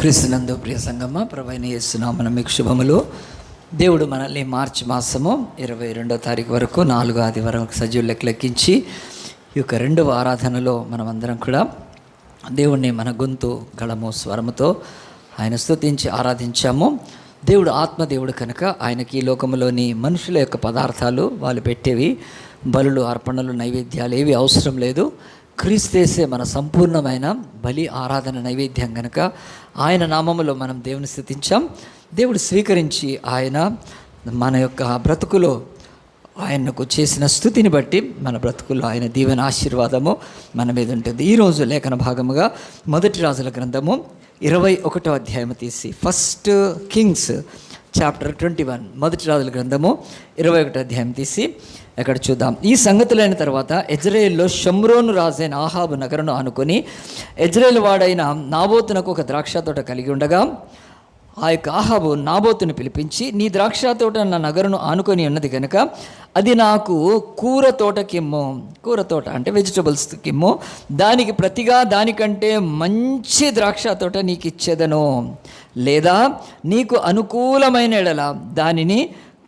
క్రీస్తునందు ప్రియ సంగమ ప్రభువైన యేసు నామమున మీకు శుభములు. దేవుడు మనల్ని మార్చి మాసము 22వ తారీఖు వరకు 4వ ఆదివారం సజీవులు లెక్కించి ఈ యొక్క 2వ ఆరాధనలో మనమందరం కూడా దేవుణ్ణి మన గొంతు గళము స్వరముతో ఆయన స్తుతించి ఆరాధించాము. దేవుడు ఆత్మదేవుడు కనుక ఆయనకి ఈ లోకంలోని మనుషుల యొక్క పదార్థాలు వాళ్ళు పెట్టేవి బలులు అర్పణలు నైవేద్యాలు ఏవి అవసరం లేదు. క్రీస్తేసే మన సంపూర్ణమైన బలి ఆరాధన నైవేద్యం కనుక ఆయన నామములో మనం దేవుని స్తుతించాం. దేవుడు స్వీకరించి ఆయన మన యొక్క బ్రతుకులో ఆయనకు చేసిన స్తుతిని బట్టి మన బ్రతుకుల్లో ఆయన దీవెన ఆశీర్వాదము మన మీద ఉంటుంది. ఈరోజు లేఖన భాగముగా మొదటి రాజుల గ్రంథము 21వ అధ్యాయము తీసి ఫస్ట్ కింగ్స్ చాప్టర్ 21 మొదటి రాజుల గ్రంథము 21వ అధ్యాయం తీసి ఎక్కడ చూద్దాం. ఈ సంగతులైన తర్వాత యెజ్రెయేలులో షమ్రోను రాజైన ఆహాబు నగరును ఆనుకొని యెజ్రెయేలు వాడైన నాబోతునకు ఒక ద్రాక్ష తోట కలిగి ఉండగా ఆ యొక్క ఆహాబు నాబోతుని పిలిపించి, నీ ద్రాక్ష తోట నా నగరును ఆనుకొని ఉన్నది కనుక అది నాకు కూర తోటకిమ్ము, కూర తోట అంటే వెజిటబుల్స్కిమ్ము, దానికి ప్రతిగా దానికంటే మంచి ద్రాక్ష తోట నీకు ఇచ్చేదను, లేదా నీకు అనుకూలమైన ఎడల దానిని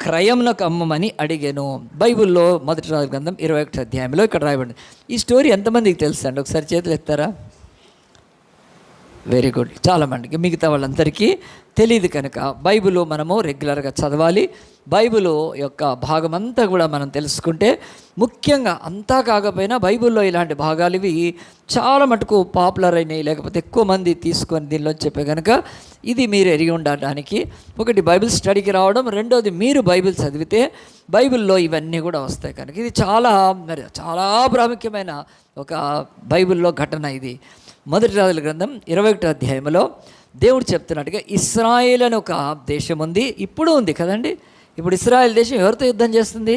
క్రయమునకు అమ్మమని అడిగాను. బైబిల్లో మొదటి రాజుల గ్రంథం 21వ అధ్యాయంలో ఇక్కడ రాయబడింది. ఈ స్టోరీ ఎంతమందికి తెలుసు అండి? ఒకసారి చేతులు ఎత్తారా? Very good. చాలామందికి, మిగతా వాళ్ళందరికీ తెలియదు కనుక బైబిల్ మనము రెగ్యులర్గా చదవాలి. బైబిల్ యొక్క భాగం అంతా కూడా మనం తెలుసుకుంటే, ముఖ్యంగా అంతా కాకపోయినా బైబిల్లో ఇలాంటి భాగాలు ఇవి చాలా మటుకు పాపులర్ అయినాయి, లేకపోతే ఎక్కువ మంది తీసుకొని దీనిలో చెప్పే కనుక ఇది మీరు ఎరిగి ఉండడానికి ఒకటి బైబిల్ స్టడీకి రావడం, రెండోది మీరు బైబిల్ చదివితే బైబిల్లో ఇవన్నీ కూడా వస్తాయి కనుక ఇది చాలా ప్రాముఖ్యమైన ఒక బైబిల్లో ఘటన ఇది. మొదటి రాజుల గ్రంథం 21వ అధ్యాయంలో దేవుడు చెప్తున్నట్టుగా ఇశ్రాయేల్ అని ఒక దేశం ఉంది, ఇప్పుడు ఉంది కదండి. ఇప్పుడు ఇశ్రాయేల్ దేశం ఎవరితో యుద్ధం చేస్తుంది?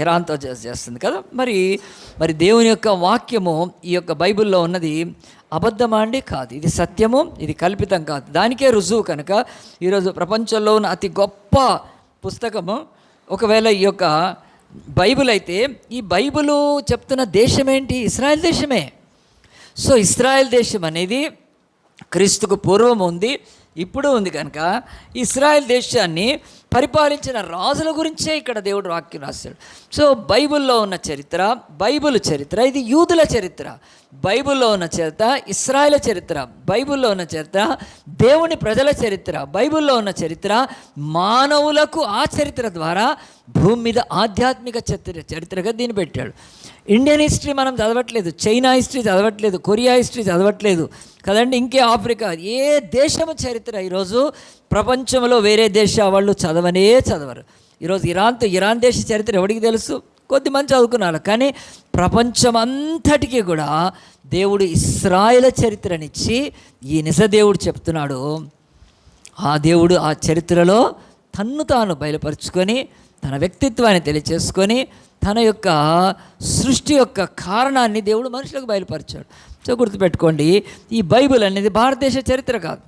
ఇరాన్తో చేస్తుంది కదా. మరి దేవుని యొక్క వాక్యము ఈ యొక్క బైబిల్లో ఉన్నది అబద్ధమా అండి? కాదు, ఇది సత్యము, ఇది కల్పితం కాదు. దానికే రుజువు కనుక ఈరోజు ప్రపంచంలో ఉన్న అతి గొప్ప పుస్తకము ఒకవేళ ఈ యొక్క బైబిల్ అయితే, ఈ బైబిలు చెప్తున్న దేశం ఏంటి? ఇశ్రాయేల్ దేశమే. సో ఇశ్రాయేల్ దేశం అనేది క్రీస్తుకు పూర్వం ఉంది, ఇప్పుడు ఉంది కనుక ఇశ్రాయేల్ దేశాన్ని పరిపాలించిన రాజుల గురించే ఇక్కడ దేవుడు వాక్యం రాశాడు. సో బైబిల్లో ఉన్న చరిత్ర, బైబిల్ చరిత్ర, ఇది యూదుల చరిత్ర. బైబిల్లో ఉన్న చరిత్ర ఇశ్రాయేల్ చరిత్ర, బైబిల్లో ఉన్న చరిత్ర దేవుని ప్రజల చరిత్ర, బైబిల్లో ఉన్న చరిత్ర మానవులకు ఆ చరిత్ర ద్వారా భూమి మీద ఆధ్యాత్మిక చరిత్రగా దీన్ని పెట్టాడు. ఇండియన్ హిస్టరీ మనం చదవట్లేదు, చైనా హిస్టరీ చదవట్లేదు, కొరియా హిస్టరీ చదవట్లేదు కదండి, ఇంకే ఆఫ్రికా ఏ దేశము చరిత్ర ఈరోజు ప్రపంచంలో వేరే దేశ వాళ్ళు చదవరు. ఈరోజు ఇరాన్ దేశ చరిత్ర ఎవరికి తెలుసు? కొద్దిమంది చదువుకున్నారు. కానీ ప్రపంచం అంతటికీ కూడా దేవుడు ఇశ్రాయేల్ చరిత్రనిచ్చి ఈ నిజదేవుడు చెప్తున్నాడు. ఆ దేవుడు ఆ చరిత్రలో తన్ను తాను బయలుపరుచుకొని తన వ్యక్తిత్వాన్ని తెలియచేసుకొని తన యొక్క సృష్టి యొక్క కారణాన్ని దేవుడు మనుషులకు బయలుపరిచాడు. సో గుర్తుపెట్టుకోండి, ఈ బైబిల్ అనేది భారతదేశ చరిత్ర కాదు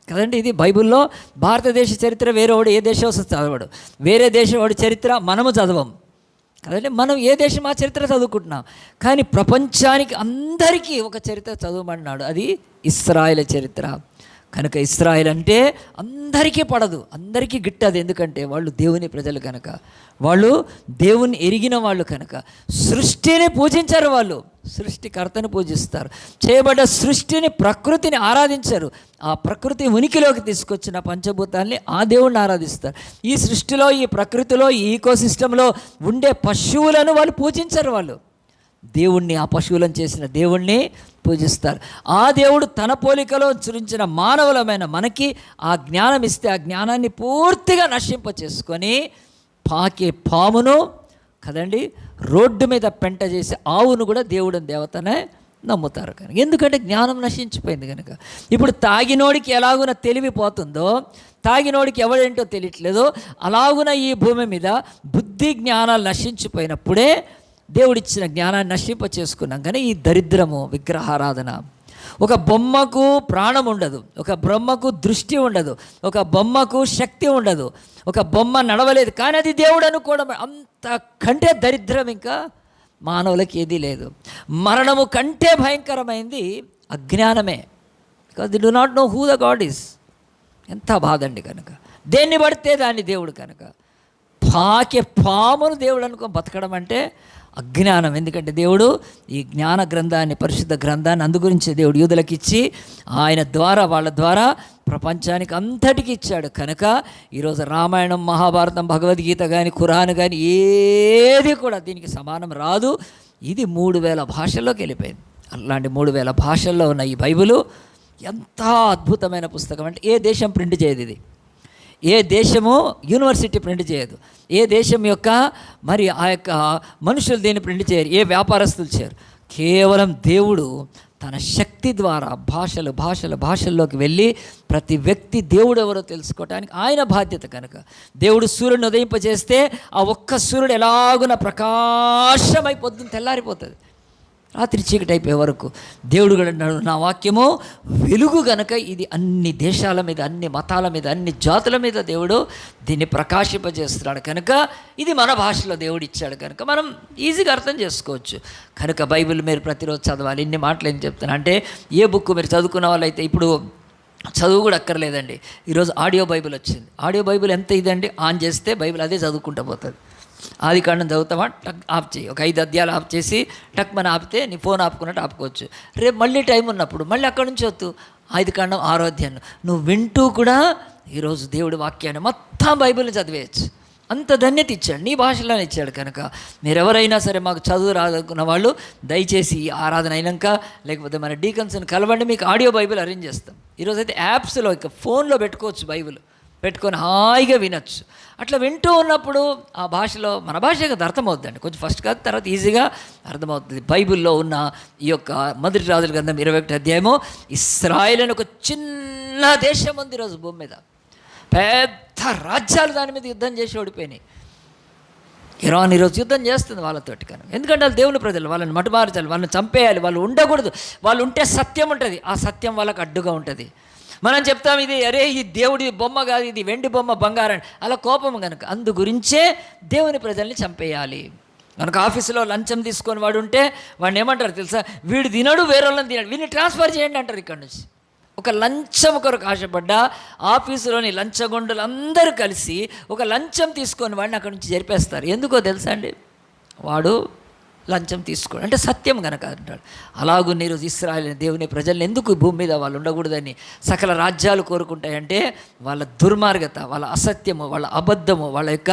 కదండి. ఇది బైబిల్లో భారతదేశ చరిత్ర వేరేవాడు ఏ దేశం చదవడు, వేరే దేశం వాడి చరిత్ర మనము చదవం కదండి. మనం ఏ దేశం ఆ చరిత్ర చదువుకుంటున్నాం. కానీ ప్రపంచానికి అందరికీ ఒక చరిత్ర చదవమన్నాడు, అది ఇశ్రాయేల్ చరిత్ర. కనుక ఇశ్రాయేల్ అంటే అందరికీ పడదు, అందరికీ గిట్టదు. ఎందుకంటే వాళ్ళు దేవుని ప్రజలు కనుక, వాళ్ళు దేవుని ఎరిగిన వాళ్ళు కనుక. సృష్టిని పూజించరు, వాళ్ళు సృష్టికర్తను పూజిస్తారు. చేయబడ్డ సృష్టిని, ప్రకృతిని ఆరాధించరు. ఆ ప్రకృతి ఉనికిలోకి తీసుకొచ్చిన పంచభూతాల్ని ఆ దేవుణ్ణి ఆరాధిస్తారు. ఈ సృష్టిలో, ఈ ప్రకృతిలో, ఈ ఈకోసిస్టంలో ఉండే పశువులను వాళ్ళు పూజించరు. వాళ్ళు దేవుణ్ణి, ఆ పశువులను చేసిన దేవుణ్ణి పూజిస్తారు. ఆ దేవుడు తన పోలికలో సృజించిన మానవులమైన మనకి ఆ జ్ఞానం ఇస్తే ఆ జ్ఞానాన్ని పూర్తిగా నశింప చేసుకొని పాకే పామును కదండి, రోడ్డు మీద పెంట చేసే ఆవును కూడా దేవుడిని దేవతనే నమ్ముతారు కనుక. ఎందుకంటే జ్ఞానం నశించిపోయింది కనుక. ఇప్పుడు తాగినోడికి ఎలాగున తెలివిపోతుందో, తాగినోడికి ఎవడేంటో తెలియట్లేదో, అలాగున ఈ భూమి మీద బుద్ధి జ్ఞానాలు నశించిపోయినప్పుడే దేవుడిచ్చిన జ్ఞానాన్ని నశింప చేసుకున్నాం. కానీ ఈ దరిద్రము విగ్రహారాధన, ఒక బొమ్మకు ప్రాణం ఉండదు, ఒక బొమ్మకు దృష్టి ఉండదు, ఒక బొమ్మకు శక్తి ఉండదు, ఒక బొమ్మ నడవలేదు కానీ అది దేవుడు అనుకోవడం, అంతకంటే దరిద్రం ఇంకా మానవులకి ఏదీ లేదు. మరణము కంటే భయంకరమైంది అజ్ఞానమే. Because the do not know who the God is. ఎంత బాధ అండి. కనుక దేన్ని పడితే దాన్ని దేవుడు కనుక పామును దేవుడు బతకడం అంటే అజ్ఞానం. ఎందుకంటే దేవుడు ఈ జ్ఞాన గ్రంథాన్ని, పరిశుద్ధ గ్రంథాన్ని అందుగురించి దేవుడు యూదులకు ఇచ్చి ఆయన ద్వారా, వాళ్ళ ద్వారా ప్రపంచానికి అంతటికి ఇచ్చాడు. కనుక ఈరోజు రామాయణం, మహాభారతం, భగవద్గీత కానీ, ఖురాన్ కానీ ఏది కూడా దీనికి సమానం రాదు. ఇది 3000 భాషల్లోకి వెళ్ళిపోయింది. అలాంటి 3000 భాషల్లో ఉన్న ఈ బైబిలు ఎంత అద్భుతమైన పుస్తకం అంటే ఏ దేశం ప్రింట్ చేయదు. ఇది ఏ దేశము యూనివర్సిటీ ప్రింట్ చేయదు. ఏ దేశం యొక్క మరి ఆ యొక్క మనుషులు దీన్ని ప్రింట్ చేయరు. ఏ వ్యాపారస్తులు చేయరు. కేవలం దేవుడు తన శక్తి ద్వారా భాషల్లోకి వెళ్ళి ప్రతి వ్యక్తి దేవుడు ఎవరో తెలుసుకోవటానికి ఆయన బాధ్యత. కనుక దేవుడు సూర్యుడిని ఉదయింపజేస్తే ఆ ఒక్క సూర్యుడు ఎలాగున ప్రకాశమై పొద్దున్న తెల్లారిపోతుంది. రాత్రి చీకటి అయిపోయే వరకు దేవుడు కూడా అన్నాడు, నా వాక్యము వెలుగు గనక ఇది అన్ని దేశాల మీద, అన్ని మతాల మీద, అన్ని జాతుల మీద దేవుడు దీన్ని ప్రకాశింపజేస్తున్నాడు. కనుక ఇది మన భాషలో దేవుడు ఇచ్చాడు. కనుక మనం ఈజీగా అర్థం చేసుకోవచ్చు. కనుక బైబిల్ మీరు ప్రతిరోజు చదవాలి. ఇన్ని మాటలు ఏం చెప్తున్నా అంటే, ఏ బుక్ మీరు చదువుకున్న వాళ్ళైతే ఇప్పుడు చదువు కూడా అక్కర్లేదండి. ఈరోజు ఆడియో బైబిల్ వచ్చింది. ఆడియో బైబిల్ ఎంత ఇదండి, ఆన్ చేస్తే బైబిల్ అదే చదువుకుంటూ పోతుంది. ఆది కాండం చదువుతావా, టక్ ఆఫ్ చేయి. ఒక 5 అధ్యాయాలు ఆఫ్ చేసి టక్ మన ఆపితే నీ ఫోన్ ఆపుకున్నట్టు ఆపుకోవచ్చు. రేపు మళ్ళీ టైం ఉన్నప్పుడు మళ్ళీ అక్కడి నుంచి వద్దు. ఆది కాండం 6వ అధ్యాయం నువ్వు వింటూ కూడా ఈరోజు దేవుడి వాక్యాన్ని మొత్తం బైబిల్ని చదివేయచ్చు. అంత ధన్యత ఇచ్చాడు, నీ భాషలోనే ఇచ్చాడు. కనుక మీరెవరైనా సరే మాకు చదువు రాదనుకున్న వాళ్ళు దయచేసి ఆరాధన అయినాక లేకపోతే మన డీకన్స్ని కలవండి, మీకు ఆడియో బైబిల్ అరేంజ్ చేస్తాం. ఈరోజైతే యాప్స్లో ఇక ఫోన్లో పెట్టుకోవచ్చు, బైబిల్ పెట్టుకొని హాయిగా వినొచ్చు. అట్లా వింటూ ఉన్నప్పుడు ఆ భాషలో మన భాష కదా అర్థమవుతుందండి. కొంచెం ఫస్ట్ కాదు, తర్వాత ఈజీగా అర్థమవుతుంది. బైబిల్లో ఉన్న ఈ యొక్క మొదటి రాజుల గ్రంథం 21వ అధ్యాయము, ఇశ్రాయేలు అని ఒక చిన్న దేశం ఉంది ఈరోజు భూమి మీద. పెద్ద రాజ్యాలు దాని మీద యుద్ధం చేసి ఓడిపోయినాయి. ఇరాన్ ఈరోజు యుద్ధం చేస్తుంది వాళ్ళతోటి. కనుక ఎందుకంటే వాళ్ళు దేవుని ప్రజలు, వాళ్ళని మటుమార్చాలి, వాళ్ళని చంపేయాలి. వాళ్ళు ఉండకూడదు. వాళ్ళు ఉంటే సత్యం ఉంటుంది, ఆ సత్యం వాళ్ళకు అడ్డుగా ఉంటుంది. మనం చెప్తాం ఇది అరే ఈ దేవుడి బొమ్మ కాదు, ఇది వెండి బొమ్మ, బంగారం, అలా కోపం. కనుక అందు గురించే దేవుని ప్రజల్ని చంపేయాలి. కనుక ఆఫీసులో లంచం తీసుకొని వాడు ఉంటే వాడిని ఏమంటారు తెలుసా, వీడు తినడు, వేరే వాళ్ళని తినడు, వీడిని ట్రాన్స్ఫర్ చేయండి అంటారు. ఇక్కడ నుంచి ఒక లంచం కొరకు ఆశపడ్డ ఆఫీసులోని లంచగొండలు అందరూ కలిసి ఒక లంచం తీసుకొని వాడిని అక్కడి నుంచి జరిపేస్తారు. ఎందుకో తెలుసా అండి, వాడు లంచం తీసుకోండి అంటే సత్యం కనుక అంటాడు. అలాగూ మీరు ఇశ్రాయేలు దేవుని ప్రజల్ని ఎందుకు భూమి మీద వాళ్ళు ఉండకూడదని సకల రాజ్యాలు కోరుకుంటాయంటే వాళ్ళ దుర్మార్గత, వాళ్ళ అసత్యము, వాళ్ళ అబద్ధము, వాళ్ళ యొక్క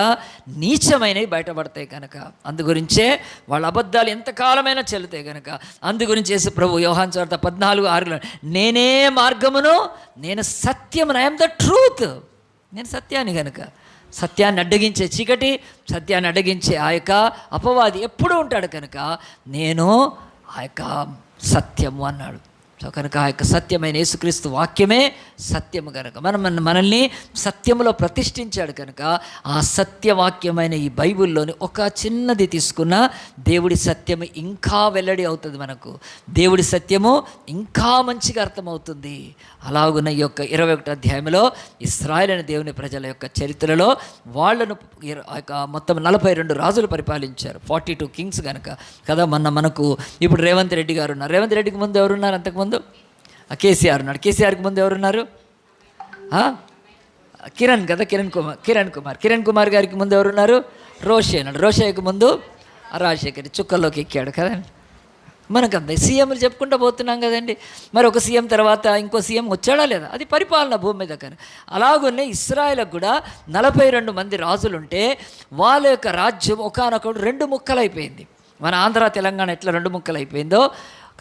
నీచమైనవి బయటపడతాయి. కనుక అందుగురించే వాళ్ళ అబద్ధాలు ఎంతకాలమైనా చెల్లుతాయి. కనుక అందుగురించి యేసు ప్రభు యోహాను సువార్త 14:6 నేనే మార్గమును, నేను సత్యమును, ఐఎమ్ ద ట్రూత్, నేను సత్యాన్ని. కనుక సత్యాన్ని అడ్డగించే చీకటి, సత్యాన్ని అడ్డగించే ఆ యొక్క అపవాది ఎప్పుడూ ఉంటాడు. కనుక నేను ఆ యొక్క సత్యము అన్నాడు. సో కనుక ఆ యొక్క సత్యమైన యేసుక్రీస్తు వాక్యమే సత్యము. కనుక మనల్ని సత్యములో ప్రతిష్ఠించాడు. కనుక ఆ సత్యవాక్యమైన ఈ బైబిల్లోని ఒక చిన్నది తీసుకున్న దేవుడి సత్యము ఇంకా వెల్లడి అవుతుంది. మనకు దేవుడి సత్యము ఇంకా మంచిగా అర్థమవుతుంది. అలాగున్న ఈ యొక్క 21వ అధ్యాయంలో ఇశ్రాయేలు అనే దేవుని ప్రజల యొక్క చరిత్రలో వాళ్ళను మొత్తం 42 రాజులు పరిపాలించారు, 42 కింగ్స్. కనుక కదా మనకు ఇప్పుడు రేవంత్ రెడ్డి గారు ఉన్నారు. రేవంత్ రెడ్డికి ముందు ఎవరున్నారు? అంతకుముందు కేసీఆర్ ఉన్నాడు. కేసీఆర్కి ముందు ఎవరున్నారు? కిరణ్ కదా, కిరణ్ కుమార్ గారికి ముందు ఎవరున్నారు? రోషే అన్నాడు. రోషయ్యకి ముందు రాజశేఖర్ చుక్కల్లోకి ఎక్కాడు కదా. మనకంత సీఎంలు చెప్పుకుంటూ పోతున్నాం కదండి. మరి ఒక సీఎం తర్వాత ఇంకో సీఎం వచ్చాడా లేదా? అది పరిపాలన భూమి మీద. కానీ అలాగనే ఇశ్రాయేలుకు కూడా 42 మంది రాజులుంటే వాళ్ళ యొక్క రాజ్యం ఒకానొకడు 2 ముక్కలు అయిపోయింది. మన ఆంధ్ర తెలంగాణ ఎట్లా 2 ముక్కలు అయిపోయిందో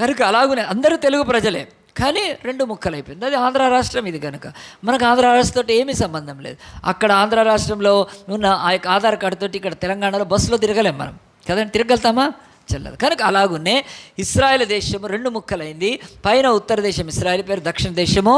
కనుక అలాగనే అందరూ తెలుగు ప్రజలే కానీ 2 ముక్కలు అయిపోయింది. అది ఆంధ్ర రాష్ట్రం. ఇది కనుక మనకు ఆంధ్ర రాష్ట్రంతో ఏమీ సంబంధం లేదు. అక్కడ ఆంధ్ర రాష్ట్రంలో ఉన్న ఆ యొక్క ఆధార్ కార్డు తోటి ఇక్కడ తెలంగాణలో బస్సులో తిరగలేం మనం కదండి. తిరగలుగుతామా? చెల్లదు. కనుక అలాగునే ఇశ్రాయేల్ దేశము 2 ముక్కలైంది. పైన ఉత్తర దేశం ఇశ్రాయేల్ పేరు, దక్షిణ దేశము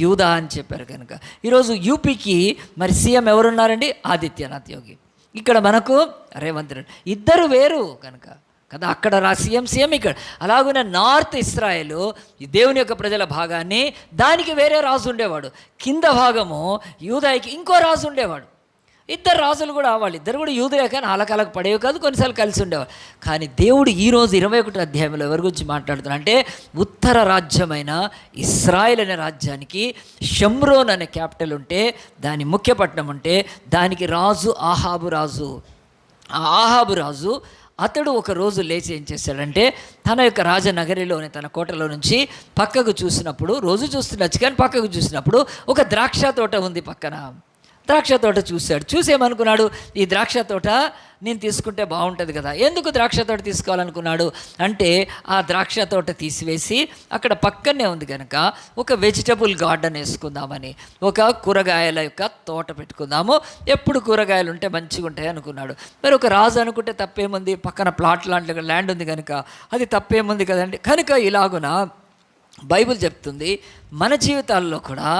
యూదా అని చెప్పారు. కనుక ఈరోజు యూపీకి మరి సీఎం ఎవరున్నారండి? ఆదిత్యనాథ్ యోగి. ఇక్కడ మనకు రేవంత్ రెడ్డి. ఇద్దరు వేరు కనుక కదా. అక్కడ సీఎం ఇక్కడ. అలాగనే నార్త్ ఇశ్రాయేలు ఈ దేవుని యొక్క ప్రజల భాగాన్ని, దానికి వేరే రాజు ఉండేవాడు. కింద భాగము యూదాయికి ఇంకో రాజు ఉండేవాడు. ఇద్దరు రాజులు కూడా వాళ్ళిద్దరు కూడా యూదులే, కానీ అలకలకు పడేవి కాదు, కొన్నిసార్లు కలిసి ఉండేవారు. కానీ దేవుడు ఈరోజు 21వ అధ్యాయంలో ఎవరి గురించి మాట్లాడుతున్నా అంటే, ఉత్తర రాజ్యమైన ఇశ్రాయేల్ అనే రాజ్యానికి షమ్రోన్ అనే క్యాపిటల్ ఉంటే, దాని ముఖ్య పట్టణం ఉంటే, దానికి రాజు ఆహాబు రాజు. ఆ ఆహాబు రాజు అతడు ఒక రోజు లేచి ఏం చేశాడంటే, తన యొక్క రాజనగరిలోని తన కోటలో నుంచి పక్కకు చూసినప్పుడు, రోజు చూస్తుండొచ్చు కానీ పక్కకు చూసినప్పుడు ఒక ద్రాక్ష తోట ఉంది పక్కన. ద్రాక్ష తోట చూశాడు. చూసేమనుకున్నాడు, ఈ ద్రాక్ష తోట నేను తీసుకుంటే బాగుంటుంది కదా. ఎందుకు ద్రాక్ష తోట తీసుకోవాలనుకున్నాడు అంటే, ఆ ద్రాక్ష తోట తీసివేసి అక్కడ పక్కనే ఉంది కనుక ఒక వెజిటబుల్ గార్డెన్ వేసుకుందామని, ఒక కూరగాయల యొక్క తోట పెట్టుకుందాము, ఎప్పుడు కూరగాయలు ఉంటే మంచిగా ఉంటాయి అనుకున్నాడు. మరి ఒక రాజు అనుకుంటే తప్పేముంది, పక్కన ప్లాట్ లాంటి ల్యాండ్ ఉంది కనుక అది తప్పేముంది కదండి. కనుక ఇలాగున బైబిల్ చెప్తుంది, మన జీవితాల్లో కూడా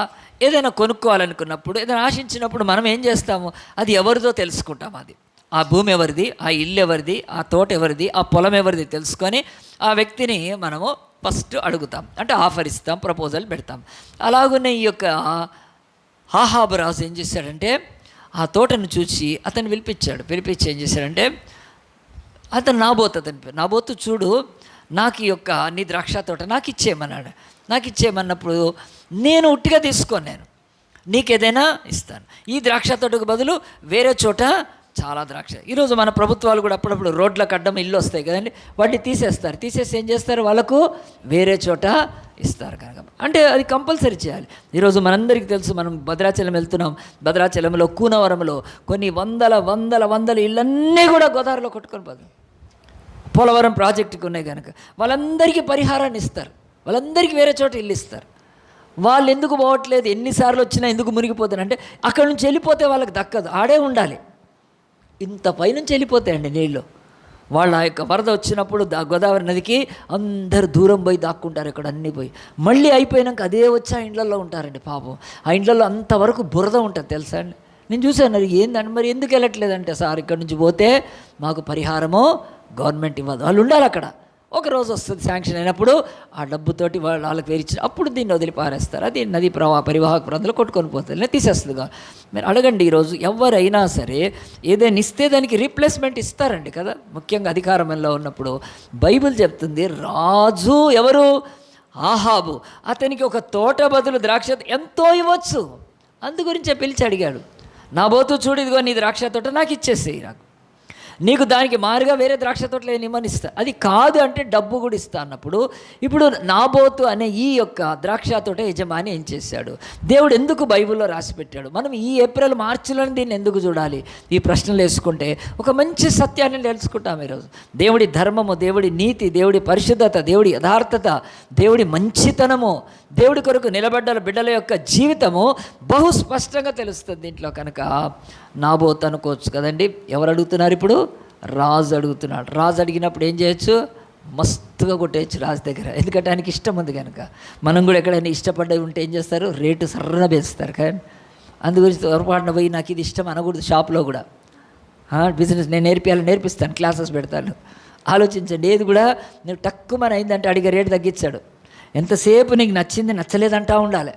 ఏదైనా కొనుక్కోవాలనుకున్నప్పుడు, ఏదైనా ఆశించినప్పుడు మనం ఏం చేస్తాము, అది ఎవరిదో తెలుసుకుంటాం. అది ఆ భూమి ఎవరిది, ఆ ఇల్లు ఎవరిది, ఆ తోట ఎవరిది, ఆ పొలం ఎవరిది తెలుసుకొని ఆ వ్యక్తిని మనము ఫస్ట్ అడుగుతాం, అంటే ఆఫర్ ఇస్తాం, ప్రపోజల్ పెడతాం. అలాగునే ఈ యొక్క ఆహాబు రాజు ఏం చేశాడంటే, ఆ తోటను చూసి అతను పిలిపించి ఏం చేశాడంటే, అతను నాబోతు చూడు, నాకు ఈ యొక్క నీ ద్రాక్ష తోట నాకు ఇచ్చేయమన్నాడు. నాకు ఇచ్చేయమన్నప్పుడు నేను ఉట్టిగా తీసుకోను, నీకేదైనా ఇస్తాను. ఈ ద్రాక్ష తోటకు బదులు వేరే చోట చాలా ద్రాక్ష. ఈరోజు మన ప్రభుత్వాలు కూడా అప్పుడప్పుడు రోడ్లకు అడ్డం ఇల్లు వస్తాయి కదండి, వాటిని తీసేసి ఏం చేస్తారు, వాళ్ళకు వేరే చోట ఇస్తారు. కనుక అంటే అది కంపల్సరీ చేయాలి. ఈరోజు మనందరికీ తెలుసు, మనం భద్రాచలం వెళ్తున్నాం. భద్రాచలంలో కూనవరంలో కొన్ని వందల ఇళ్ళన్నీ కూడా గోదావరిలో కొట్టుకొని పోదు. పోలవరం ప్రాజెక్టుకి ఉన్నాయి కనుక వాళ్ళందరికీ పరిహారాన్ని ఇస్తారు, వాళ్ళందరికీ వేరే చోట ఇల్లు ఇస్తారు. వాళ్ళు ఎందుకు పోవట్లేదు, ఎన్నిసార్లు వచ్చినా ఎందుకు మునిగిపోతారంటే, అక్కడ నుంచి వెళ్ళిపోతే వాళ్ళకి దక్కదు, ఆడే ఉండాలి. ఇంత పైనుంచి వెళ్ళిపోతాయండి నీళ్ళు. వాళ్ళ ఆ యొక్క వరద వచ్చినప్పుడు గోదావరి నదికి అందరు దూరం పోయి దాక్కుంటారు, ఇక్కడ అన్నీ పోయి మళ్ళీ అయిపోయినాక అదే వచ్చి ఆ ఇండ్లలో ఉంటారండి. పాపం ఆ ఇండ్లలో అంతవరకు బురద ఉంటుంది తెలుసా అండి. నేను చూశాను, అది ఏందండి మరి ఎందుకు వెళ్ళట్లేదంటే, సార్ ఇక్కడ నుంచి పోతే మాకు పరిహారము గవర్నమెంట్ ఇవ్వదు, వాళ్ళు ఉండాలి అక్కడ. ఒక రోజు వస్తుంది శాంక్షన్ అయినప్పుడు, ఆ డబ్బుతోటి వాళ్ళకి వేరిచ్చి అప్పుడు దీన్ని వదిలి పారేస్తారు. అది నది పరివాహక ప్రాంతంలో కొట్టుకొని పోతుంది, తీసేస్తుంది. మీరు అడగండి, ఈరోజు ఎవరైనా సరే ఏదైనా ఇస్తే దానికి రీప్లేస్మెంట్ ఇస్తారండి కదా, ముఖ్యంగా అధికారంలో ఉన్నప్పుడు. బైబిల్ చెప్తుంది, రాజు ఎవరు, ఆహాబు, అతనికి ఒక తోట బదులు ద్రాక్ష ఎంతో ఇవ్వచ్చు. అందు గురించే పిలిచి అడిగాడు, నాబోతు చూడు, ఇదిగో నీ ద్రాక్ష తోట నాకు ఇచ్చేసేయి, నీకు దానికి మారుగా వేరే ద్రాక్ష తోటలో ఏమని ఇస్తా. అది కాదు అంటే డబ్బు కూడా ఇస్తా అన్నప్పుడు, ఇప్పుడు నాబోతు అనే ఈ యొక్క ద్రాక్ష తోట యజమాని ఏం చేశాడు, దేవుడు ఎందుకు బైబిల్లో రాసి పెట్టాడు, మనం ఈ ఏప్రిల్ మార్చిలోనే దీన్ని ఎందుకు చూడాలి, ఈ ప్రశ్నలు వేసుకుంటే ఒక మంచి సత్యాన్ని తెలుసుకుంటాం. ఈరోజు దేవుడి ధర్మము, దేవుడి నీతి, దేవుడి పరిశుద్ధత, దేవుడి యథార్థత, దేవుడి మంచితనము, దేవుడి కొరకు నిలబడ్డ బిడ్డల యొక్క జీవితము బహు స్పష్టంగా తెలుస్తుంది దీంట్లో. కనుక నాబోతు అనుకోవచ్చు కదండి. ఎవరు అడుగుతున్నారు ఇప్పుడు, రాజు అడుగుతున్నాడు. రాజు అడిగినప్పుడు ఏం చేయొచ్చు, మస్తుగా కొట్టేయచ్చు రాజు దగ్గర, ఎందుకంటే ఆయనకి ఇష్టం ఉంది కనుక. మనం కూడా ఎక్కడైనా ఇష్టపడ్డవి ఉంటే ఏం చేస్తారు, రేటు సర్రన పెంచుతారు. కానీ అందుగురించి పొరపాటున పోయి నాకు ఇది ఇష్టం అనకూడదు. షాప్లో కూడా బిజినెస్ నేను నేర్పిస్తాను, క్లాసెస్ పెడతాను. ఆలోచించండి, ఏది కూడా నువ్వు తక్కువ అయిందంటే అడిగే రేటు తగ్గించాడు. ఎంతసేపు నీకు నచ్చింది నచ్చలేదంటా ఉండాలి,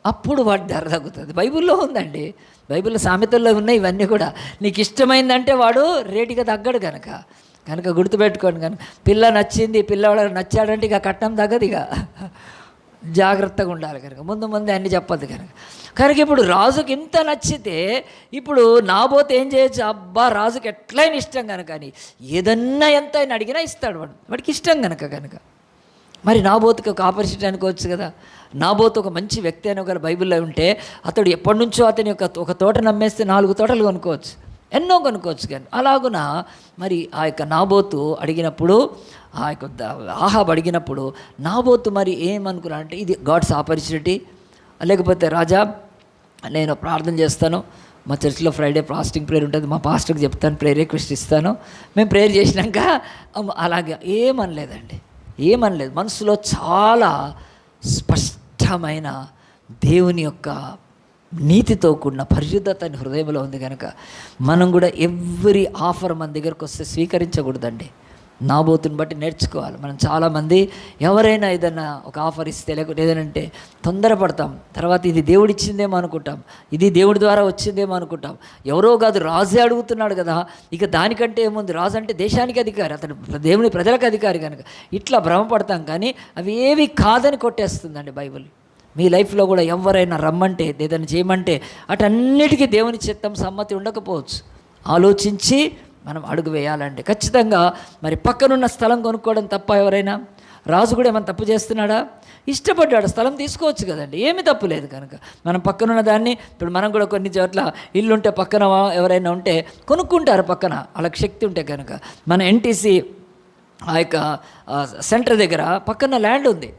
అప్పుడు వాటి ధర తగ్గుతుంది. బైబిల్లో ఉందండి, బైబిల్లో సామెతల్లో ఉన్నాయి ఇవన్నీ కూడా. నీకు ఇష్టమైందంటే వాడు రేటుగా తగ్గడు కనుక గుర్తుపెట్టుకోండి. కనుక పిల్ల నచ్చింది, పిల్లవాడు నచ్చాడంటే ఇక కట్నం తగ్గదు, ఇక జాగ్రత్తగా ఉండాలి. కనుక ముందు అన్నీ చెప్పద్దు. కనుక ఇప్పుడు రాజుకి ఇంత నచ్చితే ఇప్పుడు నాబోతు ఏం చేయొచ్చు, అబ్బా రాజుకి ఎట్లయినా ఇష్టం కనుక అని ఏదన్నా ఎంత అయినా అడిగినా ఇస్తాడు వాడికి ఇష్టం కనుక మరి నాబోతుకి ఒక ఆపర్చునిటీ అనుకోవచ్చు కదా. నాబోతు ఒక మంచి వ్యక్తి అని ఒక బైబిల్లో ఉంటే, అతడు ఎప్పటి నుంచో అతని యొక్క ఒక తోట నమ్మేస్తే 4 తోటలు కొనుక్కోవచ్చు, ఎన్నో కొనుక్కోవచ్చు. కానీ అలాగున మరి ఆ యొక్క నాబోతు అడిగినప్పుడు, ఆ యొక్క ఆహాబు అడిగినప్పుడు నాబోతు మరి ఏమనుకున్నా అంటే, ఇది గాడ్స్ ఆపర్చునిటీ, లేకపోతే రాజా నేను ప్రార్థన చేస్తాను, మా చర్చ్లో ఫ్రైడే ఫాస్టింగ్ ప్రేయర్ ఉంటుంది, మా పాస్టర్కి చెప్తాను, ప్రేయర్ రిక్వెస్ట్ ఇస్తాను, మేము ప్రేయర్ చేసినాక అలాగే ఏమనలేదు. మనసులో చాలా స్పష్టమైన దేవుని యొక్క నీతితో కూడిన పరిశుద్ధత హృదయంలో ఉంది కనుక మనం కూడా ఎవ్రీ ఆఫర్ మన దగ్గరకు వస్తే స్వీకరించకూడదండి. నాబోతుని బట్టి నేర్చుకోవాలి. మనం చాలామంది ఎవరైనా ఏదైనా ఒక ఆఫర్ ఇస్తే లేకపోతే ఏదైనా తొందరపడతాం. తర్వాత ఇది దేవుడిచ్చిందేమో అనుకుంటాం, ఇది దేవుడి ద్వారా వచ్చిందేమో అనుకుంటాం. ఎవరో కాదు, రాజే అడుగుతున్నాడు కదా, ఇక దానికంటే ఏముంది, రాజు అంటే దేశానికి అధికారి, అతను దేవుని ప్రజలకు అధికారి కనుక ఇట్లా భ్రమపడతాం. కానీ అవి ఏవి కాదని కొట్టేస్తుందండి బైబిల్. మీ లైఫ్లో కూడా ఎవరైనా రమ్మంటే ఏదైనా చేయమంటే అటన్నిటికీ దేవుని చిత్తం సమ్మతి ఉండకపోవచ్చు. ఆలోచించి మనం అడుగు వేయాలండి ఖచ్చితంగా. మరి పక్కనున్న స్థలం కొనుక్కోవడం తప్ప? ఎవరైనా రాజు కూడా ఏమైనా తప్పు చేస్తున్నాడా? ఇష్టపడ్డాడు, స్థలం తీసుకోవచ్చు కదండి, ఏమీ తప్పు లేదు. కనుక మనం పక్కనున్న దాన్ని, ఇప్పుడు మనం కూడా కొన్ని చోట్ల ఇల్లు ఉంటే పక్కన ఎవరైనా ఉంటే కొనుక్కుంటారు పక్కన, వాళ్ళకి శక్తి ఉంటే కనుక. మన ఎన్టీసీ ఆ యొక్క సెంటర్ దగ్గర పక్కన ల్యాండ్ ఉంది.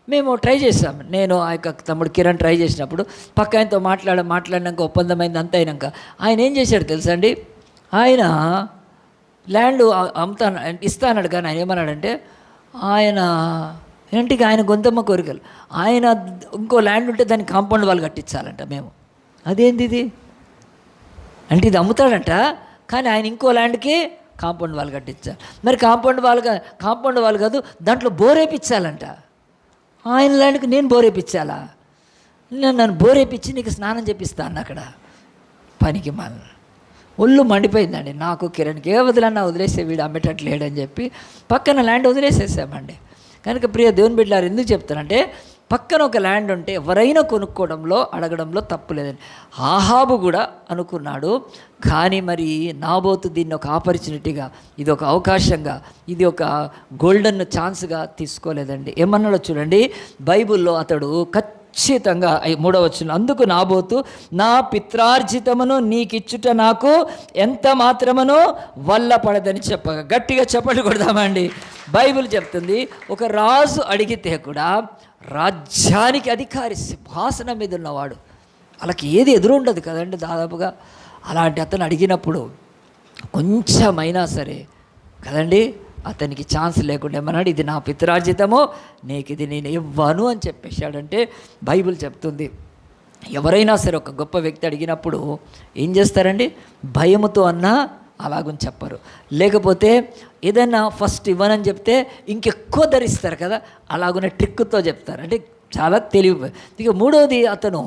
మేము ట్రై చేసాం, నేను ఆ యొక్క తమ్ముడు కిరణ్ ట్రై చేసినప్పుడు పక్క ఆయనతో మాట్లాడినాక ఒప్పందమైంది అంత అయినాక ఆయన ఏం చేశాడు తెలుసా అండి, ఆయన ల్యాండ్ ఇస్తా అన్నాడు. కానీ ఆయన ఏమన్నాడంటే, ఆయన ఇంటికి ఆయన గొంతమ్మ కోరికలు, ఆయన ఇంకో ల్యాండ్ ఉంటే దానికి కాంపౌండ్ వాళ్ళు కట్టించాలంట. మేము అదేంది ఇది అంటే, ఇది అమ్ముతాడంట కానీ ఆయన ఇంకో ల్యాండ్కి కాంపౌండ్ వాళ్ళు కట్టించాలి. మరి కాంపౌండ్ వాళ్ళు కాదు, దాంట్లో బోరేపించాలంట. ఆయన ల్యాండ్కి నేను బోరేపించాలా? నన్ను బోరేపించి నీకు స్నానం చేపిస్తాను అక్కడ. పనికి మన ఒళ్ళు మండిపోయిందండి నాకు, కిరణ్కి. ఏ వదిలన్నా వదిలేసే, వీడు అమ్మేటట్లు లేడని చెప్పి పక్కన ల్యాండ్ వదిలేసేసామండి. కనుక ప్రియ దేవుని బిడ్డలారు, ఎందుకు చెప్తానంటే, పక్కన ఒక ల్యాండ్ ఉంటే ఎవరైనా కొనుక్కోవడంలో అడగడంలో తప్పు లేదండి. ఆహాబు కూడా అనుకున్నాడు, కానీ మరి నాబోతు దీన్ని ఒక ఆపర్చునిటీగా, ఇది ఒక అవకాశంగా, ఇది ఒక గోల్డెన్ ఛాన్స్గా తీసుకోలేదండి. ఏమన్నాడో చూడండి బైబిల్లో. అతడు ఖచ్చితంగా 3వ వచనం, అందుకు నాబోతు, నా పిత్రార్జితమును నీకిచ్చుట నాకు ఎంత మాత్రమును వల్ల పడదని చెప్పగా. గట్టిగా చెప్పండి కొడదామండి. బైబిల్ చెప్తుంది, ఒక రాజు అడిగితే కూడా రాజ్యానికి అధికారి, సింహాసనం మీద ఉన్నవాడు, వాళ్ళకి ఏది ఎదురుండదు కదండి దాదాపుగా. అలాంటి అతను అడిగినప్పుడు కొంచెమైనా సరే కదండి అతనికి ఛాన్స్ లేకుండా ఏమన్నాడు, ఇది నా పిత్రార్జితము, నీకు ఇది నేను ఇవ్వను అని చెప్పేశాడంటే బైబిల్ చెప్తుంది. ఎవరైనా సరే ఒక గొప్ప వ్యక్తి అడిగినప్పుడు ఏం చేస్తారండి, భయముతో అన్నా అలాగని చెప్పరు. లేకపోతే ఏదైనా ఫస్ట్ ఇవ్వనని చెప్తే ఇంకెక్కువ ధరిస్తారు కదా, అలాగున్న ట్రిక్కుతో చెప్తారు. అంటే చాలా తెలివి. ఇక 3వది, అతను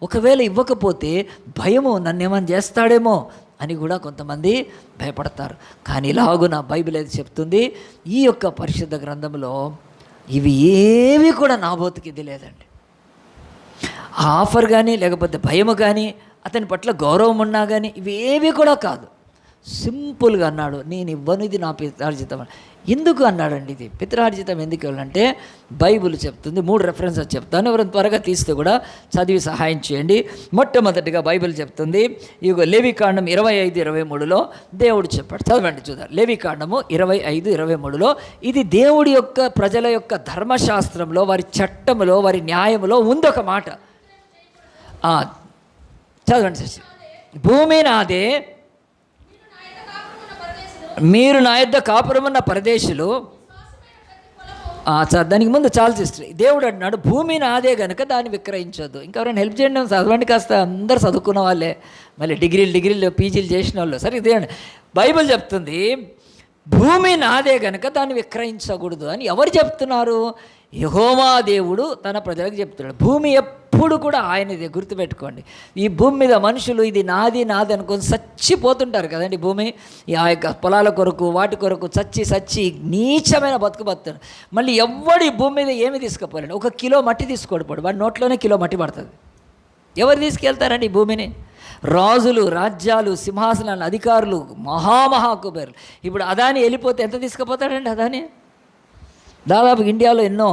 ఒకవేళ ఇవ్వకపోతే భయము, నన్ను ఏమైనా చేస్తాడేమో అని కూడా కొంతమంది భయపడతారు. కానీ ఇలాగున బైబిల్ అయితే చెప్తుంది, ఈ యొక్క పరిశుద్ధ గ్రంథంలో ఇవి ఏవి కూడా నాబోతుకి ఇది లేదండి. ఆ ఆఫర్ కానీ లేకపోతే భయము కానీ అతని పట్ల గౌరవం ఉన్నా కానీ ఇవేవి కూడా కాదు. సింపుల్గా అన్నాడు, నేను ఇవ్వను, ఇది నా పిత్రార్జితం. ఎందుకు అన్నాడండి? ఇది పిత్రార్జితం ఎందుకు ఇవ్వాలంటే బైబిల్ చెప్తుంది. 3 రెఫరెన్సెస్ చెప్తాను, ఎవరైనా త్వరగా తీస్తే కూడా చదివి సహాయం చేయండి. మొట్టమొదటిగా బైబిల్ చెప్తుంది, ఇగో లేవికాండం 25:23లో దేవుడు చెప్పాడు. చదవండి చూద్దాం. లేవికాండము 25:23లో ఇది దేవుడి యొక్క ప్రజల యొక్క ధర్మశాస్త్రంలో, వారి చట్టములో, వారి న్యాయములో ఉంది ఒక మాట. చదవండి శశి. భూమి నాదే, మీరు నా యొద్ద కాపురమున్న పరదేశులు. దానికి ముందు చాలా సిస్టర్, దేవుడు అంటున్నాడు భూమి నాదే కనుక దాన్ని విక్రయించొద్దు. ఇంకెవరైనా హెల్ప్ చేయండి, చదవండి కాస్త. అందరు చదువుకున్న వాళ్ళే, మళ్ళీ డిగ్రీలు పీజీలు చేసిన వాళ్ళు. సరే ఇదేండి, బైబిల్ చెప్తుంది భూమి నాదే కనుక దాన్ని విక్రయించకూడదు అని. ఎవరు చెప్తున్నారు? యెహోవా దేవుడు తన ప్రజలకు చెప్తున్నాడు. భూమి ఎప్పుడు కూడా ఆయనదే, గుర్తుపెట్టుకోండి. ఈ భూమి మీద మనుషులు ఇది నాది అనుకొని చచ్చిపోతుంటారు కదండి. భూమి ఆ యొక్క పొలాల కొరకు వాటి కొరకు చచ్చి నీచమైన బతుకుతారు. మళ్ళీ ఎవడు ఈ భూమి మీద ఏమి తీసుకుపోలేండి. 1 కిలో మట్టి తీసుకోడిపోడు, వాడి నోట్లోనే కిలో మట్టి పడుతుంది. ఎవరు తీసుకెళ్తారండి ఈ భూమిని? రాజులు, రాజ్యాలు, సింహాసనాలు, అధికారులు, మహాకుబేరులు. ఇప్పుడు అదాని వెళ్ళిపోతే ఎంత తీసుకుపోతాడండి? అదాని దాదాపు ఇండియాలో ఎన్నో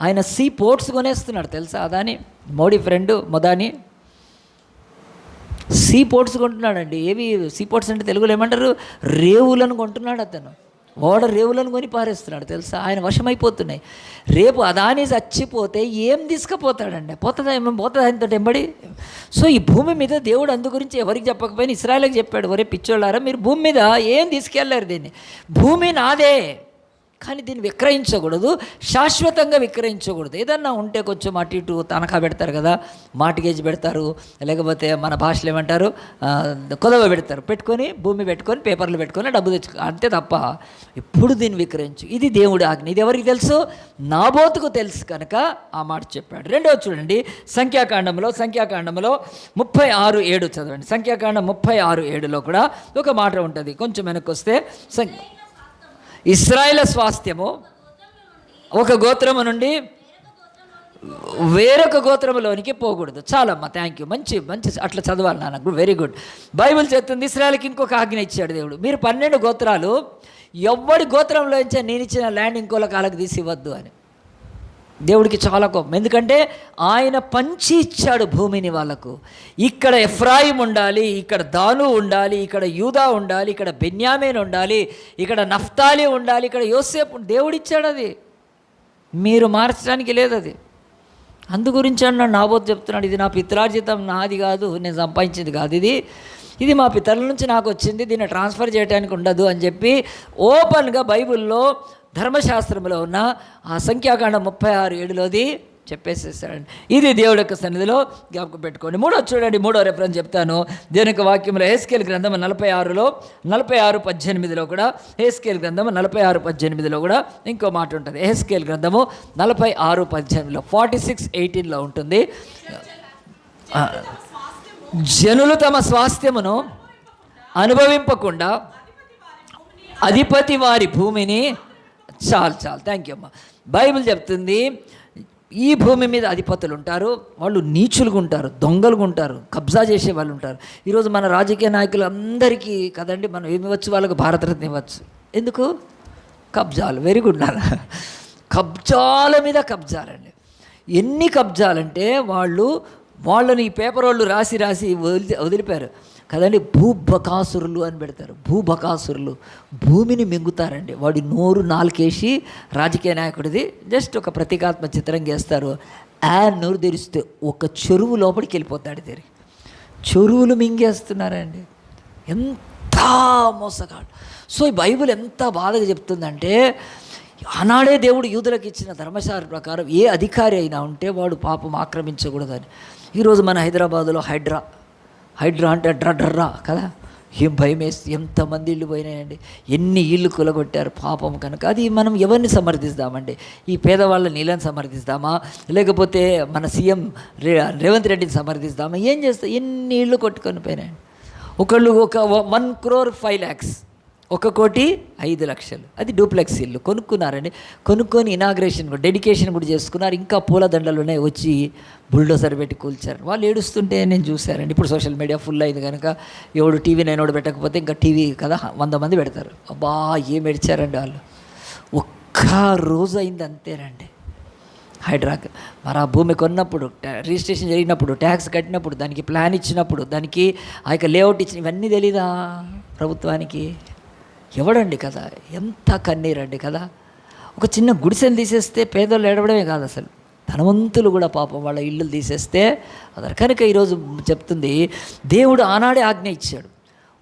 ఆయన సీ పోర్ట్స్ కొనేస్తున్నాడు తెలుసా. Adani, Modi friend Modani sea ports కొంటున్నాడండి. ఏవి సీ పోర్ట్స్ అంటే తెలుగులో ఏమంటారు? రేవులను కొంటున్నాడు అతను. రేవులను కొని పారేస్తున్నాడు తెలుసా. ఆయన వశమైపోతున్నాయి. రేపు అదాని చచ్చిపోతే ఏం తీసుకుపోతాడండి? పోతుందా? ఏమేమి పోతుందా ఆయనతో ఎంబడి? సో ఈ భూమి మీద దేవుడు అందు గురించి ఎవరికి చెప్పకపోయినా ఇశ్రాయేలుకి చెప్పాడు, ఒరే పిచ్చోళ్ళారా, మీరు భూమి మీద ఏం తీసుకెళ్లారు, దీన్ని భూమి నాదే కానీ దీన్ని విక్రయించకూడదు, శాశ్వతంగా విక్రయించకూడదు. ఏదన్నా ఉంటే కొంచెం అటు ఇటు తనఖా పెడతారు కదా, మార్టిగేజ్ పెడతారు, లేకపోతే మన భాషలో ఏమంటారు కొదవ పెడతారు, పెట్టుకొని భూమి పెట్టుకొని పేపర్లు పెట్టుకొని డబ్బు తెచ్చుకో, అంతే తప్ప ఎప్పుడు దీన్ని విక్రయించు. ఇది దేవుడి ఆజ్ఞ. ఇది ఎవరికి తెలుసు? నాబోతుకు తెలుసు కనుక ఆ మాట చెప్పాడు. రెండవది చూడండి, సంఖ్యాకాండంలో 36:7 చదవండి. సంఖ్యాకాండం 36:7లో కూడా ఒక మాట ఉంటుంది. కొంచెం వెనక్కి వస్తే, ఇశ్రాయేలు స్వాస్థ్యము ఒక గోత్రము నుండి వేరొక గోత్రములోనికి పోకూడదు. చాలమ్మా, థ్యాంక్ యూ, మంచి అట్లా చదవాలి నాన్న, వెరీ గుడ్. బైబిల్ చెప్తుంది ఇశ్రాయేలుకి ఇంకొక ఆజ్ఞ ఇచ్చాడు దేవుడు. మీరు 12 గోత్రాలు ఎవడి గోత్రంలో నుంచి నేను ఇచ్చిన ల్యాండ్ ఇంకోల కాలకు తీసి ఇవ్వద్దు అని. దేవుడికి చాలా కోపం. ఎందుకంటే ఆయన పంచి ఇచ్చాడు భూమిని వాళ్ళకు. ఇక్కడ ఎఫ్రాయిం ఉండాలి, ఇక్కడ దాను ఉండాలి, ఇక్కడ యూదా ఉండాలి, ఇక్కడ బెన్యామీన్ ఉండాలి, ఇక్కడ నఫ్తాలి ఉండాలి, ఇక్కడ యోసేపు. దేవుడిచ్చాడు, అది మీరు మార్చడానికి లేదు. అది అందు గురించి అన్నాడు నాబోతు చెప్తున్నాడు, ఇది నా పిత్రార్జితం, నాది కాదు, నేను సంపాదించింది కాదు, ఇది మా పితరుల నుంచి నాకు వచ్చింది, దీన్ని ట్రాన్స్ఫర్ చేయడానికి ఉండదు అని చెప్పి ఓపెన్గా బైబిల్లో ధర్మశాస్త్రంలో ఉన్న ఆ సంఖ్యాకాండం 36:7లోది చెప్పేసేసాడండి. ఇది దేవుడి యొక్క సన్నిధిలో జ్ఞాపకం పెట్టుకోండి. చూడండి, మూడో రెఫరెన్స్ చెప్తాను. దేవుని యొక్క వాక్యంలో హెస్కేలు గ్రంథం 46:18లో కూడా, హెస్కేలు గ్రంథం 46:18లో కూడా ఇంకో మాట ఉంటుంది. హెస్కేలు గ్రంథము 46:18లో 46:18లో ఉంటుంది. జనులు తమ స్వాస్థ్యమును అనుభవింపకుండా అధిపతి వారి భూమిని చాలు థ్యాంక్ యూ అమ్మా. బైబిల్ చెప్తుంది ఈ భూమి మీద అధిపతులు ఉంటారు, వాళ్ళు నీచులుగా ఉంటారు, దొంగలుగా ఉంటారు, కబ్జా చేసే వాళ్ళు ఉంటారు. ఈరోజు మన రాజకీయ నాయకులు అందరికీ కదండి మనం ఏమి ఇవ్వచ్చు, వాళ్ళకు భారతరత్న ఇవ్వచ్చు. ఎందుకు? కబ్జాలు. వెరీ గుడ్ నాన్న, కబ్జాల మీద కబ్జాలండి. ఎన్ని కబ్జాలంటే వాళ్ళని ఈ పేపర్ వాళ్ళు రాసి వదిలిపారు కదండి. భూబకాసురులు అని పెడతారు. భూబకాసురులు భూమిని మింగుతారండి. వాడి నోరు నాలుకేసి రాజకీయ నాయకుడిది జస్ట్ ఒక ప్రతీకాత్మ చిత్రం గీస్తారు. నోరు తెరిస్తే ఒక చెరువు లోపలికి వెళ్ళిపోతాడు. తెరి చెరువులు మింగేస్తున్నారండి. ఎంత మోసగాడు. సో ఈ బైబిల్ ఎంత బాధగా చెప్తుందంటే, ఆనాడే దేవుడు యూదులకు ఇచ్చిన ధర్మశాస్త్ర ప్రకారం ఏ అధికారి అయినా ఉంటే వాడు పాపం ఆక్రమించకూడదని. ఈరోజు మన హైదరాబాదులో హైడ్రా అంటే డ్రడ్రా కదా, ఏం భయం వేసి ఎంతమంది ఇళ్ళు పోయినాయండి, ఎన్ని ఇళ్ళు కూలగొట్టారు పాపం. కనుక అది మనం ఎవరిని సమర్థిస్తామండి? ఈ పేదవాళ్ళ నీళ్ళని సమర్థిస్తామా, లేకపోతే మన సీఎం రేవంత్ రెడ్డిని సమర్థిస్తామా? ఏం చేస్తా, ఎన్ని ఇళ్ళు కొట్టుకొని పోయినాయండి. ఒకళ్ళు 1 crore 5 lakhs, 1,05,00,000 అది డూప్లెక్స్ ఇల్లు కొనుక్కున్నారండి. కొనుక్కొని ఇనాగ్రేషన్ డెడికేషన్ కూడా చేసుకున్నారు. ఇంకా పూలదండలునే వచ్చి బుల్డోజర్ పెట్టి కూల్చారు. వాళ్ళు ఏడుస్తుంటే నేను చూశారండి. ఇప్పుడు సోషల్ మీడియా ఫుల్ అయింది కనుక ఎవడు టీవీ నైనోడు పెట్టకపోతే ఇంకా టీవీ కదా 100 మంది పెడతారు. అబ్బా ఏం ఏడ్చారండి వాళ్ళు. ఒక్క రోజు అయింది అంతేనండి హైడ్రాక్. మరి ఆ భూమి కొన్నప్పుడు, రిజిస్ట్రేషన్ జరిగినప్పుడు, ట్యాక్స్ కట్టినప్పుడు, దానికి ప్లాన్ ఇచ్చినప్పుడు, దానికి ఆ యొక్క లేఅవుట్ ఇచ్చిన ఇవన్నీ తెలీదా ప్రభుత్వానికి? ఎవడండి కదా, ఎంత కన్నీరండి కదా. ఒక చిన్న గుడిసెని తీసేస్తే పేదోళ్ళు ఏడవడమే కాదు, అసలు ధనవంతులు కూడా పాపం వాళ్ళ ఇల్లు తీసేస్తే అదర్. కనుక ఈరోజు చెప్తుంది, దేవుడు ఆనాడే ఆజ్ఞ ఇచ్చాడు,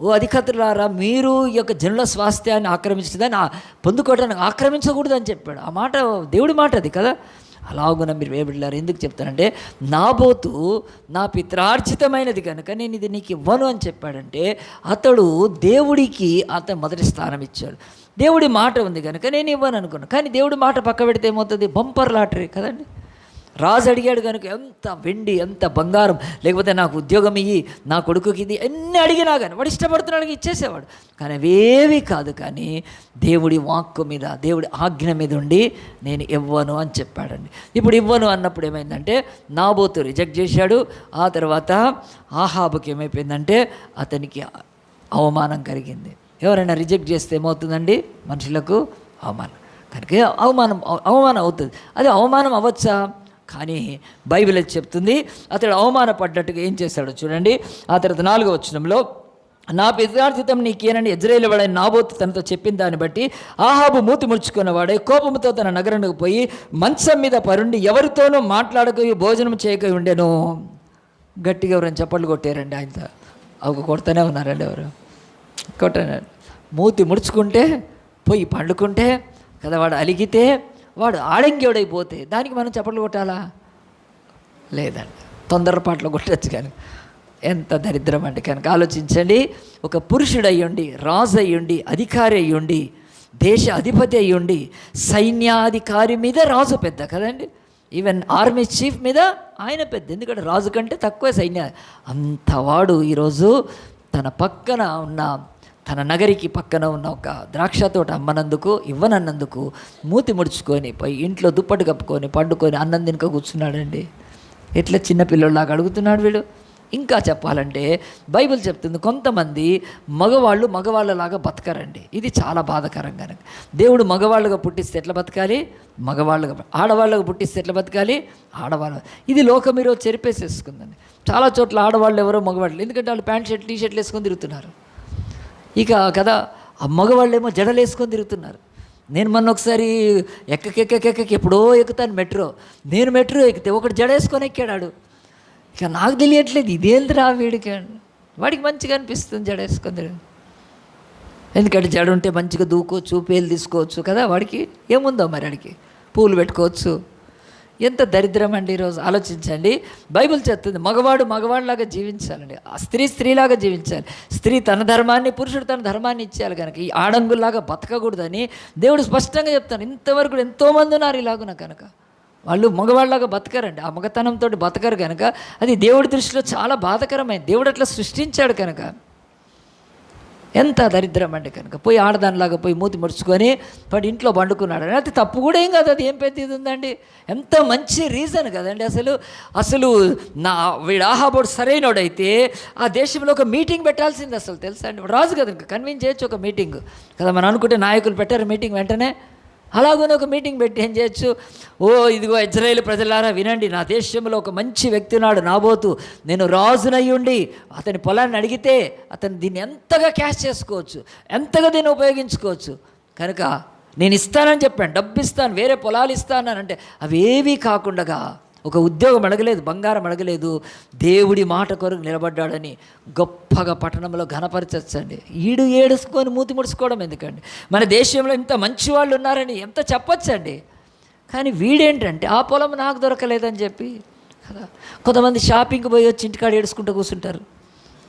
ఓ అధికారులారా మీరు ఈ యొక్క జనుల స్వాస్థ్యాన్ని ఆక్రమించదని పొందుకోవడానికి ఆక్రమించకూడదు అని చెప్పాడు. ఆ మాట దేవుడి మాట అది కదా. అలాగున మీరు వేయబడ్డారు. ఎందుకు చెప్తానంటే, నాబోతు నా పిత్రార్జితమైనది కనుక నేను ఇది నీకు ఇవ్వను అని చెప్పాడంటే, అతడు దేవుడికి మొదటి స్థానం ఇచ్చాడు. దేవుడి మాట ఉంది కనుక నేను ఇవ్వను అనుకున్నాను. కానీ దేవుడి మాట పక్క పెడితే ఏమవుతుంది? బంపర్ లాటరీ కదండి. రాజు అడిగాడు కనుక ఎంత వెండి, ఎంత బంగారం, లేకపోతే నాకు ఉద్యోగం ఇయ్యి, నా కొడుకుకి ఇది ఎన్ని అడిగినా కానీ వాడు ఇష్టపడుతున్నాడు ఇచ్చేసేవాడు. కానీ అవేవి కాదు, కానీ దేవుడి వాక్కు మీద, దేవుడి ఆజ్ఞ మీద ఉండి నేను ఇవ్వను అని చెప్పాడండి. ఇప్పుడు ఇవ్వను అన్నప్పుడు ఏమైందంటే, నాబోతు రిజెక్ట్ చేశాడు. ఆ తర్వాత ఆహాబుకి ఏమైపోయిందంటే అతనికి అవమానం కలిగింది. ఎవరైనా రిజెక్ట్ చేస్తే ఏమవుతుందండి? మనుషులకు అవమానం. కనుక అవమానం అవుతుంది. అది అవమానం అవ్వచ్చా? కానీ బైబిల్ చెప్తుంది అతడు అవమానపడ్డట్టుగా ఏం చేశాడో చూడండి. ఆ తర్వాత 4వ వచనంలో, నా పిత్రార్జితం నీకేనని యెజ్రెయేలు వాడైన నాబోతు తనతో చెప్పిన దాన్ని బట్టి ఆహాబు మూతి ముడుచుకున్నవాడే కోపంతో తన నగరానికి పోయి మంచం మీద పరుండి ఎవరితోనూ మాట్లాడక భోజనం చేయక ఉండెను. గట్టిగా ఎవరైనా చప్పట్లు కొట్టారండి. ఆయనతో కొడుతూనే ఉన్నారండి. ఎవరు కొట్టారు? మూతి ముడుచుకుంటే పోయి పండుకుంటే కదా. వాడు అలిగితే, వాడు ఆడంగ్యుడైపోతే దానికి మనం చప్పట్లు కొట్టాలా? లేదండి, తొందరపాట్లో కొట్టచ్చు. కానీ ఎంత దరిద్రం అండి. కనుక ఆలోచించండి, ఒక పురుషుడు అయ్యుండి, రాజు అయ్యుండి, అధికారి అయ్యుండి, దేశ అధిపతి అయ్యుండి, సైన్యాధికారి మీద రాజు పెద్ద కదండి. ఈవెన్ ఆర్మీ చీఫ్ మీద ఆయన పెద్ద, ఎందుకంటే రాజు కంటే తక్కువ సైన్య. అంతవాడు ఈరోజు తన పక్కన ఉన్న, తన నగరికి పక్కన ఉన్న ఒక ద్రాక్ష తోట అమ్మనందుకు, ఇవ్వనన్నందుకు మూతి ముడుచుకొని పోయి ఇంట్లో దుప్పటి కప్పుకొని పండుకొని అన్నం తినక కూర్చున్నాడండి. ఎట్లా చిన్నపిల్లలాగా అడుగుతున్నాడు వీడు. ఇంకా చెప్పాలంటే బైబిల్ చెప్తుంది, కొంతమంది మగవాళ్ళలాగా బతకరండి. ఇది చాలా బాధాకరంగా. దేవుడు మగవాళ్ళుగా పుట్టిస్తే ఎట్లా బతకాలి? మగవాళ్ళుగా. ఆడవాళ్ళగా పుట్టిస్తే ఎట్లా బతకాలి? ఆడవాళ్ళు. ఇది లోకం ఈరోజు చెరిపేసేసుకుందండి. చాలా చోట్ల ఆడవాళ్ళు ఎవరో మగవాళ్ళు, ఎందుకంటే వాళ్ళు ప్యాంట్ షర్ట్ టీషర్ట్లు వేసుకొని తిరుగుతున్నారు. ఇక కదా ఆ మగవాళ్ళేమో జడలు వేసుకొని తిరుగుతున్నారు. నేను మొన్న ఒకసారి ఎక్కకెక్కకెక్కకి ఎప్పుడో ఎక్కుతాను మెట్రో. నేను మెట్రో ఎక్కితే ఒకటి జడ వేసుకొని ఎక్కాడు. ఇక నాకు తెలియట్లేదు ఇదేంద్రా వీడికి. వాడికి మంచిగా అనిపిస్తుంది జడ వేసుకొని, ఎందుకంటే జడ ఉంటే మంచిగా దూకోవచ్చు, పేలు తీసుకోవచ్చు కదా. వాడికి ఏముందో మరి, వాడికి పూలు పెట్టుకోవచ్చు. ఎంత దరిద్రం అండి ఈరోజు. ఆలోచించండి, బైబిల్ చెప్తుంది మగవాడిలాగా జీవించాలండి, స్త్రీలాగా జీవించాలి. స్త్రీ తన ధర్మాన్ని, పురుషుడు తన ధర్మాన్ని ఇచ్చేయాలి. కనుక ఈ ఆడంగుల్లాగా బతకకూడదని దేవుడు స్పష్టంగా చెప్తాను. ఇంతవరకు ఎంతోమంది ఉన్నారు ఇలాగున. కనుక వాళ్ళు మగవాళ్ళలాగా బతకరండి, ఆ మగతనంతో బతకరు. కనుక అది దేవుడి దృష్టిలో చాలా బాధకరమైంది. దేవుడు అట్లా సృష్టించాడు కనుక. ఎంత దరిద్రం అండి. కనుక పోయి ఆడదానిలాగా పోయి మూతి ముడుచుకొని వాడు ఇంట్లో పండుకున్నాడు. అది తప్పు కూడా ఏం కాదు, అది ఏం పెద్ద ఇది ఉందండి. ఎంత మంచి రీజన్ కదండి. అసలు వీడు ఆహాబోడు సరైనోడైతే ఆ దేశంలో ఒక మీటింగ్ పెట్టాల్సింది అసలు, తెలుసా అండి. రాజు కదా, ఇంకా కన్విన్స్ చేయొచ్చు ఒక మీటింగ్ కదా. మనం అనుకుంటే నాయకులు పెట్టారు మీటింగ్ వెంటనే, అలాగనే ఒక మీటింగ్ పెట్టి ఏం చేయొచ్చు? ఇదిగో ఇజ్రాయేలు ప్రజలారా వినండి, నా దేశంలో ఒక మంచి వ్యక్తి ఉన్నాడు నాబోతు. నేను రాజునయ్యుండి అతని పొలాన్ని అడిగితే అతను దీన్ని ఎంతగా క్యాష్ చేసుకోవచ్చు, ఎంతగా దీన్ని ఉపయోగించుకోవచ్చు. కనుక నేను ఇస్తానని చెప్పాను, డబ్బు ఇస్తాను, వేరే పొలాలు ఇస్తాను అంటే అవేవీ కాకుండా ఒక ఉద్యోగం అడగలేదు, బంగారం అడగలేదు, దేవుడి మాట కొరకు నిలబడ్డాడని గొప్పగా పట్టణంలో ఘనపరచండి. ఏడుసుకొని మూతి ముడుచుకోవడం ఎందుకండి? మన దేశంలో ఇంత మంచి వాళ్ళు ఉన్నారని ఎంత చెప్పచ్చండి. కానీ వీడేంటంటే ఆ పొలం నాకు దొరకలేదని చెప్పి కదా. కొంతమంది షాపింగ్కి పోయి వచ్చి ఇంటికాడ ఏడుచుకుంటూ కూర్చుంటారు,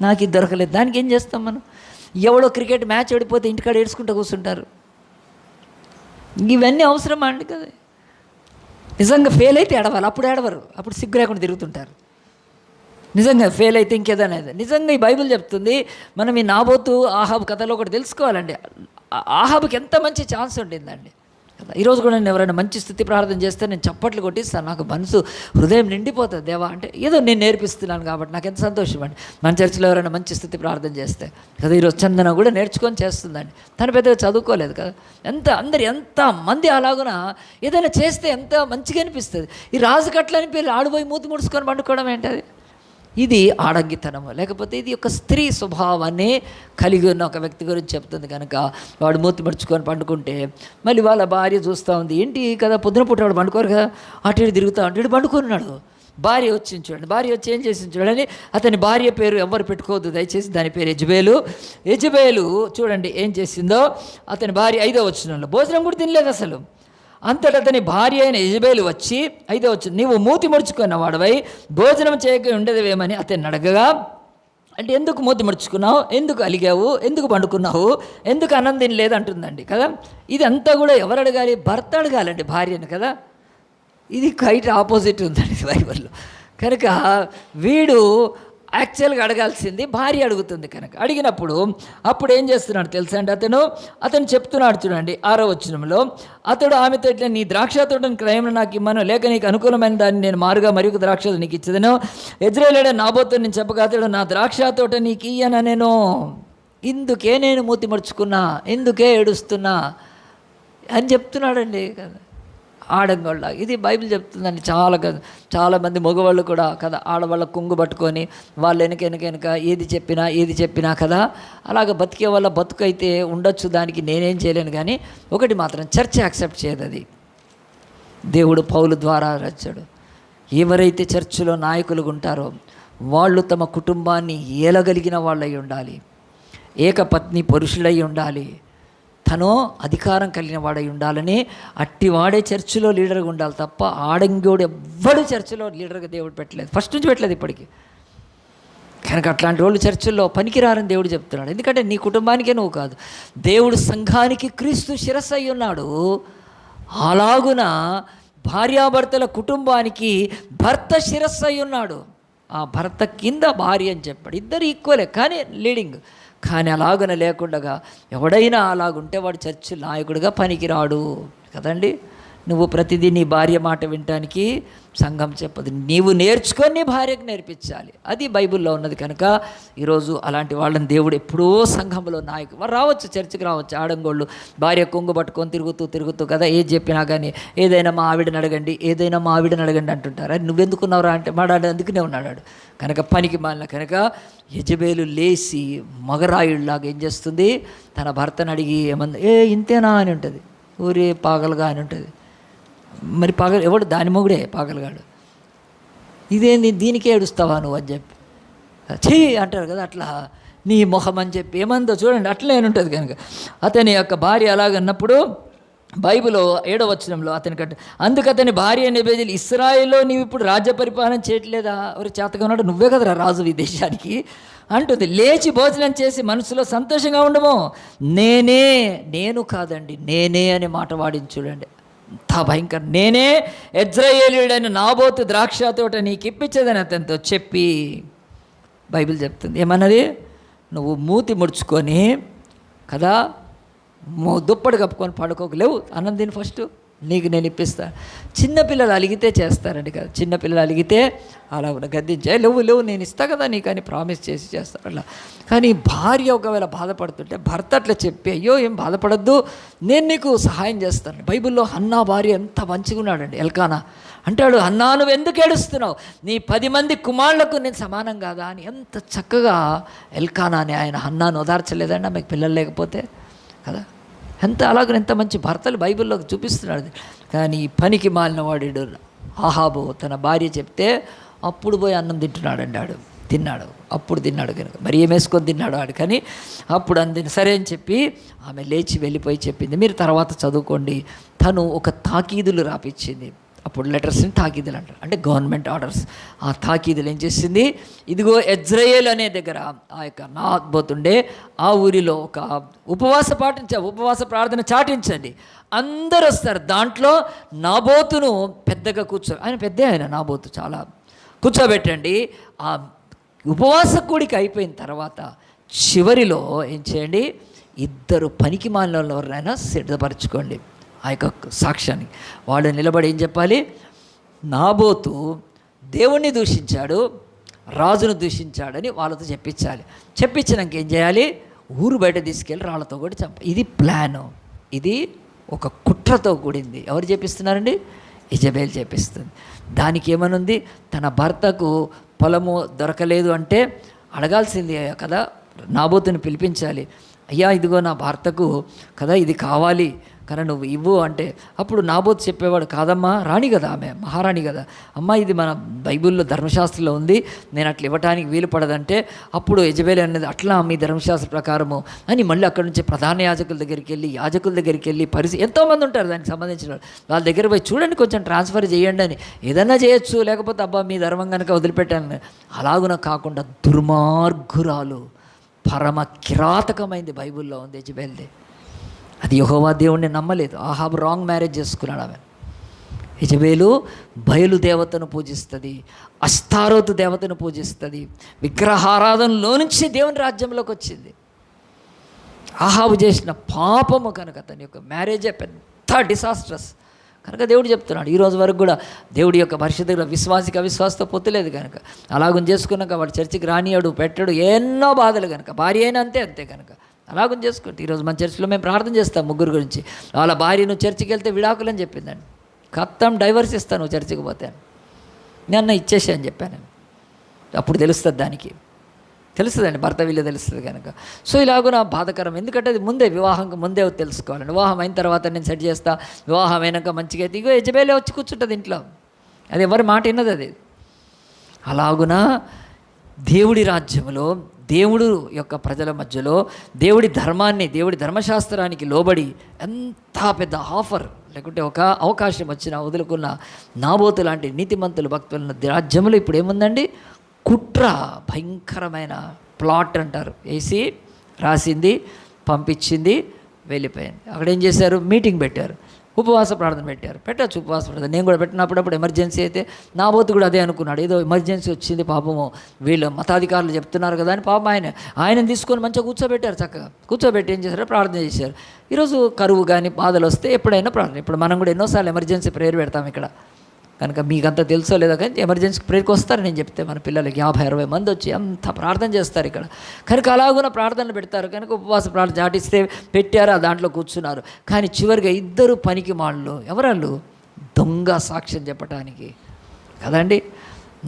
నాకు ఇది దొరకలేదు. దానికి ఏం చేస్తాం మనం? ఎవడో క్రికెట్ మ్యాచ్ ఓడిపోతే ఇంటికాడ ఏడుచుకుంటూ కూర్చుంటారు. ఇవన్నీ అవసరమా అండి కదా. నిజంగా ఫెయిల్ అయితే ఏడవాలి, అప్పుడు ఏడవరు, అప్పుడు సిగ్గు లేకుండా తిరుగుతుంటారు. నిజంగా ఫెయిల్ అయితే ఇంకేదైనా. నిజంగా ఈ బైబిల్ చెప్తుంది, మనం ఈ నాబోతు ఆహాబు కథలో ఒకటి తెలుసుకోవాలండి. ఆహాబుకి ఎంత మంచి ఛాన్స్ ఉండిందండి కదా. ఈరోజు కూడా నేను ఎవరైనా మంచి స్థితి ప్రార్థన చేస్తే నేను చప్పట్లు కొట్టిస్తాను, నాకు మనసు హృదయం నిండిపోతుంది. దేవా అంటే ఏదో నేను నేర్పిస్తున్నాను కాబట్టి నాకు ఎంత సంతోషం అండి. మన చర్చిలో ఎవరైనా మంచి స్థితి ప్రార్థన చేస్తే కదా. ఈరోజు చందన కూడా నేర్చుకొని చేస్తుందండి, తను పెద్దగా చదువుకోలేదు కదా. ఎంత మంది అలాగున ఏదైనా చేస్తే ఎంత మంచిగా అనిపిస్తుంది. ఈ రాజు కట్ల అనిపించి ఆడిపోయి మూతి ముడుచుకొని పండుకోవడం ఏంటది? ఇది ఆడంగితనము. లేకపోతే ఇది ఒక స్త్రీ స్వభావాన్ని కలిగి ఉన్న ఒక వ్యక్తి గురించి చెప్తుంది. కనుక వాడు మూతి మడుచుకొని పండుకుంటే మళ్ళీ వాళ్ళ భార్య చూస్తూ ఉంది, ఏంటి కదా పొద్దున పూట వాడు పండుకోరు కదా, అటు ఇటు తిరుగుతూ ఉంటాడు, ఇటు పండుకున్నాడు. భార్య వచ్చింది చూడండి, భార్య వచ్చి ఏం చేసింది చూడండి. అతని భార్య పేరు ఎవరు పెట్టుకోవద్దు దయచేసి, దాని పేరు యెజబేలు చూడండి ఏం చేసిందో. అతని భార్య 5వ వచనంలో భోజనం కూడా తినలేదు అసలు. అంతటా అతని భార్య అయిన యెజబేలు వచ్చి 5వ వచనం, నీవు మూతి ముడుచుకున్న వాడవై భోజనం చేయక ఉండేదేమని అతన్ని అడగగా, అంటే ఎందుకు మూతి ముడుచుకున్నావు, ఎందుకు అలిగావు, ఎందుకు పండుకున్నావు, ఎందుకు అన్నం తినలేదు అంటుందండి కదా. ఇది అంతా కూడా ఎవరు అడగాలి? భర్త అడగాలండి భార్యను కదా. ఇది క్వైట్ ఆపోజిట్ ఉందండి బైబిల్లో. కనుక వీడు యాక్చువల్గా అడగాల్సింది భార్య అడుగుతుంది. కనుక అడిగినప్పుడు అప్పుడు ఏం చేస్తున్నాడు తెలుసా అండి, అతను చెప్తున్నాడు చూడండి 6వ వచనంలో, అతడు ఆమెతో ఇట్లా, నీ ద్రాక్ష తోటని క్రయంలో నాకు ఇమ్మను, లేక నీకు అనుకూలమైన దాన్ని నేను మారుగా మరియు ద్రాక్ష నీకు ఇచ్చేదను. యెజ్రెయేలు నాబోతు నేను చెప్పగా, అతడు నా ద్రాక్ష తోట నీకు ఇయ్యన నేను, ఇందుకే నేను మూతి మడుచుకున్నా, ఇందుకే ఏడుస్తున్నా అని చెప్తున్నాడండి కదా. ఆడంగోళ్ళ ఇది బైబిల్ చెప్తుందండి. చాలామంది మగవాళ్ళు కూడా కదా ఆడవాళ్ళ కొంగు పట్టుకొని వాళ్ళు వెనక ఏది చెప్పినా కదా అలాగ బతికే వాళ్ళ బతుకైతే ఉండొచ్చు, దానికి నేనేం చేయలేను. కానీ ఒకటి మాత్రం చర్చ యాక్సెప్ట్ చేయదు. అది దేవుడు పౌలు ద్వారా రచ్చాడు. ఎవరైతే చర్చిలో నాయకులుగా ఉంటారో వాళ్ళు తమ కుటుంబాన్ని ఏలగలిగిన వాళ్ళై ఉండాలి, ఏకపత్ని పురుషులై ఉండాలి, తను అధికారం కలిగిన వాడై ఉండాలని, అట్టివాడే చర్చిలో లీడర్గా ఉండాలి తప్ప ఆడంగోడు ఎవ్వడు చర్చిలో లీడర్గా దేవుడు పెట్టలేదు, ఫస్ట్ నుంచి పెట్టలేదు ఇప్పటికీ. కనుక అట్లాంటి వాళ్ళు చర్చిల్లో పనికిరారని దేవుడు చెప్తున్నాడు. ఎందుకంటే నీ కుటుంబానికే నువ్వు కాదు, దేవుడు సంఘానికి క్రీస్తు శిరస్సు అయి ఉన్నాడు. అలాగున భార్యాభర్తల కుటుంబానికి భర్త శిరస్సు అయి ఉన్నాడు. ఆ భర్త కింద భార్య అని చెప్పాడు. ఇద్దరు ఈక్వలే కానీ లీడింగ్. కానీ అలాగన లేకుండా ఎవడైనా అలాగుంటే వాడు చర్చి నాయకుడిగా పనికిరాడు కదండి. నువ్వు ప్రతిదీ నీ భార్య మాట వినటానికి సంఘం చెప్పదు, నీవు నేర్చుకొని నీ భార్యకు నేర్పించాలి. అది బైబిల్లో ఉన్నది. కనుక ఈరోజు అలాంటి వాళ్ళని దేవుడు ఎప్పుడో సంఘంలో నాయకుడు వారు రావచ్చు, చర్చికి రావచ్చు. ఆడంగోళ్ళు భార్య కొంగు పట్టుకొని తిరుగుతూ కదా, ఏది చెప్పినా కానీ ఏదైనా మా ఆవిడని అడగండి, ఏదైనా మా ఆవిడని అడగండి అంటుంటారు. అది నువ్వెందుకున్నావురా అంటే మాడాడు అందుకునే ఉన్నాడు. కనుక పనికి మాలిన కనుక యెజబెలు లేచి మగరాయుడిలాగా ఏం చేస్తుంది, తన భర్తను అడిగి ఏమన్నా ఇంతేనా అని ఉంటుంది, ఊరే పాగలుగా అని ఉంటుంది. మరి పగలు ఎవడు దాని మొగుడే పాగలగాడు, ఇదేంది దీనికే ఏడుస్తావా నువ్వు అని చెప్పి చెయ్యి అంటారు కదా, అట్లా నీ మొహం అని చెప్పి ఏమందో చూడండి అట్లే ఉంటుంది. కనుక అతని యొక్క భార్య అలాగన్నప్పుడు బైబిల్లో 7వ వచనంలో అతనికంటే అందుకు అతని భార్య నెబెజలు, ఇశ్రాయేల్లో నీవు ఇప్పుడు రాజ్య పరిపాలన చేయట్లేదా, ఎవరు చేతగా ఉన్నాడు, నువ్వే కదరా రాజు ఈ దేశానికి అంటుంది. లేచి భోజనం చేసి మనసులో సంతోషంగా ఉండము. నేను కాదండి, నేనే అనే మాట వాడించి చూడండి, అంత భయంకర. నేనే యెజ్రెయేలీయుడైన నాబోతు ద్రాక్ష తోట నీకు ఇప్పించేదని అతనితో చెప్పి బైబిల్ చెప్తుంది. ఏమన్నది, నువ్వు మూతి ముడుచుకొని కదా దుప్పటి కప్పుకొని పడుకోలేవు, అన్నం తిని ఫస్ట్ నీకు నేను ఇప్పిస్తాను. చిన్నపిల్లలు అలిగితే చేస్తారండి కదా, చిన్నపిల్లలు అలిగితే అలా గద్దించే లేవు నేను ఇస్తా కదా నీకు అని ప్రామిస్ చేసి చేస్తారు అలా. కానీ భార్య ఒకవేళ బాధపడుతుంటే భర్త అట్లా చెప్పి అయ్యో ఏం బాధపడద్దు నేను నీకు సహాయం చేస్తాను. బైబిల్లో హన్నా భార్య ఎంత మంచిగా ఉన్నాడండి. ఎల్కానా అంటాడు, హన్నా నువ్వు ఎందుకు ఏడుస్తున్నావు, నీ 10 మంది కుమారులకు నేను సమానం కాదా అని ఎంత చక్కగా ఎల్కానా అని ఆయన హన్నాను ఓదార్చలేదండి ఆమెకు పిల్లలు లేకపోతే కదా. ఎంత మంచి భర్తలు బైబిల్లోకి చూపిస్తున్నాడు. కానీ పనికి మాలిన వాడు ఆహాబు తన భార్య చెప్తే అప్పుడు పోయి అన్నం తింటున్నాడు. అప్పుడు తిన్నాడు కనుక మరి ఏమేసుకొని తిన్నాడు ఆడు. కానీ అప్పుడు సరే అని చెప్పి ఆమె లేచి వెళ్ళిపోయి చెప్పింది. మీరు తర్వాత చదువుకోండి. తను ఒక తాకీదులు రాపిచ్చింది. అప్పుడు లెటర్స్ని తాకీదులు అంటారు, అంటే గవర్నమెంట్ ఆర్డర్స్. ఆ తాకీదులు ఏం చేసింది, ఇదిగో యెజ్రెయేల్ అనే దగ్గర ఆ యొక్క నాబోతుండే ఆ ఊరిలో ఒక ఉపవాస ప్రార్థన చాటించండి, అందరూ వస్తారు. దాంట్లో నాబోతును పెద్దగా ఆయన పెద్ద నాబోతు చాలా కూర్చోబెట్టండి. ఆ ఉపవాస కూడిక అయిపోయిన తర్వాత చివరిలో ఏం చేయండి, 2 పనికి మాలిన ఎవరినైనా సిద్ధపరచుకోండి ఆ యొక్క సాక్ష్యాన్ని. వాళ్ళు నిలబడి ఏం చెప్పాలి, నాబోతు దేవుణ్ణి దూషించాడు, రాజును దూషించాడని వాళ్ళతో చెప్పించాలి. చెప్పించినాక ఏం చేయాలి, ఊరు బయట తీసుకెళ్ళి రాళ్ళతో కూడా ఇది ప్లాను, ఇది ఒక కుట్రతో కూడింది. ఎవరు చేపిస్తున్నారండి, యెజబెల్ చేపిస్తుంది. దానికి ఏమనుంది, తన భర్తకు పొలము దొరకలేదు అంటే అడగాల్సింది కదా, నాబోతుని పిలిపించాలి. అయ్యా ఇదిగో నా భర్తకు కదా ఇది కావాలి కానీ నువ్వు ఇవ్వు అంటే అప్పుడు నాబోతు చెప్పేవాడు, కాదమ్మా రాణి కదా, ఆమె మహారాణి కదా, అమ్మ ఇది మన బైబిల్లో ధర్మశాస్త్రంలో ఉంది, నేను అట్లా ఇవ్వటానికి వీలు పడదంటే అప్పుడు యెజబెల్ అనేది అట్లా మీ ధర్మశాస్త్ర ప్రకారము అని మళ్ళీ అక్కడి నుంచి ప్రధాన యాజకుల దగ్గరికి వెళ్ళి ఎంతోమంది ఉంటారు దానికి సంబంధించిన వాళ్ళ దగ్గర పోయి చూడండి కొంచెం ట్రాన్స్ఫర్ చేయండి అని, ఏదన్నా చేయొచ్చు, లేకపోతే అబ్బా మీ ధర్మం కనుక వదిలిపెట్టాను. అలాగున కాకుండా దుర్మార్గురాలు, పరమ కిరాతకమైంది బైబిల్లో ఉంది యెజబెల్ది. అది యెహోవా దేవుణ్ణి నమ్మలేదు. ఆహాబు రాంగ్ మ్యారేజ్ చేసుకున్నాడు. ఆమె యెజబెలు బయలు దేవతను పూజిస్తుంది, అస్తారోతు దేవతను పూజిస్తుంది, విగ్రహారాధనలో నుంచి దేవుని రాజ్యంలోకి వచ్చింది. ఆహాబు చేసిన పాపము కనుక అతని యొక్క మ్యారేజే పెద్ద డిసాస్ట్రస్. కనుక దేవుడు చెప్తున్నాడు ఈరోజు వరకు కూడా దేవుడి యొక్క పరిశుద్ధుల విశ్వాసికి అవిశ్వాసతో పొత్తులేదు కనుక అలాగని చేసుకున్నాక వాడు చర్చికి రానియాడు పెట్టాడు, ఎన్నో బాధలు కనుక భార్య అయినా అంతే కనుక అలాగని చేసుకుంటే ఈరోజు మన చర్చిలో మేము ప్రార్థన చేస్తాం 3 గురించి. వాళ్ళ భార్య నువ్వు చర్చికి వెళ్తే విడాకులని చెప్పిందండి, కత్తం డైవర్స్ ఇస్తాను నువ్వు చర్చికి పోతే నేను ఇచ్చేసి అని చెప్పాను. అప్పుడు తెలుస్తుంది, దానికి తెలుస్తుందండి, భర్త వీళ్ళు తెలుస్తుంది కనుక. సో ఇలాగున బాధకరం, ఎందుకంటే అది వివాహంకి ముందే తెలుసుకోవాలి. వివాహం అయిన తర్వాత నేను సెట్ చేస్తా, వివాహం అయినాక మంచిగా అయితే ఇగో యెజబెలే వచ్చి కూర్చుంటుంది ఇంట్లో, అది ఎవరి మాట విన్నది. అది అలాగున దేవుడి రాజ్యంలో దేవుడు యొక్క ప్రజల మధ్యలో దేవుడి ధర్మాన్ని, దేవుడి ధర్మశాస్త్రానికి లోబడి ఎంత పెద్ద ఆఫర్ లేకుంటే ఒక అవకాశం వచ్చినా వదులుకున్న నాబోతు లాంటి నీతిమంతులు భక్తుల రాజ్యంలో ఇప్పుడు ఏముందండి? కుట్ర, భయంకరమైన ప్లాట్ అంటారు, వేసి రాసింది, పంపించింది, వెళ్ళిపోయింది. అక్కడ ఏం చేశారు? మీటింగ్ పెట్టారు, ఉపవాస ప్రార్థన పెట్టచ్చు ఉపవాస ప్రార్థన. నేను కూడా పెట్టినప్పుడప్పుడు ఎమర్జెన్సీ అయితే నాబోతు కూడా అదే అనుకున్నాడు, ఏదో ఎమర్జెన్సీ వచ్చింది పాపము, వీళ్ళు మతాధికారులు చెప్తున్నారు కదా అని పాపం ఆయనని తీసుకొని మంచిగా కూర్చోబెట్టారు. చక్కగా కూర్చోబెట్టి ఏం చేశారు? ప్రార్థన చేశారు. ఈరోజు కరువు కానీ బాధలు వస్తే ఎప్పుడైనా ప్రార్థన. ఇప్పుడు మనం కూడా ఎన్నోసార్లు ఎమర్జెన్సీ ప్రేయర్ పెడతాం ఇక్కడ, కనుక మీకంతా తెలుసో లేదో కానీ ఎమర్జెన్సీ ప్రేయర్కి వస్తారు. నేను చెప్తే మన పిల్లలకి 50-60 మంది వచ్చి అంత ప్రార్థన చేస్తారు ఇక్కడ. కనుక అలాగున్న ప్రార్థనలు పెడతారు. కనుక ఉపవాస ప్రార్థన చాటిస్తే పెట్టారు, దాంట్లో కూర్చున్నారు. కానీ చివరిగా ఇద్దరు పనికి మాళ్ళు, ఎవరాళ్ళు? దొంగ సాక్ష్యం చెప్పటానికి కదండి.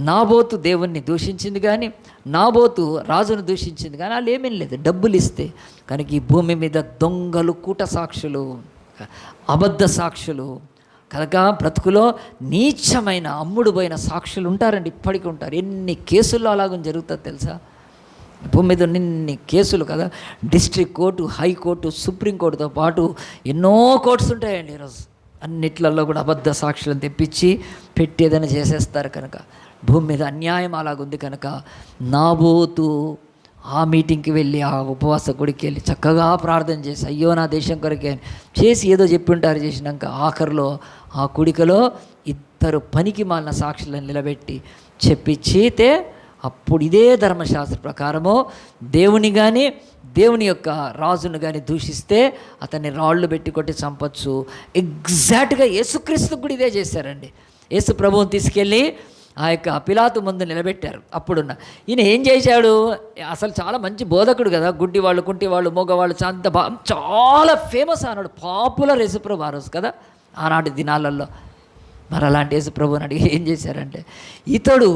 నాబోతు దేవుణ్ణి దూషించింది కానీ, నాబోతు రాజును దూషించింది కానీ వాళ్ళు ఏమీ లేదు, డబ్బులు ఇస్తే. కనుక ఈ భూమి మీద దొంగలు, కూట సాక్షులు, అబద్ధ సాక్షులు, కనుక బ్రతుకులో నీచమైన అమ్ముడు పోయిన సాక్షులు ఉంటారండి, ఇప్పటికీ ఉంటారు. ఎన్ని కేసుల్లో అలాగ జరుగుతుంది తెలుసా? భూమి మీద ఎన్ని కేసులు కదా, డిస్ట్రిక్ట్ కోర్టు, హైకోర్టు, సుప్రీంకోర్టుతో పాటు ఎన్నో కోర్ట్స్ ఉంటాయండి ఈరోజు. అన్నిట్లలో కూడా అబద్ధ సాక్షులను తెప్పించి పెట్టేదని చేసేస్తారు. కనుక భూమి మీద అన్యాయం అలాగుంది. కనుక నాబోతు ఆ మీటింగ్కి వెళ్ళి, ఆ ఉపవాస గుడికి వెళ్ళి చక్కగా ప్రార్థన చేసి, అయ్యో నా దేశం కొరకే చేసి ఏదో చెప్పి ఉంటారు. చేసినాక ఆఖరిలో ఆ కుడికలో ఇద్దరు పనికి మాలిన సాక్షులను నిలబెట్టి చెప్పించితే, అప్పుడు ఇదే ధర్మశాస్త్ర ప్రకారము దేవుని కానీ దేవుని యొక్క రాజును కానీ దూషిస్తే అతన్ని రాళ్ళు పెట్టి కొట్టి చంపచ్చు. ఎగ్జాక్ట్గా యేసుక్రీస్తు కూడా ఇదే చేశారండి. యేసు ప్రభువుని తీసుకెళ్ళి ఆ యొక్క పిలాతు ముందు నిలబెట్టారు. అప్పుడున్న ఈయన ఏం చేశాడు? అసలు చాలా మంచి బోధకుడు కదా, గుడ్డి వాళ్ళు, కుంటి వాళ్ళు, మగవాళ్ళు చాలా ఫేమస్ అన్నాడు, పాపులర్ యేసుప్రభు ఆ రోజు కదా ఆనాటి దినాలలో. మరి అలాంటి యేసుప్రభుని అడిగి ఏం చేశారంటే, ఇతడు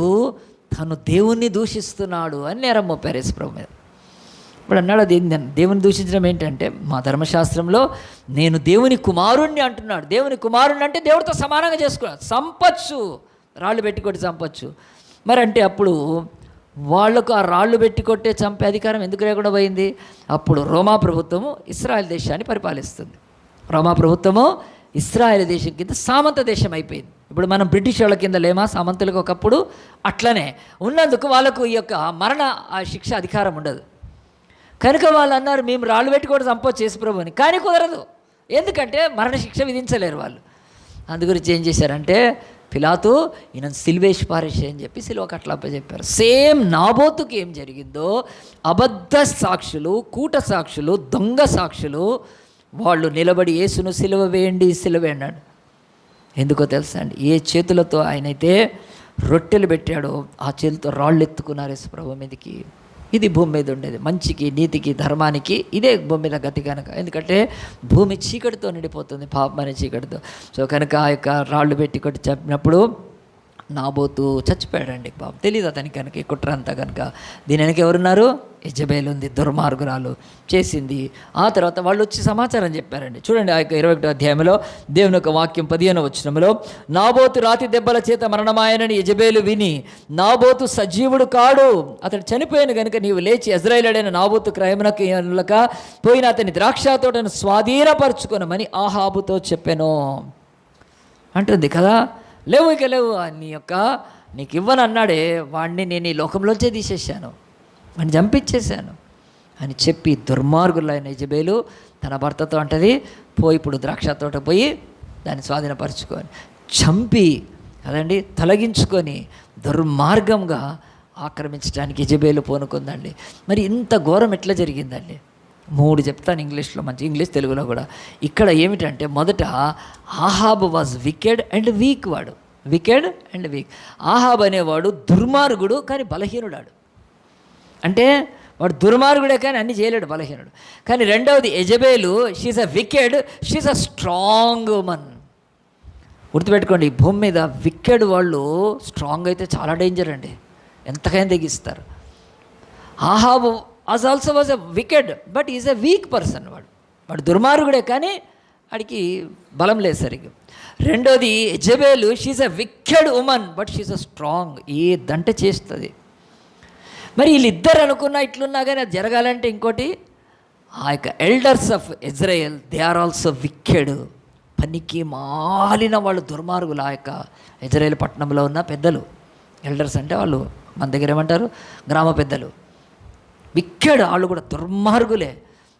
తను దేవుణ్ణి దూషిస్తున్నాడు అని నేరం మోపారు యేసుప్రభు మీద. ఇప్పుడు అన్నాడు, అది దేవుని దూషించడం ఏంటంటే, మా ధర్మశాస్త్రంలో నేను దేవుని కుమారుణ్ణి అంటున్నాడు. దేవుని కుమారుణ్ణి అంటే దేవుడితో సమానంగా చేసుకున్నాడు, చంపచ్చు, రాళ్ళు పెట్టి కొట్టి చంపచ్చు. మరి అంటే అప్పుడు వాళ్లకు ఆ రాళ్ళు పెట్టి కొట్టే చంపే అధికారం ఎందుకు లేకుండా పోయింది? అప్పుడు రోమా ప్రభుత్వము ఇశ్రాయేల్ దేశాన్ని పరిపాలిస్తుంది. రోమా ప్రభుత్వము ఇశ్రాయేల్ దేశం కింద సామంత దేశం అయిపోయింది. ఇప్పుడు మనం బ్రిటిష్ వాళ్ళ కింద లేమా సామంతులకు? ఒకప్పుడు అట్లనే ఉన్నందుకు వాళ్ళకు ఈ యొక్క మరణ శిక్ష అధికారం ఉండదు. కనుక వాళ్ళు అన్నారు, మేము రాళ్ళు పెట్టి కూడా చంపొచ్చు యేసుప్రభు అని. కానీ కుదరదు, ఎందుకంటే మరణ శిక్ష విధించలేరు వాళ్ళు. అందుగురించి ఏం చేశారంటే, పిలాతు ఈయన సిలువేసి పారేసి అని చెప్పి సిలువకు అట్లా చెప్పారు. సేమ్ నాబోతుకి ఏం జరిగిందో, అబద్ధ సాక్షులు, కూట సాక్షులు, దొంగ సాక్షులు వాళ్ళు నిలబడి యేసును సిలువ వేయండి, సిలువ అన్నాడు. ఎందుకో తెలుసా అండి? ఏ చేతులతో ఆయనైతే రొట్టెలు పెట్టాడో ఆ చేతులతో రాళ్ళు ఎత్తుకున్నారు యేసు ప్రభు మీదకి. ఇది భూమి మీద ఉండేది, మంచికి, నీతికి, ధర్మానికి ఇదే భూమి మీద గతి. కనుక ఎందుకంటే భూమి చీకటితో నిండిపోతుంది, పాపం అనే చీకటితో. సో కనుక ఆ యొక్క రాళ్ళు పెట్టి కొట్టి చెప్పినప్పుడు నాబోతు చచ్చిపోయాడండి. పాపం తెలియదు అతనికి కనుక ఈ కుట్ర అంతా. కనుక దీని వెనక ఎవరున్నారు? యెజబెల్ ఉంది, దుర్మార్గురాలు చేసింది. ఆ తర్వాత వాళ్ళు వచ్చి సమాచారం చెప్పారండి. చూడండి ఆ యొక్క 21వ అధ్యాయంలో దేవుని యొక్క వాక్యం 15వ వచనంలో, నాబోతు రాతి దెబ్బల చేత మరణమాయనని యెజబెలు విని, నాబోతు సజీవుడు కాడు, అతడు చనిపోయాను కనుక నీవు లేచి ఇశ్రాయేలుడైన నాబోతు క్రయమునక పోయిన అతని ద్రాక్ష తోటను స్వాధీనపరచుకొనమని ఆహాబుతో చెప్పాను అంటుంది కదా. లేవు ఇక లేవు, నీకు ఇవ్వను అన్నాడే, వాడిని నేను ఈ లోకంలోంచే తీసేశాను, వాడిని చంపించేశాను అని చెప్పి దుర్మార్గులైన యెజబెలు తన భర్తతో అంటది, పోయి ఇప్పుడు ద్రాక్ష తోట పోయి దాన్ని స్వాధీనపరచుకొని చంపి కదండి తొలగించుకొని దుర్మార్గంగా ఆక్రమించడానికి యెజబెలు పూనుకుందండి. మరి ఇంత ఘోరం ఎట్లా జరిగిందండి? 3 చెప్తాను ఇంగ్లీష్లో, మంచి ఇంగ్లీష్ తెలుగులో కూడా. ఇక్కడ ఏమిటంటే, మొదట Ahab was wicked and week. వాడు వికెడ్ అండ్ వీక్. ఆహాబ్ అనేవాడు దుర్మార్గుడు కానీ బలహీనుడాడు. అంటే వాడు దుర్మార్గుడే కానీ అన్ని చేయలేడు, బలహీనుడు. కానీ రెండవది Jezebel, she's a wicked, she's a strong woman. గుర్తుపెట్టుకోండి, ఈ భూమి మీద వికెడ్ వాళ్ళు స్ట్రాంగ్ అయితే చాలా డేంజర్ అండి, ఎంతకైనా తెగిస్తారు. Ahab also was a wicked but is a weak person. వాడు దుర్మార్గుడే కానీ వాడికి బలం లేదు సరిగ్గా. రెండోది Jezebel, she's a wicked woman but she's a strong. ఏదంటే చేస్తుంది. మరి వీళ్ళిద్దరు అనుకున్నా ఇట్లున్నా కానీ అది జరగాలంటే ఇంకోటి, ఆ యొక్క elders of Israel they are also wicked, పనికి మాలిన వాళ్ళు, దుర్మార్గులు. ఆ యొక్క ఇజ్రాయెల్ పట్టణంలో ఉన్న పెద్దలు, ఎల్డర్స్ అంటే వాళ్ళు మన దగ్గర ఏమంటారు, గ్రామ పెద్దలు. విక్కెడ్, వాళ్ళు కూడా దుర్మార్గులే.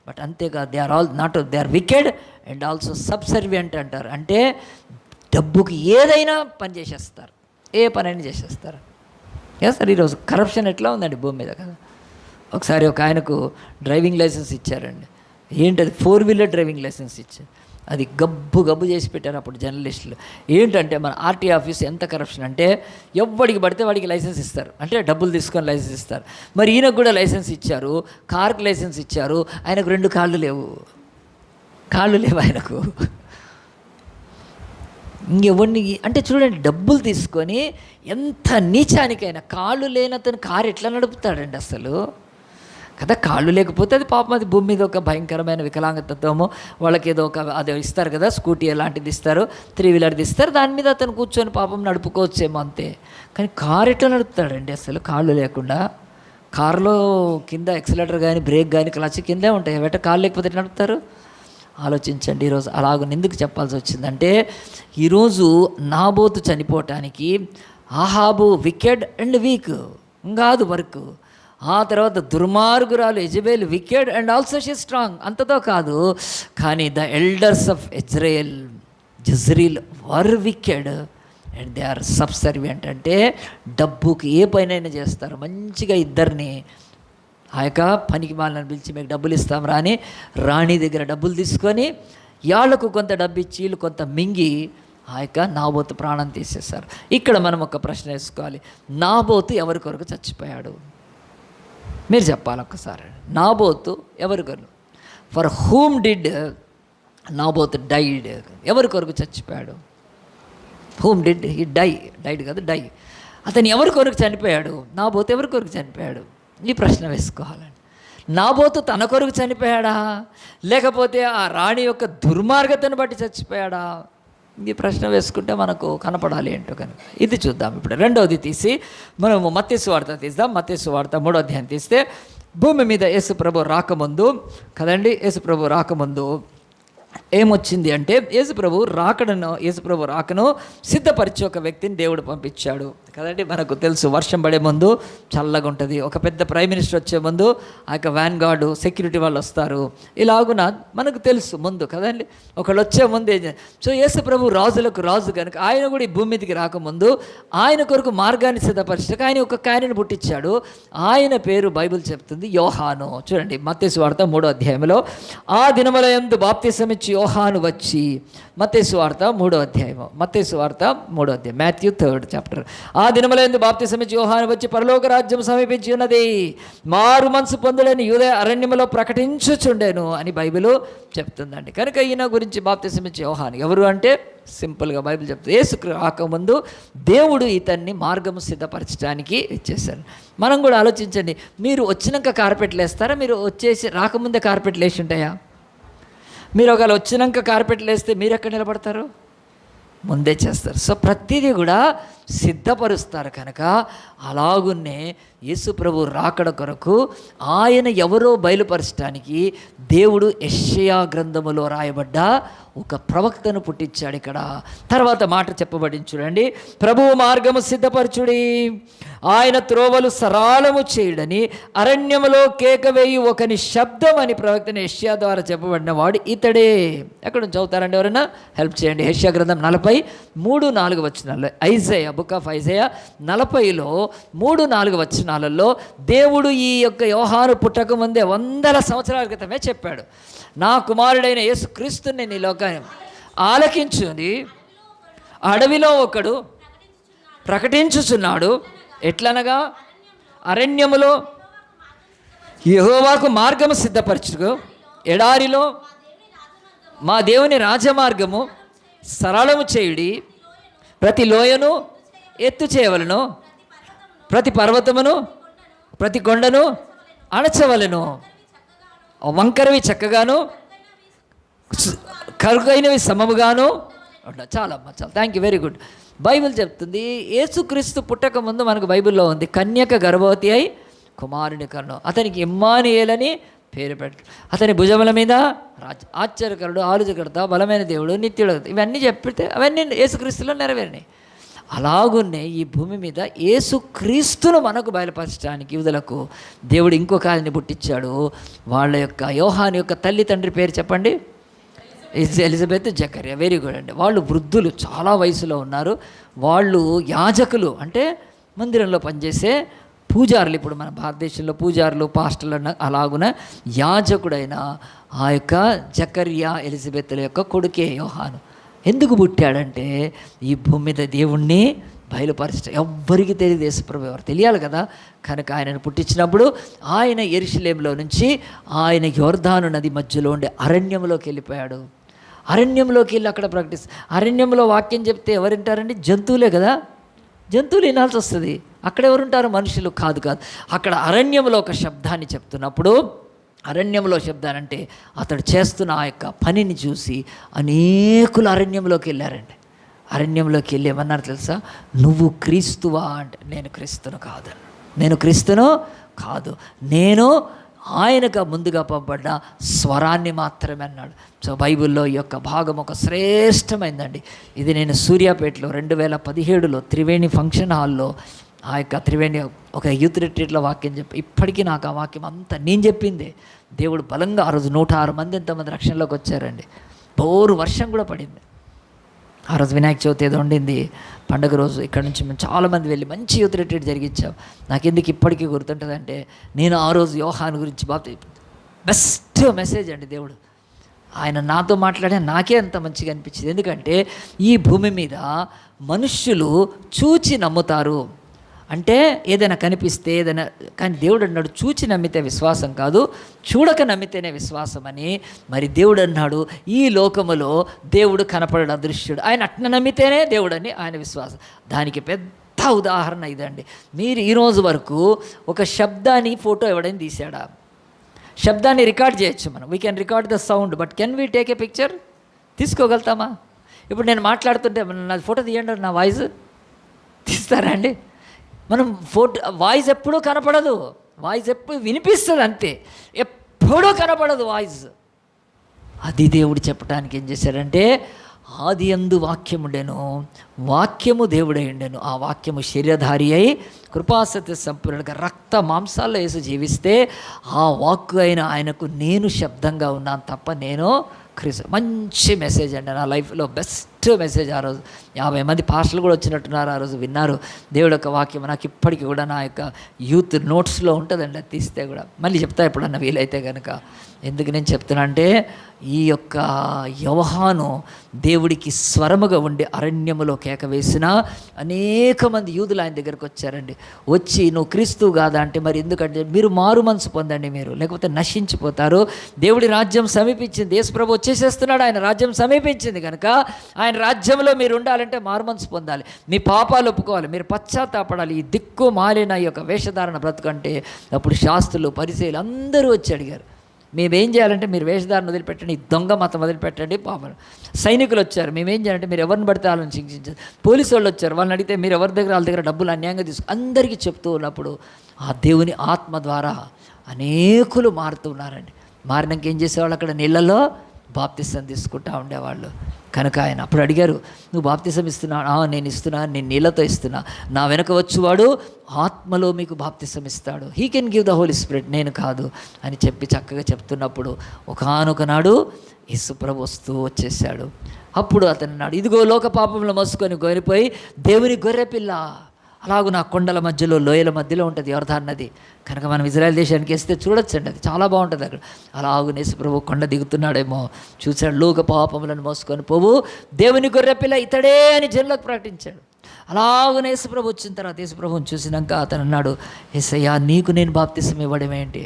బట్ అంతేకాదు, they are wicked and also subservient అంటారు. అంటే డబ్బుకి ఏదైనా పని చేసేస్తారు, ఏ పనైనా చేసేస్తారు. సార్ ఈరోజు కరప్షన్ ఎట్లా ఉందండి భూమి మీద కదా. ఒకసారి ఒక ఆయనకు డ్రైవింగ్ లైసెన్స్ ఇచ్చారండి. ఏంటది, 4-వీలర్ డ్రైవింగ్ లైసెన్స్ ఇచ్చారు. అది గబ్బు చేసి పెట్టారు అప్పుడు జర్నలిస్టులు. ఏంటంటే మన ఆర్టీ ఆఫీస్ ఎంత కరప్షన్ అంటే, ఎవడికి పడితే వాడికి లైసెన్స్ ఇస్తారు, అంటే డబ్బులు తీసుకొని లైసెన్స్ ఇస్తారు. మరి ఈయనకు కూడా లైసెన్స్ ఇచ్చారు, కార్కి లైసెన్స్ ఇచ్చారు. ఆయనకు 2 కాళ్ళు లేవు ఆయనకు. ఇంకెవరిని అంటే చూడండి, డబ్బులు తీసుకొని ఎంత నీచానికైనా, కాళ్ళు లేనతను కారు ఎట్లా నడుపుతాడండి అసలు కదా. కాళ్ళు లేకపోతే అది పాపం, అది భూమి మీద ఒక భయంకరమైన వికలాంగతత్వము. వాళ్ళకి ఏదో ఒక అది ఇస్తారు కదా, స్కూటీ ఎలాంటిది ఇస్తారు, 3-వీలర్ది ఇస్తారు, దాని మీద అతను కూర్చొని పాపం నడుపుకోవచ్చేమో అంతే. కానీ కారు ఎట్లా నడుపుతాడండి అసలు కాళ్ళు లేకుండా. కారులో కింద ఎక్సలేటర్ కానీ బ్రేక్ కానీ క్లచ్ కిందే ఉంటాయి, వెంట కాళ్ళు లేకపోతే ఎట్లా నడుపుతారు ఆలోచించండి. ఈరోజు అలాగ ఎందుకు చెప్పాల్సి వచ్చిందంటే, ఈరోజు నాబోతు చనిపోవటానికి ఆహాబు వికెడ్ అండ్ వీక్ కాదు వర్క్. ఆ తర్వాత దుర్మార్గురాలు Jezebel wicked and also she strong, అంతతో కాదు. కానీ the elders of Jezreel were wicked and they are subservient. అంటే డబ్బుకి ఏ పనైనా చేస్తారు. మంచిగా ఇద్దరిని ఆ యొక్క పనికి వాళ్ళని పిలిచి మీకు డబ్బులు ఇస్తాం రాని, రాణి దగ్గర డబ్బులు తీసుకొని వాళ్ళకు కొంత డబ్బు ఇచ్చి వీళ్ళు కొంత మింగి ఆ యొక్క నాబోతు ప్రాణం తీసేశారు. ఇక్కడ మనం ఒక ప్రశ్న వేసుకోవాలి, నాబోతు ఎవరి కొరకు చచ్చిపోయాడు? మీరు చెప్పాలి ఒక్కసారి. నాబోతు ఎవరి కొరకు, for whom did Naboth died, ఎవరి కొరకు చచ్చిపోయాడు? హూమ్ డిడ్ హీ డైడ్ కాదు, డై. అతను ఎవరి కొరకు చనిపోయాడు? నాబోతు ఎవరి కొరకు చనిపోయాడు? ఈ ప్రశ్న వేసుకోవాలండి. నాబోతు తన కొరకు చనిపోయాడా, లేకపోతే ఆ రాణి యొక్క దుర్మార్గతను బట్టి చచ్చిపోయాడా? ఈ ప్రశ్న వేసుకుంటే మనకు కనపడాలి ఏంటో కనుక ఇది చూద్దాం. ఇప్పుడు రెండవది తీసి మనము మత్తయి సువార్త తీద్దాం. మత్తయి సువార్త 3వ అధ్యాయం తీస్తే, భూమి మీద యేసు ప్రభు రాకముందు కదండి, యేసు ప్రభు రాకముందు ఏమొచ్చింది అంటే, యేసు ప్రభు రాకను సిద్ధపరిచి ఒక వ్యక్తిని దేవుడు పంపించాడు కదండి. మనకు తెలుసు, వర్షం పడే ముందు చల్లగా ఉంటుంది, ఒక పెద్ద ప్రైమ్ మినిస్టర్ వచ్చే ముందు ఆ యొక్క వ్యాన్ గార్డు సెక్యూరిటీ వాళ్ళు వస్తారు, ఇలాగున మనకు తెలుసు ముందు కదండి. ఒకళ్ళు వచ్చే ముందు సో యేసు ప్రభు రాజులకు రాజు కనుక ఆయన కూడా ఈ భూమి మీదకి రాకముందు ఆయన కొరకు మార్గాన్ని సిద్ధపరిచాక ఆయన ఒక ఆయనను పుట్టించాడు. ఆయన పేరు బైబిల్ చెప్తుంది యోహాను. చూడండి మత్తయి సువార్త 3వ అధ్యాయంలో, ఆ దినముల యందు బాప్తిసమిచ్చి యోహాను వచ్చి, మత్తయి సువార్త 3వ అధ్యాయం, మాథ్యూ 3rd చాప్టర్. ఆ దినములందు బాప్తిసమిచ్చి యోహాను వచ్చి, పరలోక రాజ్యం సమీపించి ఉన్నది, మారు మనసు పొందుడని యూదయ అరణ్యములో ప్రకటించుచుండెను అని బైబిల్ చెప్తుందండి. కనుక ఈయన గురించి బాప్తిసమిచ్చి యోహాను ఎవరు అంటే, సింపుల్గా బైబిల్ చెప్తుంది, యేసు రాకముందు దేవుడు ఇతన్ని మార్గము సిద్ధపరచడానికి ఇచ్చేసారు. మనం కూడా ఆలోచించండి, మీరు వచ్చినాక కార్పెట్లు వేస్తారా? మీరు వచ్చేసి రాకముందే కార్పెట్లు వేసి ఉంటాయా? మీరు ఒకవేళ వచ్చినాక కార్పెట్లు వేస్తే మీరు ఎక్కడ నిలబడతారు? ముందే చేస్తారు. సో ప్రతిదీ కూడా సిద్ధపరుస్తారు. కనుక అలాగున్నే యేసు ప్రభు రాకడ కొరకు ఆయన ఎవరో బయలుపరచడానికి దేవుడు యెషయా గ్రంథములో రాయబడ్డ ఒక ప్రవక్తను పుట్టించాడు. ఇక్కడ తర్వాత మాట చెప్పబడింది చూడండి, ప్రభువు మార్గము సిద్ధపరచుడి, ఆయన త్రోవలు సరళము చేయుడని అరణ్యములో కేకవేయి ఒకని శబ్దం అని ప్రవక్తని యెషయా ద్వారా చెప్పబడిన వాడు ఇతడే. ఎక్కడ నుంచి చదువుతారండి? ఎవరైనా హెల్ప్ చేయండి. యెషయా గ్రంథం 43-4 వచనాల్లో, ఐజయా, బుక్ ఆఫ్ ఐజయా 40లో 3-4 వచనాలలో దేవుడు ఈ యొక్క యోహాను పుట్టక ముందే 100 సంవత్సరాల క్రితమే చెప్పాడు, నా కుమారుడైన యేసుక్రీస్తుని నీ లోకాన్ని ఆలకించుని అడవిలో ఒకడు ప్రకటించుచున్నాడు. ఎట్లనగా అరణ్యములో యెహోవాకు మార్గము సిద్ధపరచుకో, ఎడారిలో మా దేవుని రాజమార్గము సరళము చేయుడి, ప్రతి లోయను ఎత్తు చేయవలను, ప్రతి పర్వతమును ప్రతి కొండను అణచవలను, వంకరవి చక్కగాను కరుకైనవి సమముగాను. చాలా thank you, very good. Bible చెప్తుంది యేసుక్రీస్తు పుట్టక ముందు మనకు బైబిల్లో ఉంది, కన్యక గర్భవతి అయి కుమారుని కన్ను, అతనికి ఇమ్మానుయేలని పేరు పెట్టు, అతని భుజముల మీద ఆశ్చర్యకరుడు, ఆలోచకర్త, బలమైన దేవుడు, నిత్యుడు. ఇవన్నీ చెప్పితే అవన్నీ యేసుక్రీస్తులో నెరవేరినాయి. అలాగున్నే ఈ భూమి మీద యేసుక్రీస్తును మనకు బయలుపరచడానికి యూదులకు దేవుడు ఇంకొక ఆయన్ని పుట్టించాడు. వాళ్ళ యొక్క యోహాను యొక్క తల్లి తండ్రి పేరు చెప్పండి. ఎలిజబెత్, జకర్యా. వెరీ గుడ్ అండి. వాళ్ళు వృద్ధులు, చాలా వయసులో ఉన్నారు. వాళ్ళు యాజకులు, అంటే మందిరంలో పనిచేసే పూజారులు. ఇప్పుడు మన భారతదేశంలో పూజారులు, పాస్టర్లు అన్న అలాగున యాజకుడైన ఆ యొక్క జకర్యా ఎలిజబెత్ల యొక్క కొడుకే యోహాను. ఎందుకు పుట్టాడంటే ఈ భూమి మీద దేవుణ్ణి బయలుపరచడం. ఎవ్వరికి తెలియదు, యేసుప్రభు ఎవరు తెలియాలి కదా. కనుక ఆయనను పుట్టించినప్పుడు ఆయన యెరూషలేములో నుంచి ఆయన యోర్దాను నది మధ్యలో ఉండే అరణ్యంలోకి వెళ్ళిపోయాడు. అరణ్యంలోకి వెళ్ళి అక్కడ అరణ్యంలో వాక్యం చెప్తే ఎవరు వింటారండి? జంతువులే కదా, జంతువులు వినాల్సి వస్తుంది. అక్కడ ఎవరుంటారు? మనుషులు కాదు. అక్కడ అరణ్యంలో ఒక శబ్దాన్ని చెప్తున్నప్పుడు, అరణ్యంలో శబ్దానంటే అతడు చేస్తున్న ఆ యొక్క పనిని చూసి అనేకులు అరణ్యంలోకి వెళ్ళారండి. అరణ్యంలోకి వెళ్ళి ఏమన్నారు తెలుసా? నువ్వు క్రీస్తువా అంటే, నేను క్రీస్తును కాదు, నేను క్రీస్తును కాదు, నేను ఆయనకు ముందుగా పంపబడ్డ స్వరాన్ని మాత్రమే అన్నాడు. సో బైబిల్లో ఈ యొక్క భాగం ఒక శ్రేష్టమైందండి. ఇది నేను సూర్యాపేటలో 2017లో త్రివేణి ఫంక్షన్ హాల్లో ఆ యొక్క త్రివేణి ఒక యూత్ రిట్రీట్లో వాక్యం చెప్పి, ఇప్పటికీ నాకు ఆ వాక్యం అంతా నేను చెప్పిందే. దేవుడు బలంగా ఆ రోజు 106 మంది ఎంతమంది రక్షణలోకి వచ్చారండి. బోరు వర్షం కూడా పడింది. ఆ రోజు వినాయక చవితి ఏదో ఉండింది, పండుగ రోజు. ఇక్కడ నుంచి మేము చాలామంది వెళ్ళి మంచి యూత్ రిట్రీట్ జరిగించాం. నాకెందుకు ఇప్పటికీ గుర్తుంటుందంటే, నేను ఆ రోజు యోహాను గురించి బెస్ట్ మెసేజ్ అండి దేవుడు ఆయన నాతో మాట్లాడే, నాకే అంత మంచిగా అనిపించింది. ఎందుకంటే ఈ భూమి మీద మనుష్యులు చూచి నమ్ముతారు, అంటే ఏదైనా కనిపిస్తే ఏదైనా, కానీ దేవుడు అన్నాడు చూచి నమ్మితే విశ్వాసం కాదు, చూడక నమ్మితేనే విశ్వాసం అని. మరి దేవుడు అన్నాడు ఈ లోకములో దేవుడు కనపడడు, అదృశ్యుడు. ఆయన అట్న నమ్మితేనే దేవుడు అని ఆయన విశ్వాసం. దానికి పెద్ద ఉదాహరణ ఇదండి. మీరు ఈరోజు వరకు ఒక శబ్దాన్ని ఫోటో ఎవడైనా తీసాడా? శబ్దాన్ని రికార్డ్ చేయొచ్చు మనం, we can record the sound, but can we take a picture? తీసుకోగలుగుతామా? ఇప్పుడు నేను మాట్లాడుతుంటే నా ఫోటో తీయండి, నా వాయిస్ తీస్తారా అండి? మనం వాయిస్ ఎప్పుడూ కనపడదు, వాయిస్ ఎప్పుడు వినిపిస్తుంది అంతే, ఎప్పుడూ కనపడదు వాయిస్. అది దేవుడు చెప్పడానికి ఏం చేశాడంటే, ఆది యందు వాక్యం ఉండెను, వాక్యము దేవుడై ఉండెను, ఆ వాక్యము శరీరధారి అయి కృపాసత్య సంపూర్ణంగా రక్త మాంసాల్లో యేసు జీవిస్తే ఆ వాక్కు అయిన ఆయనకు నేను శబ్దంగా ఉన్నాను తప్ప నేను మంచి మెసేజ్ అండి. నా లైఫ్లో బెస్ట్ మెసేజ్. ఆ రోజు 50 మంది పాస్టర్లు కూడా వచ్చినట్టున్నారు, ఆ రోజు విన్నారు దేవుడు యొక్క వాక్యం. నాకు ఇప్పటికీ కూడా నా యొక్క యూత్ నోట్స్లో ఉంటుందండి, అది తీస్తే కూడా మళ్ళీ చెప్తా ఎప్పుడన్నా వీలైతే కనుక. ఎందుకు నేను చెప్తున్నా అంటే, ఈ యొక్క యోహాను దేవుడికి స్వరముగా ఉండి అరణ్యములో కేక వేసిన అనేక మంది యూదులు ఆయన దగ్గరకు వచ్చారండి. వచ్చి నువ్వు క్రీస్తువు కాదా అంటే, మరి ఎందుకంటే మీరు మారు మనసు పొందండి, మీరు లేకపోతే నశించిపోతారు, దేవుడి రాజ్యం సమీపించింది, యేసుప్రభు వచ్చేసేస్తున్నాడు, ఆయన రాజ్యం సమీపించింది కనుక ఆయన రాజ్యంలో మీరు ఉండాలంటే మారు మనసు పొందాలి, మీ పాపాలు ఒప్పుకోవాలి, మీరు పశ్చాత్తాపడాలి. ఈ దిక్కు మాలిన ఈ యొక్క వేషధారణ బ్రతుకంటే అప్పుడు శాస్త్రులు పరిచయులు అందరూ వచ్చి అడిగారు, మేమేం చేయాలంటే మీరు వేషధారణ వదిలిపెట్టండి, దొంగ మతం వదిలిపెట్టండి. పాపం సైనికులు వచ్చారు, మేమేం చేయాలంటే మీరు ఎవరిని పడితే వాళ్ళని శిక్షించారు. పోలీసు వాళ్ళు వచ్చారు, వాళ్ళని అడిగితే మీరు ఎవరి దగ్గర వాళ్ళ దగ్గర డబ్బులు అన్యాయంగా అందరికీ చెప్తూ ఉన్నప్పుడు ఆ దేవుని ఆత్మ ద్వారా అనేకులు మారుతున్నారండి. మారినాక ఏం చేసేవాళ్ళు? అక్కడ నీళ్ళలో బాప్తిసం తీసుకుంటూ ఉండేవాళ్ళు. కనుక ఆయన అప్పుడు అడిగారు, నువ్వు బాప్తిసం ఇస్తున్నావు? నేను ఇస్తున్నా, నేను నీళ్ళతో ఇస్తున్నా, నా వెనక వచ్చేవాడు ఆత్మలో మీకు బాప్తిసం ఇస్తాడు, he can give the Holy Spirit, నేను కాదు అని చెప్పి చక్కగా చెప్తున్నప్పుడు ఒకానొకనాడు యేసుప్రభు వస్తూ వచ్చేసాడు. అప్పుడు అతను అన్నాడు, ఇదిగో లోక పాపంలో మోసుకొని గొరిపోయి దేవుని గొర్రెపిల్ల. అలాగూ నా కొండల మధ్యలో లోయల మధ్యలో ఉంటుంది యోర్దాను నది. కనుక మనం ఇజ్రాయెల్ దేశానికి వేస్తే చూడొచ్చండి, అది చాలా బాగుంటుంది అక్కడ. అలాగూ యేసుప్రభు కొండ దిగుతున్నాడేమో చూశాడు, లోక పాపములను మోసుకొని పోవు దేవుని గొర్రెపిల్ల ఇతడే అని జనులకు ప్రకటించాడు. అలాగూ యేసుప్రభు వచ్చిన తర్వాత యేసుప్రభుని చూసినాక అతను అన్నాడు, యేసయ్యా నీకు నేను బాప్తిసం ఇవ్వడం ఏంటి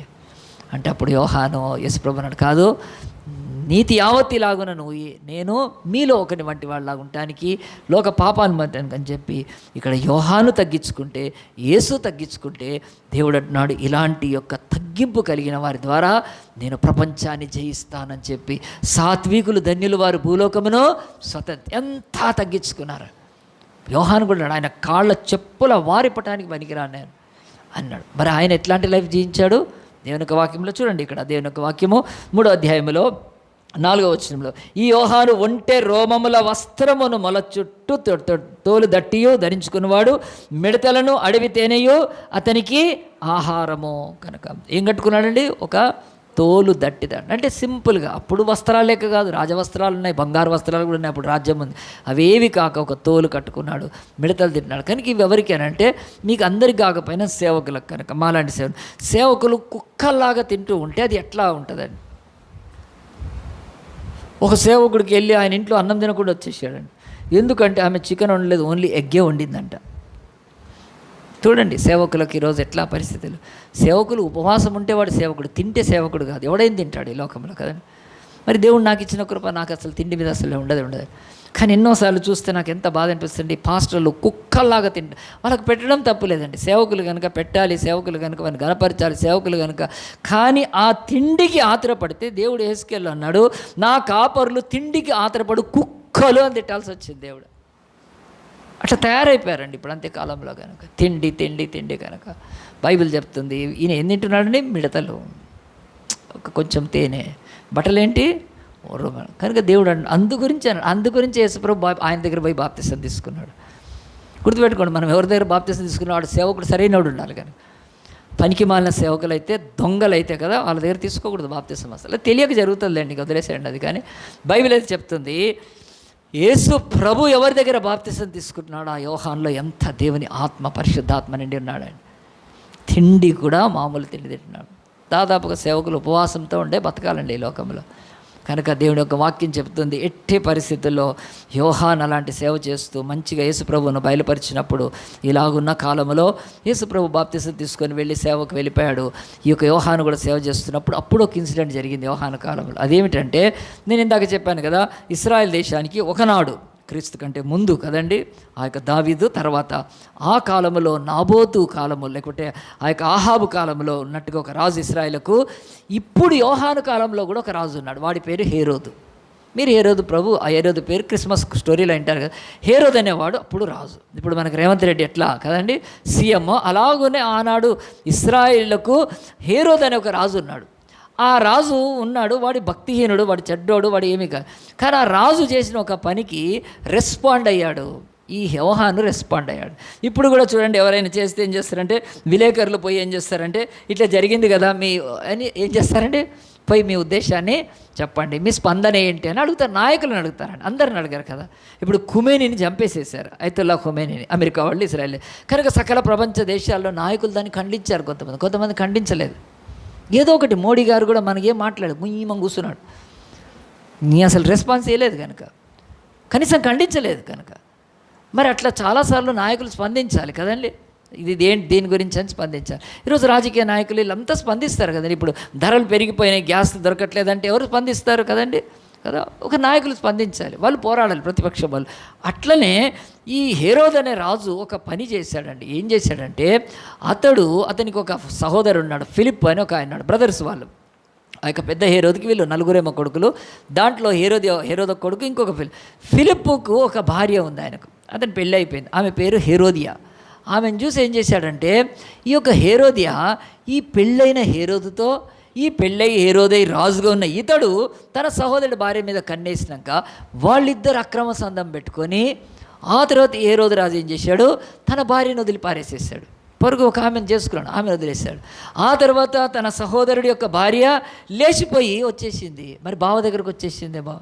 అంటే, అప్పుడు యోహాను యేసుప్రభు అన్నాడు, కాదు నీతి యావత్తి లాగున నువ్వు నేను మీలో ఒకటి వంటి వాళ్ళలాగా ఉండటానికి లోక పాపాన్ని మట్టానికి అని చెప్పి ఇక్కడ యోహాను తగ్గించుకుంటే యేసు తగ్గించుకుంటే దేవుడు అంటున్నాడు, ఇలాంటి యొక్క తగ్గింపు కలిగిన వారి ద్వారా నేను ప్రపంచాన్ని జయిస్తానని చెప్పి సాత్వికులు ధన్యులు వారు భూలోకమును ఎంత తగ్గించుకున్నారు. యోహాను కూడా ఆయన కాళ్ళ చెప్పుల వారిపటానికి పనికిరాను నేను, అన్నాడు. మరి ఆయన ఎట్లాంటి లైఫ్ జీవించాడు? దేవుని యొక్క వాక్యంలో చూడండి, ఇక్కడ దేవుని యొక్క వాక్యము 3వ అధ్యాయంలో 4వ వచనంలో, ఈ యోహాను ఒంటె రోమముల వస్త్రమును మొల చుట్టూ తోలు దట్టియు ధరించుకున్నవాడు, మిడతలను అడవి తేనెయు అతనికి ఆహారము. కనుక ఏం కట్టుకున్నాడండి? ఒక తోలు దట్టిదాడు. అంటే సింపుల్గా, అప్పుడు వస్త్రాలు లేక కాదు, రాజవస్త్రాలు ఉన్నాయి, బంగారు వస్త్రాలు కూడా ఉన్నాయి, అప్పుడు రాజ్యం ఉంది. అవేవి కాక ఒక తోలు కట్టుకున్నాడు, మిడతలు తింటున్నాడు. కనుక ఇవి ఎవరికేనంటే మీకు అందరికి కాకపోయినా సేవకులకు. కనుక మాలాంటి సేవకులు కుక్కల్లాగా తింటూ ఉంటే అది ఎట్లా ఉంటుందండి? ఒక సేవకుడికి వెళ్ళి ఆయన ఇంట్లో అన్నం తినకుండా వచ్చేసాడండి. ఎందుకంటే ఆమె చికెన్ వండలేదు, ఓన్లీ ఎగ్గే వండిందంట. చూడండి సేవకులకు ఈరోజు ఎట్లా పరిస్థితులు. సేవకులు ఉపవాసం ఉంటే వాడు సేవకుడు, తింటే సేవకుడు కాదు. ఎవడైనా తింటాడు ఈ లోకంలో కదండి. మరి దేవుడు నాకు ఇచ్చిన కృప, నాకు అసలు తిండి మీద అసలు ఉండదు. కానీ ఎన్నోసార్లు చూస్తే నాకు ఎంత బాధ అనిపిస్తుంది, పాస్టర్లు కుక్కల్లాగా తింటారు. వాళ్ళకి పెట్టడం తప్పు లేదండి, సేవకులు కనుక పెట్టాలి, సేవకులు కనుక వారిని గణపరచాలి, సేవకులు కనుక. కానీ ఆ తిండికి ఆతురపడితే దేవుడు యెహెజ్కేలు అన్నాడు, నా కాపరులు తిండికి ఆతురపడు కుక్కలు అని తిట్టాల్సి వచ్చింది దేవుడు. అట్లా తయారైపోయారండి ఇప్పుడు అంత్యకాలంలో. కనుక తిండి తిండి తిండి కనుక బైబిల్ చెప్తుంది, ఈయన ఏం తింటున్నాడండి? మిడతలు, కొంచెం తేనె, బట్టలేంటి? కనుక దేవుడు అందుగురించి యేసుప్రభు ఆయన దగ్గర పోయి బాప్తిసం తీసుకున్నాడు. గుర్తుపెట్టుకోండి, మనం ఎవరి దగ్గర బాప్తిసం తీసుకున్నాడు? సేవకుడు సరైనవాడు ఉండాలి. కానీ పనికి మాలిన సేవకులు అయితే, దొంగలు అయితే కదా, వాళ్ళ దగ్గర తీసుకోకూడదు బాప్తిసం. అసలు తెలియక జరుగుతుందండి, వదిలేసేయండి అది. కానీ బైబిల్ అయితే చెప్తుంది, యేసు ప్రభు ఎవరి దగ్గర బాప్తిసం తీసుకుంటున్నాడు? ఆ యోహాన్లో ఎంత దేవుని ఆత్మ, పరిశుద్ధాత్మ నిండి ఉన్నాడండి. తిండి కూడా మామూలు తిండి తింటున్నాడు. దాదాపుగా సేవకులు ఉపవాసంతో ఉండే బతకాలండి ఈ లోకంలో. కనుక దేవుని యొక్క వాక్యం చెప్తుంది, ఎట్టి పరిస్థితుల్లో యోహాన్ అలాంటి సేవ చేస్తూ మంచిగా యేసుప్రభువును బయలుపరిచినప్పుడు, ఇలాగున్న కాలంలో యేసుప్రభు బాప్తిసం తీసుకొని వెళ్ళి సేవకు వెళ్ళిపోయాడు. ఈ యొక్క యోహాను కూడా సేవ చేస్తున్నప్పుడు అప్పుడు ఒక ఇన్సిడెంట్ జరిగింది యోహాను కాలంలో. అదేమిటంటే, నేను ఇందాక చెప్పాను కదా, ఇశ్రాయేల్ దేశానికి ఒకనాడు, క్రీస్తు కంటే ముందు కదండి, ఆ యొక్క దావీదు తర్వాత ఆ కాలంలో నాబోతు కాలము, లేకుంటే ఆ యొక్క ఆహాబు కాలంలో ఉన్నట్టుగా ఒక రాజు ఇశ్రాయేలుకు. ఇప్పుడు యోహాను కాలంలో కూడా ఒక రాజు ఉన్నాడు, వాడి పేరు హేరోదు. మీరు హేరోదు ప్రభు, ఆ హేరోదు పేరు క్రిస్మస్ స్టోరీలో అంటారు కదా. హేరోదు అనేవాడు అప్పుడు రాజు. ఇప్పుడు మనకు రేవంత్ రెడ్డి ఎట్లా కదండి సీఎం, అలాగనే ఆనాడు ఇశ్రాయేలుకు హేరోదు అనే ఒక రాజు ఉన్నాడు. ఆ రాజు ఉన్నాడు, వాడి భక్తిహీనుడు, వాడు చెడ్డోడు, వాడు ఏమీ కాదు. కానీ ఆ రాజు చేసిన ఒక పనికి రెస్పాండ్ అయ్యాడు, ఈ యోహాను రెస్పాండ్ అయ్యాడు. ఇప్పుడు కూడా చూడండి, ఎవరైనా చేస్తే ఏం చేస్తారంటే, విలేకరులు పోయి ఏం చేస్తారంటే, ఇట్లా జరిగింది కదా మీ అని ఏం చేస్తారంటే, పోయి మీ ఉద్దేశాన్ని చెప్పండి, మీ స్పందన ఏంటి అని అడుగుతారు. నాయకులను అడుగుతారండి, అందరిని అడిగారు కదా. ఇప్పుడు ఖుమేనీని చంపేసేశారు, అయతుల్లా ఖుమేనీని, అమెరికా వాళ్ళు, ఇజ్రాయెల్. కనుక సకల ప్రపంచ దేశాల్లో నాయకులు దాన్ని ఖండించారు. కొంతమంది ఖండించలేదు. ఏదో ఒకటి మోడీ గారు కూడా మనకేం మాట్లాడు, ముయ్యమం కూర్చున్నాడు, నీ అసలు రెస్పాన్స్ చేయలేదు కనుక, కనీసం ఖండించలేదు కనుక. మరి అట్లా చాలాసార్లు నాయకులు స్పందించాలి కదండి, ఇది దేని గురించి అని స్పందించాలి. ఈరోజు రాజకీయ నాయకులు వీళ్ళంతా స్పందిస్తారు కదండి. ఇప్పుడు ధరలు పెరిగిపోయినాయి, గ్యాస్ దొరకట్లేదంటే ఎవరు స్పందిస్తారు కదండి కదా. ఒక నాయకులు స్పందించాలి, వాళ్ళు పోరాడాలి, ప్రతిపక్షం వాళ్ళు. అట్లనే ఈ హేరోద్ అనే రాజు ఒక పని చేశాడండి. ఏం చేశాడంటే, అతనికి ఒక సహోదరుడు ఉన్నాడు, ఫిలిప్ అని ఒక ఆయన ఉన్నాడు, బ్రదర్స్ వాళ్ళు. ఆ యొక్క పెద్ద హేరోద్కి వీళ్ళు నలుగురేమో కొడుకులు. దాంట్లో హేరోద కొడుకు ఇంకొక ఫిలిప్పుకు ఒక భార్య ఉంది ఆయనకు. అతని పెళ్ళి అయిపోయింది, ఆమె పేరు హేరోదియా. ఆమెను చూసి ఏం చేశాడంటే, ఈ యొక్క హేరోదియా ఈ పెళ్ళైన హేరోదుతో, ఈ పెళ్ళై హేరోదై రాజుగా ఉన్న ఇతడు తన సహోదరుడి భార్య మీద కన్నేసినాక వాళ్ళిద్దరు అక్రమ సంధం పెట్టుకొని, ఆ తర్వాత హేరోదు రాజు ఏం చేశాడు, తన భార్యను వదిలి పారేసేసాడు. పొరుగు ఒక ఆమెను చేసుకున్నాడు, ఆమెను వదిలేశాడు. ఆ తర్వాత తన సహోదరుడి యొక్క భార్య లేచిపోయి వచ్చేసింది, మరి బావ దగ్గరకు వచ్చేసిందే బావ.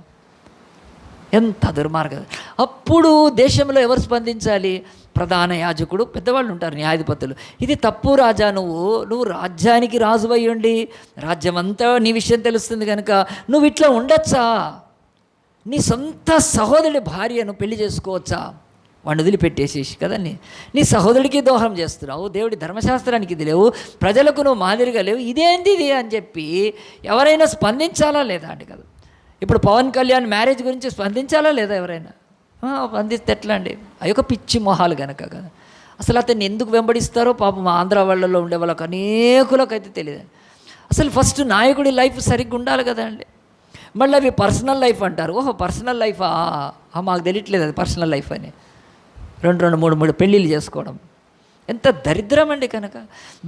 ఎంత దుర్మార్గం. అప్పుడు దేశంలో ఎవరు స్పందించాలి? ప్రధాన యాజకుడు, పెద్దవాళ్ళు ఉంటారు, న్యాయాధిపతులు. ఇది తప్పు రాజా, నువ్వు రాజ్యానికి రాజు అయ్యుండి, రాజ్యమంతా నీ విషయం తెలుస్తుంది కనుక నువ్వు ఇట్లా ఉండొచ్చా? నీ సొంత సహోదరుడి భార్యను పెళ్లి చేసుకోవచ్చా? వాడిని వదిలిపెట్టేసేసి కదండి, నీ సహోదరుడికి దోహం చేస్తున్నావు, దేవుడి ధర్మశాస్త్రానికి ఇది లేవు, ప్రజలకు నువ్వు మాదిరిగా లేవు, ఇదేంటి ఇది అని చెప్పి ఎవరైనా స్పందించాలా లేదా అండి కదా. ఇప్పుడు పవన్ కళ్యాణ్ మ్యారేజ్ గురించి స్పందించాలా లేదా ఎవరైనా? స్పందిస్తే ఎట్లా అండి? ఆ యొక్క పిచ్చి మొహాలు కనుక కదా. అసలు అతన్ని ఎందుకు వెంబడిస్తారో పాపం ఆంధ్ర వాళ్ళలో ఉండే వాళ్ళకి అనేకులకైతే తెలియదు. అసలు ఫస్ట్ నాయకుడి లైఫ్ సరిగ్గా ఉండాలి కదండి. మళ్ళీ అవి పర్సనల్ లైఫ్ అంటారు. ఓహో పర్సనల్ లైఫా, మాకు తెలియట్లేదు అది పర్సనల్ లైఫ్ అని. 2 3 పెళ్ళిళ్ళు చేసుకోవడం, ఎంత దరిద్రం అండి. కనుక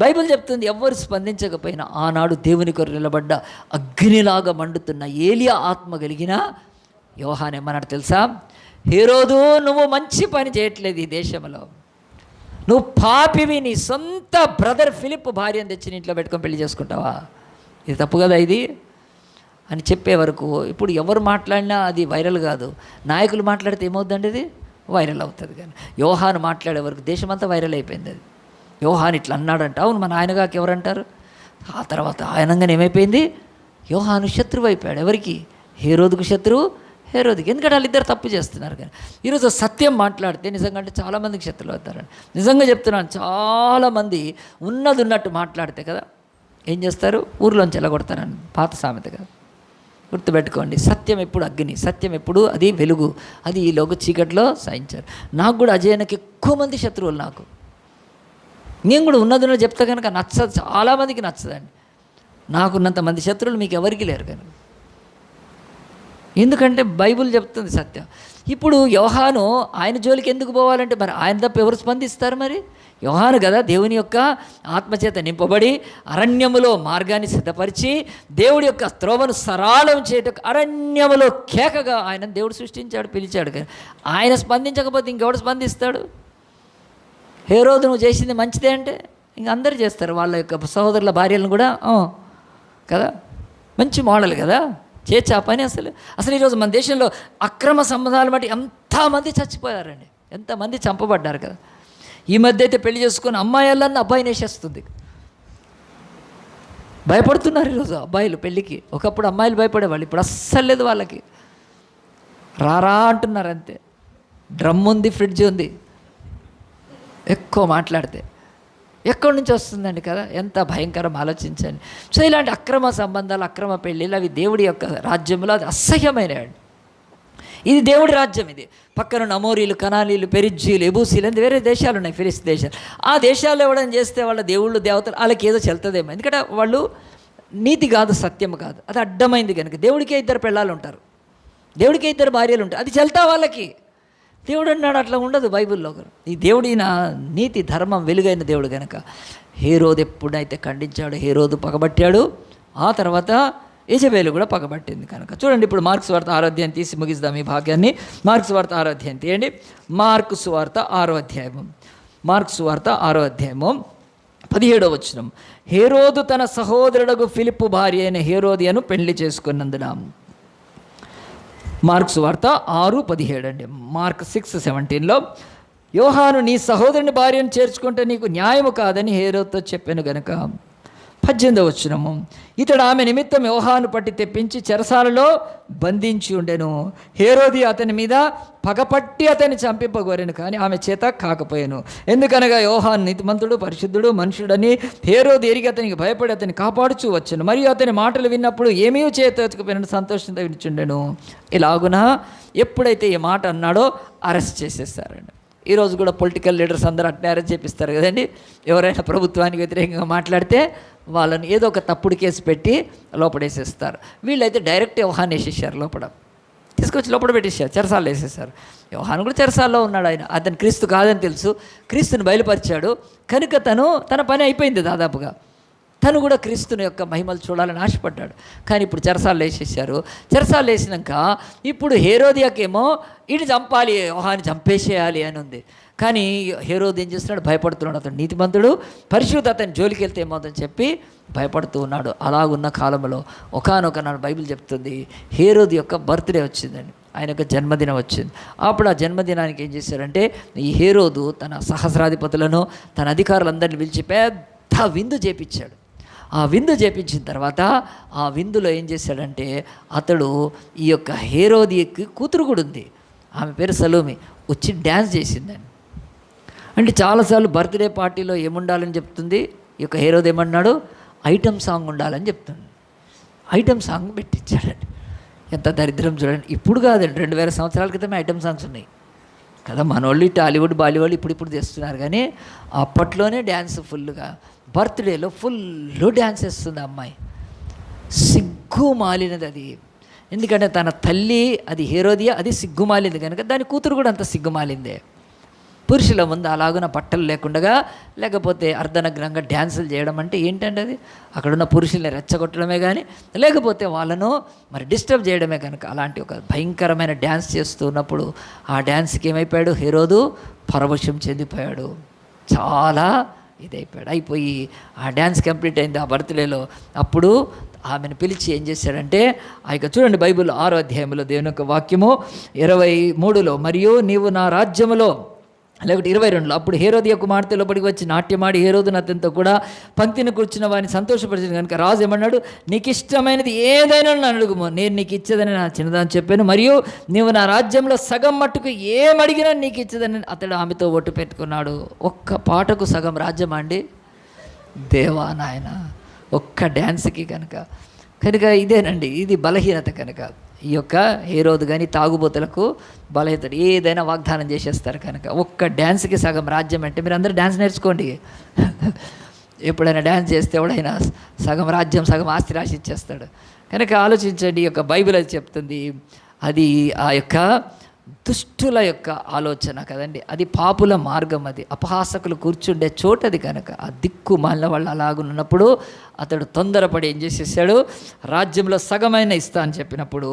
బైబిల్ చెప్తుంది, ఎవ్వరు స్పందించకపోయినా ఆనాడు దేవుని కొరకు నిలబడ్డ అగ్నిలాగా మండుతున్న ఏలియా ఆత్మ కలిగిన యోహాను ఏమన్నాడు తెలుసా? హేరోదు, నువ్వు మంచి పని చేయట్లేదు ఈ దేశంలో, నువ్వు పాపివి, నీ సొంత బ్రదర్ ఫిలిప్ భార్యను తెచ్చి ఇంట్లో పెట్టుకొని పెళ్లి చేసుకుంటావా? ఇది తప్పు కదా ఇది అని చెప్పే వరకు ఇప్పుడు ఎవరు మాట్లాడినా అది వైరల్ కాదు. నాయకులు మాట్లాడితే ఏమవుతుందండి, ఇది వైరల్ అవుతుంది. కానీ యోహాను మాట్లాడే వరకు దేశమంతా వైరల్ అయిపోయింది. అది యోహాను ఇట్లా అన్నాడంట. అవును, మన ఆయనగాకి ఎవరంటారు? ఆ తర్వాత ఆయనంగానే ఏమైపోయింది, యోహాను శత్రువు అయిపోయాడు. ఎవరికి? హేరోదుకు శత్రువు, హేరోదుకి. ఎందుకంటే వాళ్ళిద్దరు తప్పు చేస్తున్నారు. కానీ ఈరోజు సత్యం మాట్లాడితే నిజంగా అంటే చాలామందికి శత్రువులు అవుతారండి. నిజంగా చెప్తున్నాను, చాలామంది ఉన్నట్టు మాట్లాడితే కదా ఏం చేస్తారు, ఊర్లోంచి వెళ్ళగొడతారని పాత సామెత కదా. గుర్తుపెట్టుకోండి, సత్యం ఎప్పుడు అగ్ని, సత్యం ఎప్పుడు అది వెలుగు, అది ఈలోగా చీకట్లో సాయించారు. నాకు కూడా అజయనకి ఎక్కువ మంది శత్రువులు. నాకు నేను కూడా ఉన్నదిలో చెప్తా కనుక నచ్చదు, చాలామందికి నచ్చదండి. నాకున్నంత మంది శత్రువులు మీకు ఎవరికి లేరు. కనుక ఎందుకంటే బైబిల్ చెప్తుంది సత్యం. ఇప్పుడు యోహాను ఆయన జోలికి ఎందుకు పోవాలంటే మరి ఆయన తప్ప ఎవరు స్పందిస్తారు? మరి యోహాను కదా దేవుని యొక్క ఆత్మచేత నింపబడి అరణ్యములో మార్గాన్ని సిద్ధపరిచి దేవుడి యొక్క త్రోవను సరళం చేయటం, అరణ్యములో కేకగా ఆయన దేవుడు సృష్టించాడు, పిలిచాడు. కానీ ఆయన స్పందించకపోతే ఇంకెవడు స్పందిస్తాడు? హేరోదు నువ్వు చేసింది మంచిదే అంటే ఇంక అందరూ చేస్తారు, వాళ్ళ యొక్క సహోదరుల భార్యలను కూడా కదా. మంచి మోడల్ కదా, చేర్చా పని. అసలు ఈరోజు మన దేశంలో అక్రమ సంబంధాలు బట్టి ఎంతమంది చచ్చిపోయారండి, ఎంతమంది చంపబడ్డారు కదా. ఈ మధ్య అయితే పెళ్లి చేసుకుని అమ్మాయిలన్నీ అబ్బాయిని వేసేస్తుంది. భయపడుతున్నారు ఈరోజు అబ్బాయిలు పెళ్ళికి. ఒకప్పుడు అమ్మాయిలు భయపడేవాళ్ళు, ఇప్పుడు అస్సలు లేదు వాళ్ళకి. రారా అంటున్నారు అంతే. డ్రమ్ ఉంది, ఫ్రిడ్జ్ ఉంది. ఎక్కువ మాట్లాడితే ఎక్కడి నుంచి వస్తుందండి కదా, ఎంత భయంకరం ఆలోచించండి. సో ఇలాంటి అక్రమ సంబంధాలు, అక్రమ పెళ్ళిళ్ళు అవి దేవుడి యొక్క రాజ్యంలో అది అసహ్యమైనవి. ఇది దేవుడి రాజ్యం. ఇది పక్కన అమోరీలు, కనానీలు, పెరిజ్జీలు, ఎబూసీలు అని వేరే దేశాలు ఉన్నాయి, ఫిలిస్తీన్ దేశాలు. ఆ దేశాల్లో ఎవడని చేస్తే వాళ్ళ దేవుళ్ళు దేవతలు వాళ్ళకి ఏదో చెల్తుందేమో. ఎందుకంటే వాళ్ళు నీతి కాదు, సత్యం కాదు, అది అడ్డమైంది. కనుక దేవుడికే 2 పెళ్ళాలు ఉంటారు, దేవుడికే 2 భార్యలు ఉంటారు, అది చెల్తా వాళ్ళకి. దేవుడు అన్నాడు అట్లా ఉండదు బైబిల్లో. ఈ దేవుడి నా నీతి ధర్మం వెలుగైన దేవుడు కనుక హేరోదు ఎప్పుడైతే ఖండించాడు, హేరోదు పగబట్టాడు. ఆ తర్వాత యెజబెలు కూడా పగబట్టింది. కనుక చూడండి, ఇప్పుడు మార్కు సువార్త 6వ అధ్యాయం తీసి ముగిద్దాం ఈ భాగ్యాన్ని. మార్కు సువార్త 6వ అధ్యాయం తీయండి. మార్కు సువార్త 6వ అధ్యాయము, మార్కు సువార్త 6వ అధ్యాయము 17వ వచనం. హేరోదు తన సహోదరుడగు ఫిలిప్పు భార్య అయిన హేరోదియను పెళ్లి చేసుకున్నందున. మార్కు సువార్త 6:17 అండి. మార్క్ 6:17లో యోహాను నీ సహోదరుని భార్యను చేర్చుకుంటే నీకు న్యాయము కాదని హేరోదుతో చెప్పాను గనుక. 18వ వచనము. ఇతడు ఆమె నిమిత్తం యోహాను పట్టి తెప్పించి చెరసాలలో బంధించి ఉండెను. హేరోది అతని మీద పగపట్టి అతన్ని చంపింపగోరెను, కానీ ఆమె చేత కాకపోయాను. ఎందుకనగా యోహాను నీతిమంతుడు, పరిశుద్ధుడు, మనుషుడని హేరోది ఎరిగి అతనికి భయపడి అతన్ని కాపాడుచూ వచ్చాను. మరియు అతని మాటలు విన్నప్పుడు ఏమీ చేతకపోయిన సంతోషంతో వినిచుండెను. ఇలాగున ఎప్పుడైతే ఈ మాట అన్నాడో అరెస్ట్ చేసేస్తారండి. ఈరోజు కూడా పొలిటికల్ లీడర్స్ అందరూ అట్నే అరెస్ట్ చేపిస్తారు కదండి. ఎవరైనా ప్రభుత్వానికి వ్యతిరేకంగా మాట్లాడితే వాళ్ళని ఏదో ఒక తప్పుడు కేసు పెట్టి లోపడేసేస్తారు. వీళ్ళైతే డైరెక్ట్ యోహాను వేసేసారు, లోపల తీసుకొచ్చి లోపల పెట్టేశారు, చెరసాల్లో వేసేసారు. యోహాను కూడా చెరసాల్లో ఉన్నాడు. అతను క్రీస్తు కాదని తెలుసు, క్రీస్తుని బయలుపరిచాడు కనుక తన పని అయిపోయింది దాదాపుగా. తను కూడా క్రీస్తుని యొక్క మహిమలు చూడాలని ఆశపడ్డాడు. కానీ ఇప్పుడు చెరసాల్లో వేసేసారు. చెరసాల్లో వేసినాక ఇప్పుడు హేరోదియాకేమో ఈయన చంపాలి, యోహాను చంపేసేయాలి అని ఉంది. కానీ హేరోదు ఏం చేస్తున్నాడు, భయపడుతున్నాడు. అతను నీతిమంతుడు, పరిశుద్ధ, అతని జోలికి వెళ్తే ఏమవుతుందని చెప్పి భయపడుతూ ఉన్నాడు. అలాగున్న కాలంలో ఒకానొక నాడు బైబిల్ చెప్తుంది హేరోదు యొక్క బర్త్డే వచ్చిందండి, ఆయన యొక్క జన్మదినం వచ్చింది. అప్పుడు ఆ జన్మదినానికి ఏం చేశారంటే ఈ హేరోదు తన సహస్రాధిపతులను, తన అధికారులందరినీ పిలిచి పెద్ద విందు చేపించాడు. ఆ విందు చేపించిన తర్వాత ఆ విందులో ఏం చేశాడంటే అతడు ఈ యొక్క హేరోదికి కూతురు కూడా ఉంది, ఆమె పేరు సలోమి, వచ్చి డ్యాన్స్ చేసిందండి. అంటే చాలాసార్లు బర్త్డే పార్టీలో ఏముండాలని చెప్తుంది ఈ యొక్క హేరోదు, ఏమన్నాడు, ఐటమ్ సాంగ్ ఉండాలని చెప్తుంది. ఐటమ్ సాంగ్ పెట్టించాడండి. ఎంత దరిద్రం చూడండి. ఇప్పుడు కాదండి, 2000 సంవత్సరాల క్రితమే ఐటమ్ సాంగ్స్ ఉన్నాయి కదా. మనోళ్ళు టాలీవుడ్, బాలీవుడ్ ఇప్పుడు తెస్తున్నారు. కానీ అప్పట్లోనే డ్యాన్స్ ఫుల్గా, బర్త్డేలో ఫుల్ డ్యాన్స్ వేస్తుంది అమ్మాయి. సిగ్గు మాలినది అది. ఎందుకంటే తన తల్లి అది హేరోదియా, అది సిగ్గుమాలింది కనుక దాని కూతురు కూడా అంత సిగ్గుమాలిందే. పురుషుల ముందు అలాగున బట్టలు లేకుండా, లేకపోతే అర్ధనగ్నంగా డ్యాన్సులు చేయడం అంటే ఏంటంటే అది అక్కడున్న పురుషుల్ని రెచ్చగొట్టడమే కానీ, లేకపోతే వాళ్ళను మరి డిస్టర్బ్ చేయడమే కనుక. అలాంటి ఒక భయంకరమైన డ్యాన్స్ చేస్తూ ఉన్నప్పుడు ఆ డ్యాన్స్కి ఏమైపోయాడు, హెరోదు పరవశం చెందిపోయాడు, చాలా అయిపోయి ఆ డ్యాన్స్ కంప్లీట్ అయింది ఆ బర్త్డేలో. అప్పుడు ఆమెను పిలిచి ఏం చేశాడంటే, ఆ యొక్క చూడండి బైబిల్ 6వ అధ్యాయంలో దేవుని యొక్క వాక్యము 23లో, మరియు నీవు నా రాజ్యములో, లేకపోతే 22లో, అప్పుడు హేరోదియ కుమార్తె లోపలికి వచ్చి నాట్యమాడి హేరోదును అతనితో కూడా పంక్తిని కూర్చున్న వారిని సంతోషపరిచింది కనుక రాజు ఏమన్నాడు, నీకు ఇష్టమైనది ఏదైనా నన్ను అడుగుము, నేను నీకు ఇచ్చేదని నా చిన్నదాన్ని చెప్పాను, మరియు నీవు నా రాజ్యంలో సగం మట్టుకు ఏమడిగినా నీకు ఇచ్చేదని అతడు ఆమెతో ఒట్టు పెట్టుకున్నాడు. ఒక్క పాటకు సగం రాజ్యం అండి దేవా నాయన, ఒక్క డ్యాన్స్కి కనుక ఇదేనండి, ఇది బలహీనత. కనుక ఈ యొక్క హేరోదు కానీ తాగుబోతులకు బలహీనత, ఏదైనా వాగ్దానం చేసేస్తారు కనుక. ఒక్క డ్యాన్స్కి సగం రాజ్యం అంటే మీరు అందరూ డ్యాన్స్ నేర్చుకోండి. ఎప్పుడైనా డ్యాన్స్ చేస్తే ఎవడైనా సగం రాజ్యం సగం ఆస్తి రాసి ఇచ్చేస్తాడు. కనుక ఆలోచించండి, ఈ యొక్క బైబిల్ అది చెప్తుంది, అది ఆ యొక్క దుష్టుల యొక్క ఆలోచన కదండి, అది పాపుల మార్గం, అది అపహాసకులు కూర్చుండే చోటది. కనుక ఆ దిక్కు మాలిన వాళ్ళు అలాగున్నప్పుడు అతడు తొందరపడి ఏం చేసేసాడు, రాజ్యంలో సగమైన ఇస్తా అని చెప్పినప్పుడు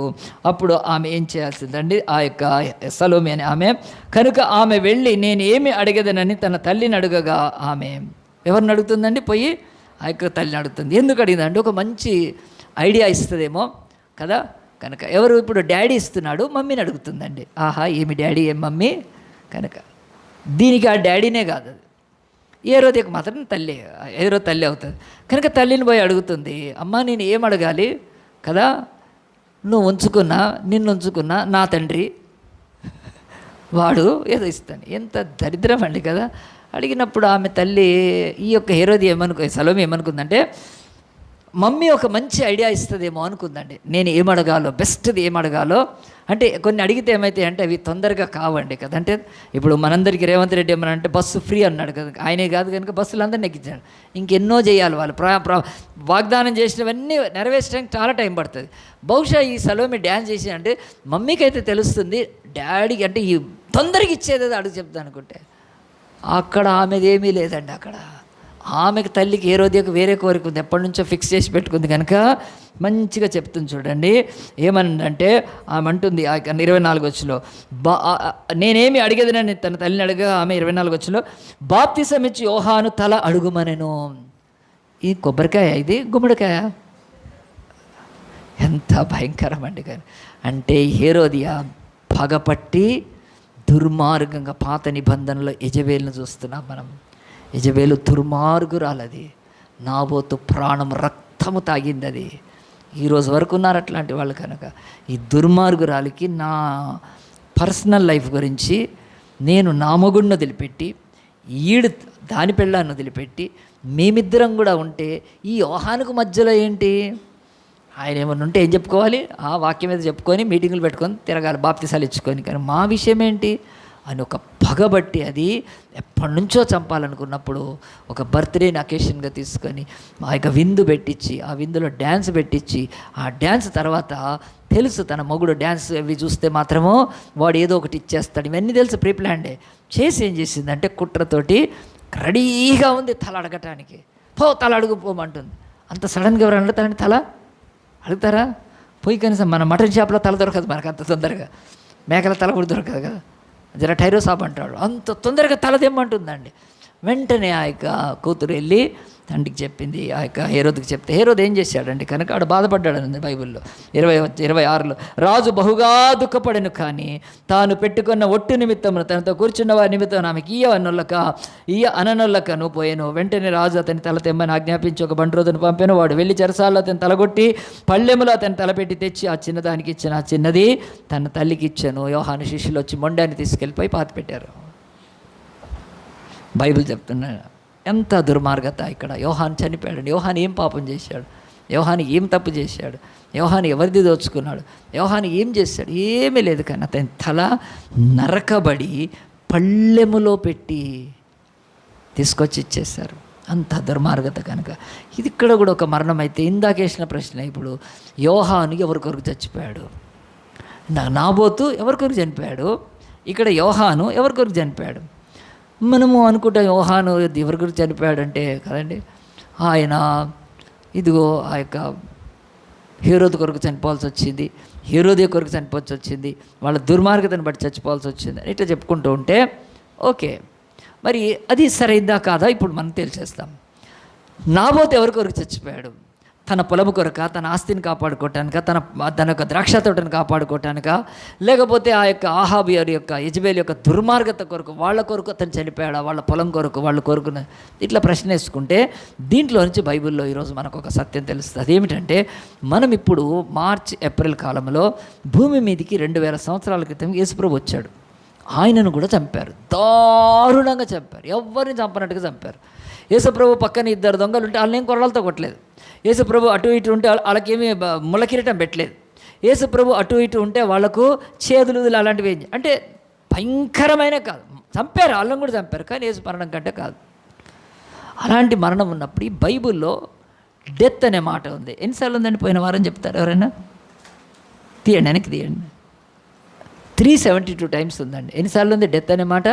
అప్పుడు ఆమె ఏం చేయాల్సిందండి, ఆ యొక్క సలోమి అని ఆమె, కనుక ఆమె వెళ్ళి నేను ఏమి అడిగేదనని తన తల్లిని అడగగా, ఆమె ఎవరిని అడుగుతుందండి, పోయి ఆ యొక్క తల్లిని అడుగుతుంది. ఎందుకు అడిగిందంటే ఒక మంచి ఐడియా ఇస్తుందేమో కదా. కనుక ఎవరు ఇప్పుడు డాడీ ఇస్తున్నాడు, మమ్మీని అడుగుతుందండి. ఆహా, ఏమి డాడీ ఏం మమ్మీ. కనుక దీనికి ఆ డాడీనే కాదు, అది ఏ రోజుకి మాత్రం తల్లి, ఏ రోజు తల్లి అవుతుంది. కనుక తల్లిని పోయి అడుగుతుంది, అమ్మ నేను ఏం అడగాలి కదా, నిన్ను ఉంచుకున్నా నా తండ్రి వాడు ఏదో ఇస్తాను. ఎంత దరిద్రం అండి కదా. అడిగినప్పుడు ఆమె తల్లి ఈ యొక్క హేరోది సలోమి ఏమనుకుందంటే, మమ్మీ ఒక మంచి ఐడియా ఇస్తుందేమో అనుకుందండి. నేను ఏమడగాలో, బెస్ట్ది ఏమడగాలో అంటే కొన్ని అడిగితే ఏమైతే అంటే అవి తొందరగా కావండి కదా. అంటే ఇప్పుడు మనందరికీ రేవంత్ రెడ్డి ఏమనంటే బస్సు ఫ్రీ అన్నాడు కదా, ఆయనే కాదు కనుక బస్సులు అందరినీ ఎక్కించాడు. ఇంకెన్నో చేయాలి వాళ్ళు, వాగ్దానం చేసినవన్నీ నెరవేర్చడానికి చాలా టైం పడుతుంది. బహుశా ఈ సలోమి డ్యాన్స్ చేసి అంటే మమ్మీకి అయితే తెలుస్తుంది, డాడీకి అంటే ఈ తొందరగా ఇచ్చేది అడుగు చెప్తాను అనుకుంటే, అక్కడ ఆమెది ఏమీ లేదండి. అక్కడ ఆమెకు తల్లికి హేరోదియకు వేరే కోరిక ఉంది, ఎప్పటి నుంచో ఫిక్స్ చేసి పెట్టుకుంది కనుక మంచిగా చెప్తుంది చూడండి. ఏమనంటే ఆమె అంటుంది 24 నేనేమి అడిగేదనని తన తల్లిని అడగగా ఆమె 24 బాప్తిసం ఇచ్చి యోహాను తల అడుగుమనెను. ఈ కొబ్బరికాయ, ఇది గుమ్మడికాయ, ఎంత భయంకరం అండి. కానీ అంటే హేరోదియా పగపట్టి దుర్మార్గంగా, పాత నిబంధనలో యెజబేలును చూస్తున్నాం మనం. యెజబేలు దుర్మార్గురాలది, నాబోతు ప్రాణం రక్తము తాగింది అది. ఈరోజు వరకు ఉన్నారు అట్లాంటి వాళ్ళు. కనుక ఈ దుర్మార్గురాలికి నా పర్సనల్ లైఫ్ గురించి, నేను నా మొగుడిని వదిలిపెట్టి ఈడు దాని పెళ్ళాన్ని వదిలిపెట్టి మేమిద్దరం కూడా ఉంటే ఈ యోహానుకు మధ్యలో ఏంటి, ఆయన ఏమన్నా ఉంటే ఏం చెప్పుకోవాలి, ఆ వాక్యం మీద చెప్పుకొని మీటింగులు పెట్టుకొని తిరగాలి, బాప్తిసాలు ఇచ్చుకొని. కానీ మా విషయం ఏంటి అని ఒక పగబట్టి అది ఎప్పటి నుంచో చంపాలనుకున్నప్పుడు ఒక బర్త్డేని అకేషన్గా తీసుకొని ఆ యొక్క విందు పెట్టించి, ఆ విందులో డ్యాన్స్ పెట్టించి, ఆ డ్యాన్స్ తర్వాత తెలుసు తన మొగుడు డ్యాన్స్ అవి చూస్తే మాత్రమో వాడు ఏదో ఒకటి ఇచ్చేస్తాడు, ఇవన్నీ తెలుసు, ప్రీప్లాండే చేసి ఏం చేసిందంటే కుట్రతోటి రెడీగా ఉంది తల అడగటానికి. తల అడుగుపోమంటుంది. అంత సడన్గా ఎవరు అడుగుతారండి, తల అడుగుతారా? పోయి కనీసం మన మటన్ షాప్లో తల దొరకదు మనకు అంత తొందరగా, మేకల తల కూడా దొరకదు కదా, జర టైరోసాప్ అంటాడు, అంత తొందరగా తలదెమ్మంటుందండి. వెంటనే ఆ యొక్క కూతురు వెళ్ళి తండ్రికి చెప్పింది, ఆ యొక్క హేరోదుకి చెప్తే హేరోదు ఏం చేశాడండి కనుక ఆడు బాధపడ్డాడు బైబిల్లో 26 రాజు బహుగా దుఃఖపడను, కానీ తాను పెట్టుకున్న ఒట్టు నిమిత్తమును తనతో కూర్చున్న వారి నిమిత్తం ఆమెకి ఇయ్య అననొల్లకను పోయాను. వెంటనే రాజు అతని తల తెమ్మని ఆజ్ఞాపించి ఒక బంట్రోదును పంపాను. వాడు వెళ్ళి చెరసాల్లో అతని తలగొట్టి పళ్ళెములో అతని తలపెట్టి తెచ్చి ఆ చిన్నదానికి ఇచ్చాను, ఆ చిన్నది తన తల్లికి ఇచ్చాను. యోహాను శిష్యులు వచ్చి మొండాన్ని తీసుకెళ్ళిపోయి పాతి పెట్టారు. బైబిల్ చెప్తున్నాడు ఎంత దుర్మార్గత ఇక్కడ. యోహాను చనిపోయాడు. యోహాను ఏం పాపం చేశాడు, యోహాను ఏం తప్పు చేశాడు, యోహాను ఎవరిది దోచుకున్నాడు, యోహాను ఏం చేశాడు, ఏమీ లేదు. కానీ అతని తల నరకబడి పళ్ళెములో పెట్టి తీసుకొచ్చి ఇచ్చేశారు. అంత దుర్మార్గత. కనుక ఇది ఇక్కడ కూడా ఒక మరణం అయితే ఇందాకేసిన ప్రశ్న, ఇప్పుడు యోహాను ఎవరికొరకు చచ్చిపోయాడు, నాబోతు ఎవరికొరకు చనిపోయాడు, ఇక్కడ యోహాను ఎవరికొరకు చనిపోయాడు. మనము అనుకుంటాం యోహాను ఎవరి గురించి చనిపోయాడంటే కదండి, ఆయన ఇదిగో ఆ యొక్క హేరోదు కొరకు చనిపోవాల్సి వచ్చింది, హేరోదే కొరకు చనిపోవాల్సి వచ్చింది, వాళ్ళ దుర్మార్గతను బట్టి చచ్చిపోవాల్సి వచ్చింది అని ఇట్లా చెప్పుకుంటూ ఉంటే ఓకే, మరి అది సరైందా కాదా ఇప్పుడు మనం తేల్చేస్తాం. నాబోతు ఎవరి కొరకు చచ్చిపోయాడు? తన పొలము కొరక, తన ఆస్తిని కాపాడుకోవటానిక, తన యొక్క ద్రాక్ష తోటను కాపాడుకోవటానిక, లేకపోతే ఆ యొక్క ఆహాబు యొక్క యెజబేలు యొక్క దుర్మార్గత కొరకు, వాళ్ళ కొరకు అతను చనిపోయాడా, వాళ్ళ పొలం కొరకు, వాళ్ళ కొరకు? ఇట్లా ప్రశ్న వేసుకుంటే దీంట్లో నుంచి బైబిల్లో ఈరోజు మనకు ఒక సత్యం తెలుస్తుంది. అదేమిటంటే మనం ఇప్పుడు మార్చ్ ఏప్రిల్ కాలంలో భూమి మీదకి 2000 సంవత్సరాల క్రితం యేసుప్రభు వచ్చాడు. ఆయనను కూడా చంపారు, దారుణంగా చంపారు, ఎవరిని చంపనట్టుగా చంపారు. యేసుప్రభు పక్కన 2 దొంగలు ఉంటే వాళ్ళని ఏం కొరలతో కొట్టలేదు. యేసుప్రభు అటు ఇటు ఉంటే వాళ్ళకేమీ ముళ్ళకిరీటం పెట్టలేదు. యేసుప్రభు అటు ఇటు ఉంటే వాళ్లకు చేదులు అలాంటివి అంటే భయంకరమైన కాదు, చంపారు, వాళ్ళని కూడా చంపారు, కానీ యేసు మరణం కంటే కాదు. అలాంటి మరణం ఉన్నప్పుడు ఈ బైబిల్లో డెత్ అనే మాట ఉంది. ఎన్నిసార్లు ఉందండి? పోయిన వారం చెప్తారు ఎవరైనా? తీయండి, వెనక్కి తీయండి. 372 టైమ్స్ ఉందండి. ఎన్నిసార్లు ఉంది డెత్ అనే మాట?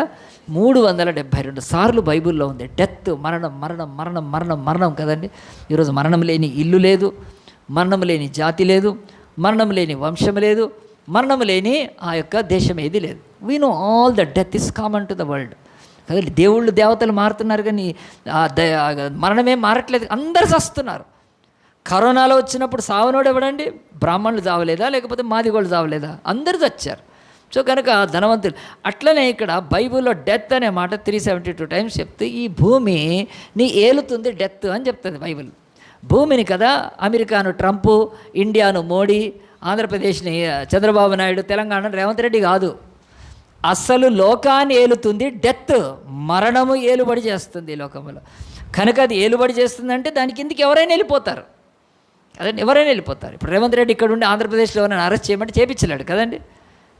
372 సార్లు బైబిల్లో ఉంది. డెత్, మరణం, మరణం, మరణం, మరణం, మరణం కదండి. ఈరోజు మరణం లేని ఇల్లు లేదు, మరణం లేని జాతి లేదు, మరణం లేని వంశం లేదు, మరణం లేని ఆ యొక్క దేశం ఏది లేదు. We know all the death is common to the world కదండి. దేవుళ్ళు దేవతలు మారుతున్నారు కానీ మరణమే మారట్లేదు, అందరు చస్తున్నారు. కరోనాలో వచ్చినప్పుడు సావనోడు ఎవడండి? బ్రాహ్మణులు చావలేదా, లేకపోతే మాదిగోళ్ళు చావలేదా? అందరూ చచ్చారు. సో కనుక ధనవంతులు. అట్లనే ఇక్కడ బైబిల్లో డెత్ అనే మాట 372 టైమ్స్ చెప్తే ఈ భూమిని ఏలుతుంది డెత్ అని చెప్తుంది బైబిల్. భూమిని కదా అమెరికాను ట్రంప్, ఇండియాను మోడీ, ఆంధ్రప్రదేశ్ని చంద్రబాబు నాయుడు, తెలంగాణ రేవంత్ రెడ్డి కాదు. అసలు లోకాన్ని ఏలుతుంది డెత్, మరణము ఏలుబడి చేస్తుంది ఈ లోకంలో. కనుక అది ఏలుబడి చేస్తుందంటే దాని కిందికి ఎవరైనా వెళ్ళిపోతారు, అదే ఎవరైనా వెళ్ళిపోతారు. ఇప్పుడు రేవంత్ రెడ్డి ఇక్కడ ఉండి ఆంధ్రప్రదేశ్లో ఎవరైనా అరెస్ట్ చేయమంటే చేపించలేడు కదండి.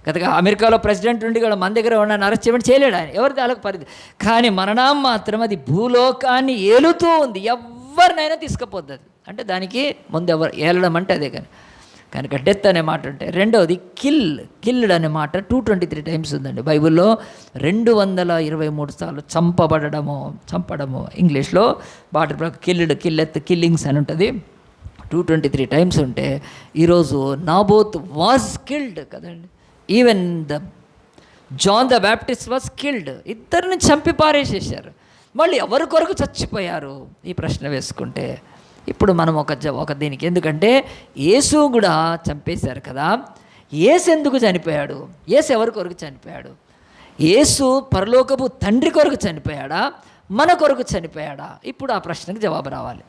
గతగా అమెరికాలో ప్రెసిడెంట్ ఉండి కూడా మన దగ్గర ఉన్న అరెస్ట్ చేయమని చేయలేడు ఆయన, ఎవరిది వాళ్ళకి పరిధి. కానీ మరణం మాత్రం అది భూలోకాన్ని ఏలుతూ ఉంది, ఎవరినైనా తీసుకుపోద్ది అది. అంటే దానికి ముందు ఎవరు ఏలడం అంటే అదే. కానీ కనుక డెత్ అనే మాట ఉంటే. రెండవది కిల్డ్ అనే మాట 223 టైమ్స్ ఉందండి బైబిల్లో. 223 సార్లు చంపడము ఇంగ్లీష్లో వాటి కిల్లింగ్స్ అని ఉంటుంది. 223 టైమ్స్ ఉంటే ఈరోజు నాబోత్ వాజ్ కిల్డ్ కదండి. Even John the Baptist was killed. ఇద్దరిని చంపి పారేసేసారు. మళ్ళీ ఎవరి కొరకు చచ్చిపోయారు ఈ ప్రశ్న వేసుకుంటే ఇప్పుడు మనం ఒక దీనికి, ఎందుకంటే యేసు కూడా చంపేశారు కదా. యేసు ఎందుకు చనిపోయాడు? యేసు ఎవరి కొరకు చనిపోయాడు? యేసు పరలోకపు తండ్రి కొరకు చనిపోయాడా, మన కొరకు చనిపోయాడా? ఇప్పుడు ఆ ప్రశ్నకు జవాబు రావాలి.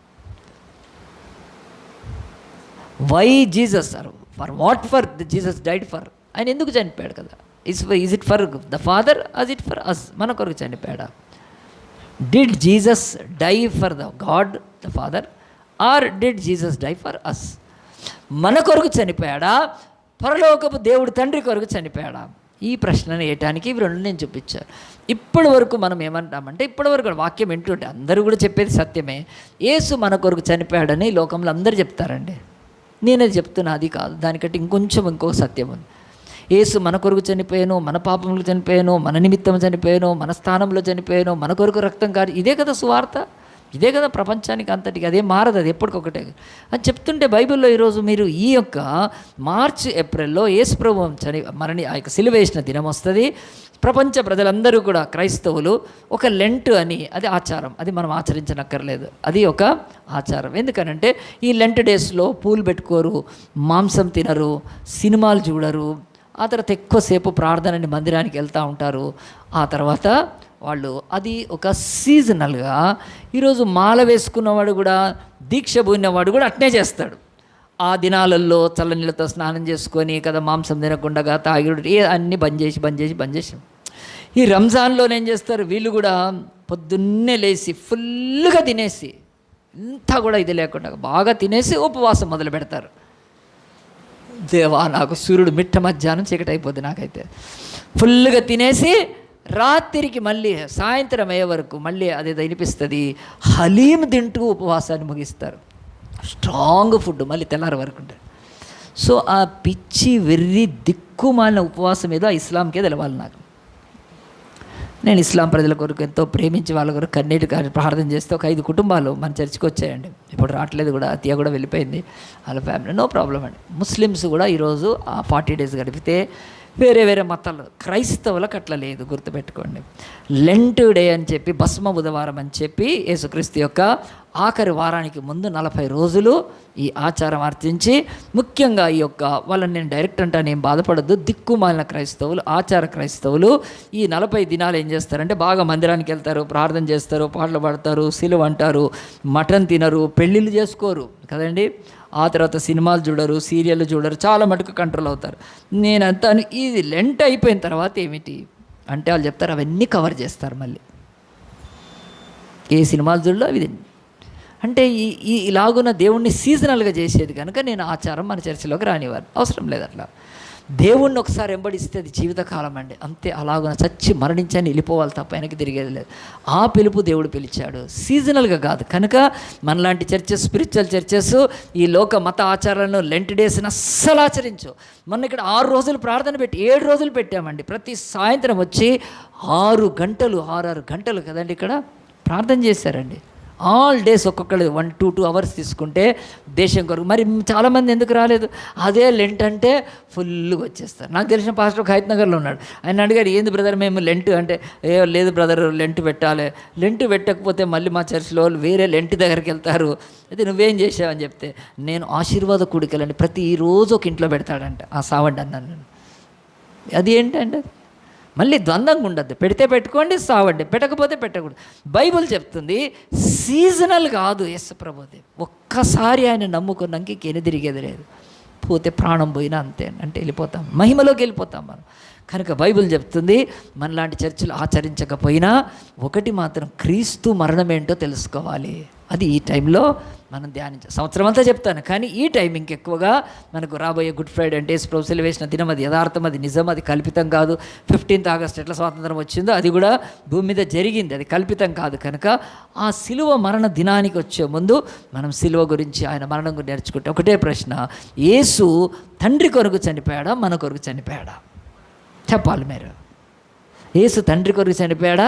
Why Jesus, for what for Jesus died for? ఆయన ఎందుకు చనిపోయాడు కదా? Is it for the Father, is it for us? మన కొరకు చనిపోయాడా? Did Jesus die for the God the Father, or did Jesus die for us? మన కొరకు చనిపోయాడా, పరలోకపు దేవుడు తండ్రి కొరకు చనిపోయాడా? ఈ ప్రశ్నను వేయటానికి ఇవి రెండు నేను చూపించాను. ఇప్పటి వరకు మనం ఏమంటామంటే, ఇప్పటి వరకు వాక్యం వింటుంటే అందరూ కూడా చెప్పేది సత్యమే. యేసు మన కొరకు చనిపోయాడని లోకంలో అందరూ చెప్తారండి. నేనేది చెప్తున్నా అది కాదు, దానికంటే ఇంకో సత్యం ఉంది. యేసు మన కొరకు చనిపోయాను, మన పాపంలో చనిపోయాను, మన నిమిత్తం చనిపోయాను, మన స్థానంలో చనిపోయాను, మన కొరకు రక్తం కాదు. ఇదే కదా సువార్త, ఇదే కదా ప్రపంచానికి అంతటికి. అదే మారదు, అది ఎప్పటికొకటే అని చెప్తుంటే బైబిల్లో ఈరోజు మీరు ఈ యొక్క మార్చ్ ఏప్రిల్లో యేసు ప్రభువు ఆ యొక్క సిలువ వేసిన దినం వస్తుంది. ప్రపంచ ప్రజలందరూ కూడా క్రైస్తవులు ఒక లెంట్ అని, అది ఆచారం, అది మనం ఆచరించనక్కర్లేదు, అది ఒక ఆచారం. ఎందుకనంటే ఈ లెంట్ డేస్లో పూలు పెట్టుకోరు, మాంసం తినరు, సినిమాలు చూడరు, ఆ తర్వాత ఎక్కువసేపు ప్రార్థనని మందిరానికి వెళ్తూ ఉంటారు. ఆ తర్వాత వాళ్ళు అది ఒక సీజనల్గా. ఈరోజు మాల వేసుకున్నవాడు కూడా, దీక్ష పూనినవాడు కూడా అట్నే చేస్తాడు. ఆ దినాలలో చల్లనీళ్ళతో స్నానం చేసుకొని కదా, మాంసం తినకుండా తాగిడు అన్నీ బంద్ చేసి ఈ రంజాన్లో ఏం చేస్తారు వీళ్ళు కూడా, పొద్దున్నే లేచి ఫుల్గా తినేసి, ఇంత కూడా ఇది లేకుండా బాగా తినేసి ఉపవాసం మొదలు పెడతారు. దేవా, నాకు సూర్యుడు మిట్ట మధ్యాహ్నం చీకటి అయిపోద్ది నాకైతే. ఫుల్గా తినేసి రాత్రికి మళ్ళీ సాయంత్రం అయ్యే వరకు మళ్ళీ అదేదో వినిపిస్తుంది, హలీం తింటూ ఉపవాసాన్ని ముగిస్తారు. స్ట్రాంగ్ ఫుడ్ మళ్ళీ తెల్లారి వరకు ఉంటుంది. సో ఆ పిచ్చి వెర్రి దిక్కుమాలిన ఉపవాసం ఏదో ఇస్లాంకే తెలవాలి నాకు. నేను ఇస్లాం ప్రజల కొరకు ఎంతో ప్రేమించి వాళ్ళ కొరకు కన్నీటి ప్రార్థన చేస్తే ఒక 5 కుటుంబాలు మన చర్చికి వచ్చాయండి. ఇప్పుడు రావట్లేదు కూడా, అతియా కూడా వెళ్ళిపోయింది వాళ్ళ ఫ్యామిలీ, నో ప్రాబ్లం అండి. ముస్లిమ్స్ కూడా ఈరోజు ఆ 40 days గడిపితే వేరే వేరే మతాలు, క్రైస్తవులకు అట్లా లేదు, గుర్తుపెట్టుకోండి. లెంట్ డే అని చెప్పి, భస్మ బుధవారం అని చెప్పి యేసుక్రీస్తు యొక్క ఆఖరి వారానికి ముందు 40 రోజులు ఈ ఆచారం ఆర్జించి, ముఖ్యంగా ఈ యొక్క వాళ్ళని నేను డైరెక్ట్ అంటాను, ఏం బాధపడద్దు, దిక్కుమాలిన క్రైస్తవులు, ఆచార క్రైస్తవులు ఈ 40 దినాలు ఏం చేస్తారంటే బాగా మందిరానికి వెళ్తారు, ప్రార్థన చేస్తారు, పాటలు పాడతారు, సిలువ అంటారు, మటన్ తినరు, పెళ్ళిళ్ళు చేసుకోరు కదండి, ఆ తర్వాత సినిమాలు చూడరు, సీరియళ్ళు చూడరు, చాలా మటుకు కంట్రోల్ అవుతారు. నేనంతా ఇది లెంట్ అయిపోయిన తర్వాత ఏమిటి అంటే వాళ్ళు చెప్తారు అవన్నీ కవర్ చేస్తారు మళ్ళీ, ఏ సినిమాలు చూడలో అవి అంటే ఇలాగున్న దేవుణ్ణి సీజనల్గా చేసేది కనుక నేను ఆచారం మన చర్చిలోకి రానివ్వాలి, అవసరం లేదు. అట్లా దేవుణ్ణి ఒకసారి వెంబడిస్తే అది జీవితకాలం అండి, అంతే. అలాగున చచ్చి మరణించని వెళ్ళిపోవాలి తప్ప వెనక్కి తిరిగేది లేదు. ఆ పిలుపు దేవుడు పిలిచాడు, సీజనల్గా కాదు. కనుక మనలాంటి చర్చెస్, స్పిరిచువల్ చర్చెస్ ఈ లోక మత ఆచారాలను లెంట్ డేస్ని అస్సలు ఆచరించు. మొన్న ఇక్కడ 6 రోజులు ప్రార్థన పెట్టి 7 రోజులు పెట్టామండి. ప్రతి సాయంత్రం వచ్చి 6 గంటలు కదండి ఇక్కడ ప్రార్థన చేశారండి. ఆల్ డేస్ ఒక్కొక్కరు 1-2 hours తీసుకుంటే దేశం కొరకు. మరి చాలామంది ఎందుకు రాలేదు? అదే లెంట్ అంటే ఫుల్గా వచ్చేస్తారు. నాకు తెలిసిన పాస్టర్ ఒక హైదనగర్లో ఉన్నాడు, ఆయన అడిగాడు, ఏంది బ్రదర్ మేము లెంట్ అంటే, లేదు బ్రదర్ లెంట్ పెట్టాలి, లెంట్ పెట్టకపోతే మళ్ళీ మా చర్చిలో వేరే లెంట్ దగ్గరికి వెళ్తారు, అయితే నువ్వేం చేసావని చెప్తే, నేను ఆశీర్వాద కూడికలండి ప్రతిరోజు ఒక ఇంట్లో పెడతాడంట, ఆ సావండి అన్నాను నేను. అది ఏంటంటే మళ్ళీ ద్వంద్వంగా ఉండద్దు, పెడితే పెట్టుకోండి, సావండి, పెట్టకపోతే పెట్టకూడదు. బైబుల్ చెప్తుంది సీజనల్ కాదు. యేసు ప్రభుదే ఒక్కసారి ఆయన నమ్ముకున్నాక ఇంకేం తిరిగేది లేదు, పోతే ప్రాణం పోయినా అంతే అంటే వెళ్ళిపోతాం, మహిమలోకి వెళ్ళిపోతాం మనం. కనుక బైబిల్ చెప్తుంది మనలాంటి చర్చలు ఆచరించకపోయినా ఒకటి మాత్రం, క్రీస్తు మరణం ఏంటో తెలుసుకోవాలి. అది ఈ టైంలో మనం ధ్యానించాలి. సంవత్సరం అంతా చెప్తాను, కానీ ఈ టైం ఇంకెక్కువగా మనకు రాబోయే గుడ్ ఫ్రైడే అంటే యేసు సిలువ వేసిన దినం, అది యథార్థం, అది నిజం, అది కల్పితం కాదు. 15th August ఎట్లా స్వాతంత్రం వచ్చిందో అది కూడా భూమి మీద జరిగింది, అది కల్పితం కాదు. కనుక ఆ సిలువ మరణ దినానికి వచ్చే ముందు మనం సిలువ గురించి, ఆయన మరణం గురించి నేర్చుకుంటే ఒకటే ప్రశ్న, యేసు తండ్రి కొరకు చనిపోయాడా, మన కొరకు చనిపోయాడా? చెప్పాలి మీరు. యేసు తండ్రి కొరకు చనిపోయాడా,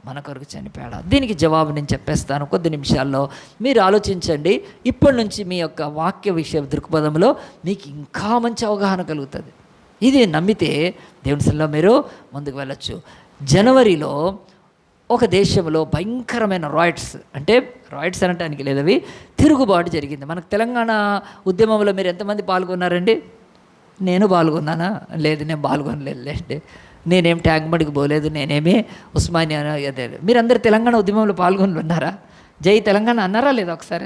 మన కొరకు చనిపోయాడా? దీనికి జవాబు నేను చెప్పేస్తాను కొద్ది నిమిషాల్లో. మీరు ఆలోచించండి. ఇప్పటి నుంచి మీ యొక్క వాక్య విషయ దృక్పథంలో మీకు ఇంకా మంచి అవగాహన కలుగుతుంది. ఇది నమ్మితే దేవుని సన్నిధిలో మీరు ముందుకు వెళ్ళచ్చు. జనవరిలో ఒక దేశంలో భయంకరమైన రాయిట్స్, అంటే రాయిట్స్ అనటానికి లేదవి, తిరుగుబాటు జరిగింది. మనకు తెలంగాణ ఉద్యమంలో మీరు ఎంతమంది పాల్గొన్నారండి? నేను పాల్గొన్నానా? లేదు, నేను పాల్గొనలేదులేండి. నేనేం ట్యాంక్ బండికి పోలేదు, నేనేమి ఉస్మానియా అదే. మీరందరూ తెలంగాణ ఉద్యమంలో పాల్గొని ఉన్నారా? జై తెలంగాణ అన్నారా లేదా? ఒకసారి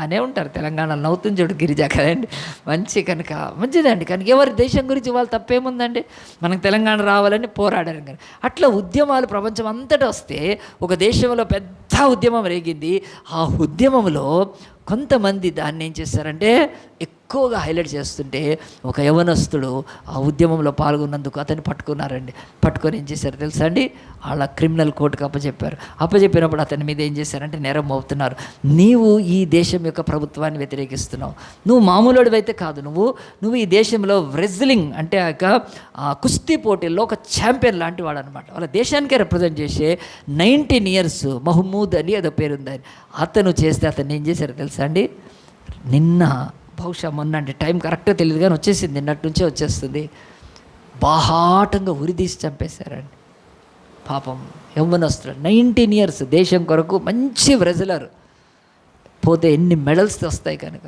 అనే ఉంటారు. తెలంగాణ నవ్వుతుంది చూడు గిరిజా కదండి, మంచి కనుక మంచిదండి. కనుక ఎవరి దేశం గురించి వాళ్ళు తప్పేముందండి, మనకు తెలంగాణ రావాలని పోరాడారు. కానీ అట్లా ఉద్యమాలు ప్రపంచం అంతటా వస్తే ఒక దేశంలో పెద్ద ఉద్యమం రేగింది. ఆ ఉద్యమంలో కొంతమంది దాన్ని ఏం చేశారంటే ఎక్కువగా హైలైట్ చేస్తుంటే ఒక యవనస్తుడు ఆ ఉద్యమంలో పాల్గొన్నందుకు అతన్ని పట్టుకున్నారండి. పట్టుకొని ఏం చేశారు తెలుసా అండి, వాళ్ళ క్రిమినల్ కోర్టుకు అప్పచెప్పారు. అప్పచెప్పినప్పుడు అతని మీద ఏం చేశారంటే నేరం మోపుతున్నారు. నీవు ఈ దేశం యొక్క ప్రభుత్వాన్ని వ్యతిరేకిస్తున్నావు, నువ్వు మామూలుడివి అయితే కాదు, నువ్వు ఈ దేశంలో రెజ్లింగ్ అంటే ఆ కుస్తీ పోటీల్లో ఒక ఛాంపియన్ లాంటి వాడు అనమాట. వాళ్ళ దేశానికే రిప్రజెంట్ చేసే 19 years మహమూద్ అని ఏదో పేరుంది, అతను చేస్తే అతన్ని ఏం చేశారు తెలుసా అండి, నిన్న బహుశా మొన్న అంటే టైం కరెక్ట్గా తెలియదు కానీ వచ్చేసింది, నిన్నటి నుంచే వచ్చేస్తుంది, బాహాటంగా ఉరిదీసి చంపేశారండి. పాపం యవ్వనస్తుడు 19 years, దేశం కొరకు మంచి రెజ్లర్, పోతే ఎన్ని మెడల్స్ వస్తాయి. కనుక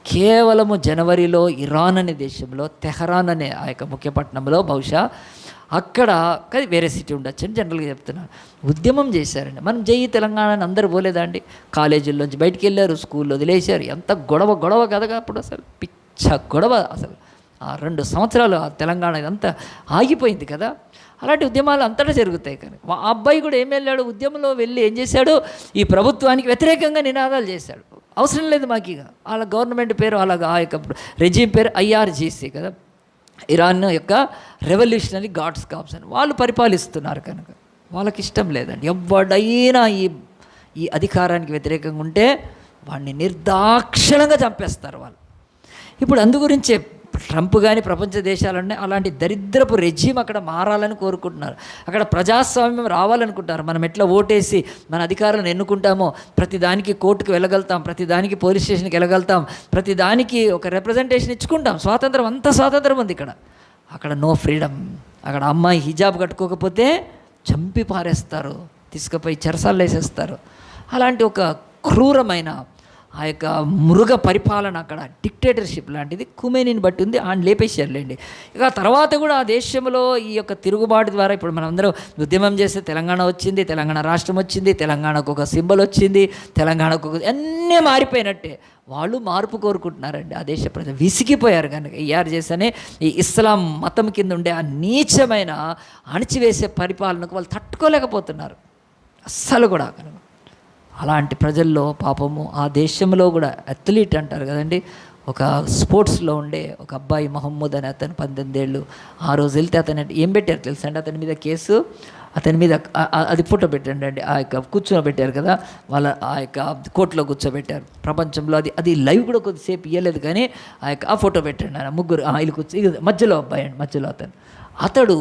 కేవలము జనవరిలో ఇరాన్ అనే దేశంలో తెహరాన్ అనే ఆ యొక్క ముఖ్య పట్టణంలో, బహుశా అక్కడ కానీ వేరే సిటీ ఉండొచ్చు అని జనరల్గా చెప్తున్నాను, ఉద్యమం చేశారండి. మనం జై తెలంగాణ అని అందరూ పోలేదా అండి? కాలేజీల్లోంచి బయటికి వెళ్ళారు, స్కూల్లో వదిలేశారు. ఎంత గొడవ కదగా అప్పుడు, అసలు పిచ్చ గొడవ. అసలు ఆ 2 సంవత్సరాలు ఆ తెలంగాణ ఇదంతా ఆగిపోయింది కదా. అలాంటి ఉద్యమాలు అంతటా జరుగుతాయి. కానీ ఆ అబ్బాయి కూడా ఏం వెళ్ళాడు, ఉద్యమంలో వెళ్ళి ఏం చేశాడు, ఈ ప్రభుత్వానికి వ్యతిరేకంగా నినాదాలు చేశాడు. అవసరం లేదు మాకు ఇక, వాళ్ళ గవర్నమెంట్ పేరు అలాగా, ఆ యొక్క రెజీమ్ పేరు IRGC కదా, ఇరాన్ యొక్క రెవల్యూషనరీ గాడ్స్ కాప్స్ అని వాళ్ళు పరిపాలిస్తున్నారు. కనుక వాళ్ళకి ఇష్టం లేదండి, ఎవడైనా ఈ అధికారానికి వ్యతిరేకంగా ఉంటే వాడిని నిర్దాక్షిణంగా చంపేస్తారు వాళ్ళు. ఇప్పుడు అందు గురించే ట్రంప్ కానీ ప్రపంచ దేశాలన్నీ అలాంటి దరిద్రపు రెజీమ్ అక్కడ మారాలని కోరుకుంటున్నారు. అక్కడ ప్రజాస్వామ్యం రావాలనుకుంటారు. మనం ఎట్లా ఓటేసి మన అధికారులను ఎన్నుకుంటామో ప్రతిదానికి కోర్టుకు వెళ్ళగలుగుతాం, ప్రతిదానికి పోలీస్ స్టేషన్కి వెళ్ళగలుగుతాం, ప్రతిదానికి ఒక రిప్రజెంటేషన్ ఇచ్చుకుంటాం. స్వాతంత్రం, అంత స్వాతంత్రం ఉంది ఇక్కడ. అక్కడ నో ఫ్రీడమ్. అక్కడ అమ్మాయి హిజాబ్ కట్టుకోకపోతే చంపి పారేస్తారు, తీసుకుపోయి చెరసాల్లో వేసేస్తారు. అలాంటి ఒక క్రూరమైన ఆ యొక్క మృగ పరిపాలన, అక్కడ డిక్టేటర్షిప్ లాంటిది ఖుమేనీని బట్టి ఉంది. ఆయన లేపేశారులేండి. ఇక తర్వాత కూడా ఆ దేశంలో ఈ యొక్క తిరుగుబాటు ద్వారా ఇప్పుడు మనం అందరం ఉద్యమం చేస్తే తెలంగాణ వచ్చింది, తెలంగాణ రాష్ట్రం వచ్చింది, తెలంగాణకు ఒక సింబల్ వచ్చింది, తెలంగాణకు అన్నీ మారిపోయినట్టే. వాళ్ళు మార్పు కోరుకుంటున్నారండి. ఆ దేశ ప్రజలు విసిగిపోయారు కనుక ఈఆర్ చేసనే ఈ ఇస్లాం మతం కింద ఉండే ఆ నీచమైన అణిచివేసే పరిపాలనకు వాళ్ళు తట్టుకోలేకపోతున్నారు అస్సలు కూడా. కనుక అలాంటి ప్రజల్లో పాపము ఆ దేశంలో కూడా అథ్లీట్ అంటారు కదండి, ఒక స్పోర్ట్స్లో ఉండే ఒక అబ్బాయి మహమ్మద్ అని అతను 18 ఏళ్ళు. ఆ రోజు వెళ్తే అతను ఏం పెట్టారు తెలుసా అండి, అతని మీద కేసు, అతని మీద అది ఫోటో పెట్టండి అండి, ఆ యొక్క కూర్చోబెట్టారు కదా వాళ్ళ ఆ యొక్క కోర్టులో కూర్చోబెట్టారు. ప్రపంచంలో అది లైవ్ కూడా కొద్దిసేపు ఇవ్వలేదు కానీ ఆ ఫోటో పెట్టండి ఆయన ముగ్గురు వీళ్ళు కూర్చో, మధ్యలో అబ్బాయి అండి, మధ్యలో అతడు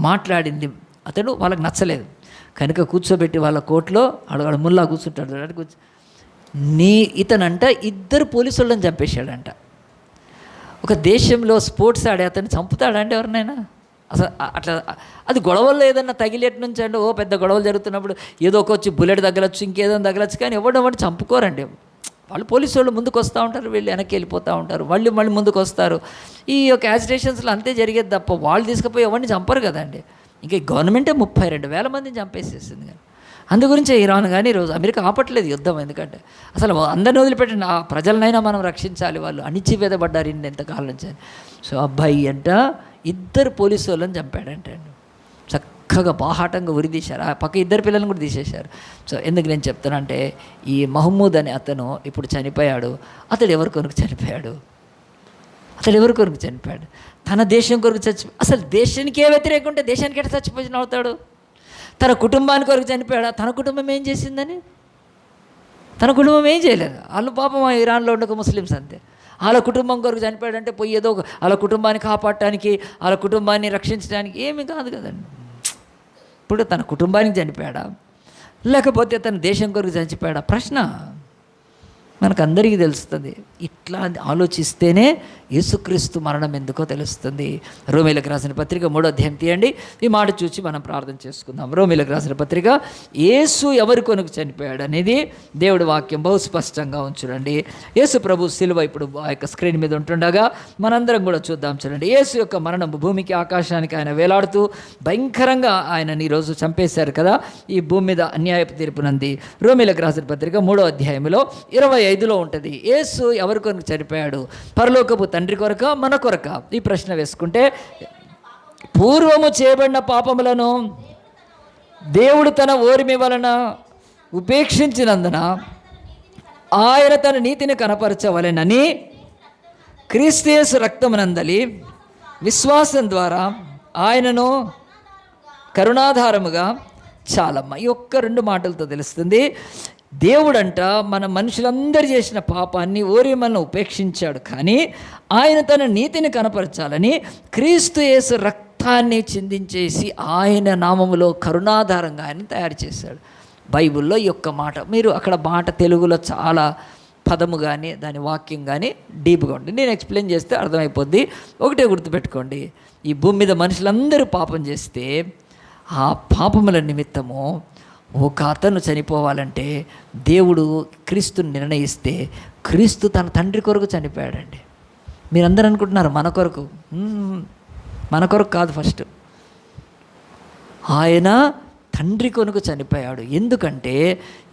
మాట్లాడింది అతడు వాళ్ళకి నచ్చలేదు కనుక కూర్చోబెట్టి వాళ్ళ కోర్టులో అడగాడు, ముల్లా కూర్చుంటాడు ఇతనంట 2 పోలీసు వాళ్ళని చంపేశాడంట. ఒక దేశంలో స్పోర్ట్స్ ఆడే అతన్ని చంపుతాడంటే ఎవరినైనా అసలు అట్లా? అది గొడవల్లో ఏదన్నా తగిలేటి నుంచి అంటే పెద్ద గొడవలు జరుగుతున్నప్పుడు ఏదో ఒక వచ్చి బుల్లెట్ తగలచ్చు, ఇంకేదైనా తగలచ్చు, కానీ ఎవరు చంపుకోరండి. వాళ్ళు పోలీసు వాళ్ళు ముందుకు వస్తూ ఉంటారు, వీళ్ళు వెనక్కి వెళ్ళిపోతూ ఉంటారు, మళ్ళీ ముందుకు వస్తారు. ఈ యొక్క యాజిటేషన్స్లో అంతే జరిగేది తప్ప వాళ్ళు తీసుకుపోయి ఎవరిని చంపరు కదండి. ఇంకా గవర్నమెంటే 32,000 మందిని చంపేసేసింది. కానీ అందు గురించే ఇరాన్ కానీ ఈరోజు అమెరికా ఆపట్లేదు యుద్ధం. ఎందుకంటే అసలు అందరిని వదిలిపెట్టిన ఆ ప్రజలనైనా మనం రక్షించాలి, వాళ్ళు అణిచివేదపడ్డారు ఎంతకాలం నుంచి. సో అబ్బాయి అంట 2 పోలీసు వాళ్ళని చంపాడంటే అండి. చక్కగా బాహాటంగా ఉరిదీశారు. ఆ పక్క 2 పిల్లలను కూడా తీసేశారు. సో ఎందుకు నేను చెప్తానంటే ఈ మహమ్మద్ అనే అతను ఇప్పుడు చనిపోయాడు. అతడు ఎవరి కొరకు చనిపోయాడు? తన దేశం కొరకు అసలు దేశానికే వ్యతిరేకం ఉంటే దేశానికి ఎట్లా చచ్చిపోయిన అవుతాడు? తన కుటుంబానికి కొరకు చనిపోయాడా? తన కుటుంబం ఏం చేసిందని? తన కుటుంబం ఏం చేయలేదు. వాళ్ళు పాపం ఇరాన్లో ఉండక ముస్లిమ్స్ అంతే. వాళ్ళ కుటుంబం కొరకు చనిపోయాడంటే పోయి ఏదో వాళ్ళ కుటుంబాన్ని కాపాడటానికి, వాళ్ళ కుటుంబాన్ని రక్షించడానికి ఏమీ కాదు కదండి. ఇప్పుడు తన కుటుంబానికి చనిపోయాడా లేకపోతే తన దేశం కొరకు చనిపోయాడా? ప్రశ్న మనకందరికీ తెలుస్తుంది. ఇట్లా ఆలోచిస్తేనే యేసుక్రీస్తు మరణం ఎందుకో తెలుస్తుంది. రోమీలకు రాసిన పత్రిక 3వ అధ్యాయం తీయండి. ఈ మాట చూసి మనం ప్రార్థన చేసుకుందాం. రోమీలకు రాసిన పత్రిక యేసు ఎవరి కొరకు చనిపోయాడు అనేది దేవుడి వాక్యం బహు స్పష్టంగా ఉంచుడండి. యేసు ప్రభు శిలువ ఇప్పుడు ఆ యొక్క స్క్రీన్ మీద ఉంటుండగా మనందరం కూడా చూద్దాం. చూడండి, యేసు యొక్క మరణం భూమికి ఆకాశానికి ఆయన వేలాడుతూ భయంకరంగా ఆయనని ఈరోజు చంపేశారు కదా. ఈ భూమి మీద అన్యాయపు తీర్పునంది. రోమీలకు రాసిన పత్రిక 3వ అధ్యాయంలో 25లో ఉంటుంది. యేసు ఎవరి కొరకు చనిపోయాడు? పరలోకపు తండ్రి కొరక, మన కొరక? ఈ ప్రశ్న వేసుకుంటే పూర్వము చేయబడిన పాపములను దేవుడు తన ఓరిమి వలన ఉపేక్షించినందున ఆయన తన నీతిని కనపరచవలెనని క్రీస్తు యేసు రక్తమునందలి విశ్వాసం ద్వారా ఆయనను కరుణాధారముగా చాలమ్మ. ఈ ఒక్క 2 మాటలతో తెలుస్తుంది. దేవుడంట మన మనుషులందరూ చేసిన పాపాన్ని ఓరిమలను ఉపేక్షించాడు, కానీ ఆయన తన నీతిని కనపరచాలని క్రీస్తు యేసు రక్తాన్ని చిందించేసి ఆయన నామములో కరుణాధారంగా ఆయన తయారు చేశాడు. బైబిల్లో ఈ యొక్క మాట మీరు అక్కడ మాట తెలుగులో చాలా పదము కానీ దాని వాక్యం కానీ డీప్గా ఉంటుంది. నేను ఎక్స్ప్లెయిన్ చేస్తే అర్థమైపోద్ది. ఒకటే గుర్తుపెట్టుకోండి, ఈ భూమి మీద మనుషులందరూ పాపం చేస్తే ఆ పాపముల నిమిత్తము ఒక అతను చనిపోవాలంటే దేవుడు క్రీస్తుని నిర్ణయిస్తే క్రీస్తు తన తండ్రి కొరకు చనిపోయాడండి. మీరందరూ అనుకుంటున్నారు మన కొరకు. మన కొరకు కాదు. ఫస్ట్ ఆయన తండ్రి కొరకు చనిపోయాడు. ఎందుకంటే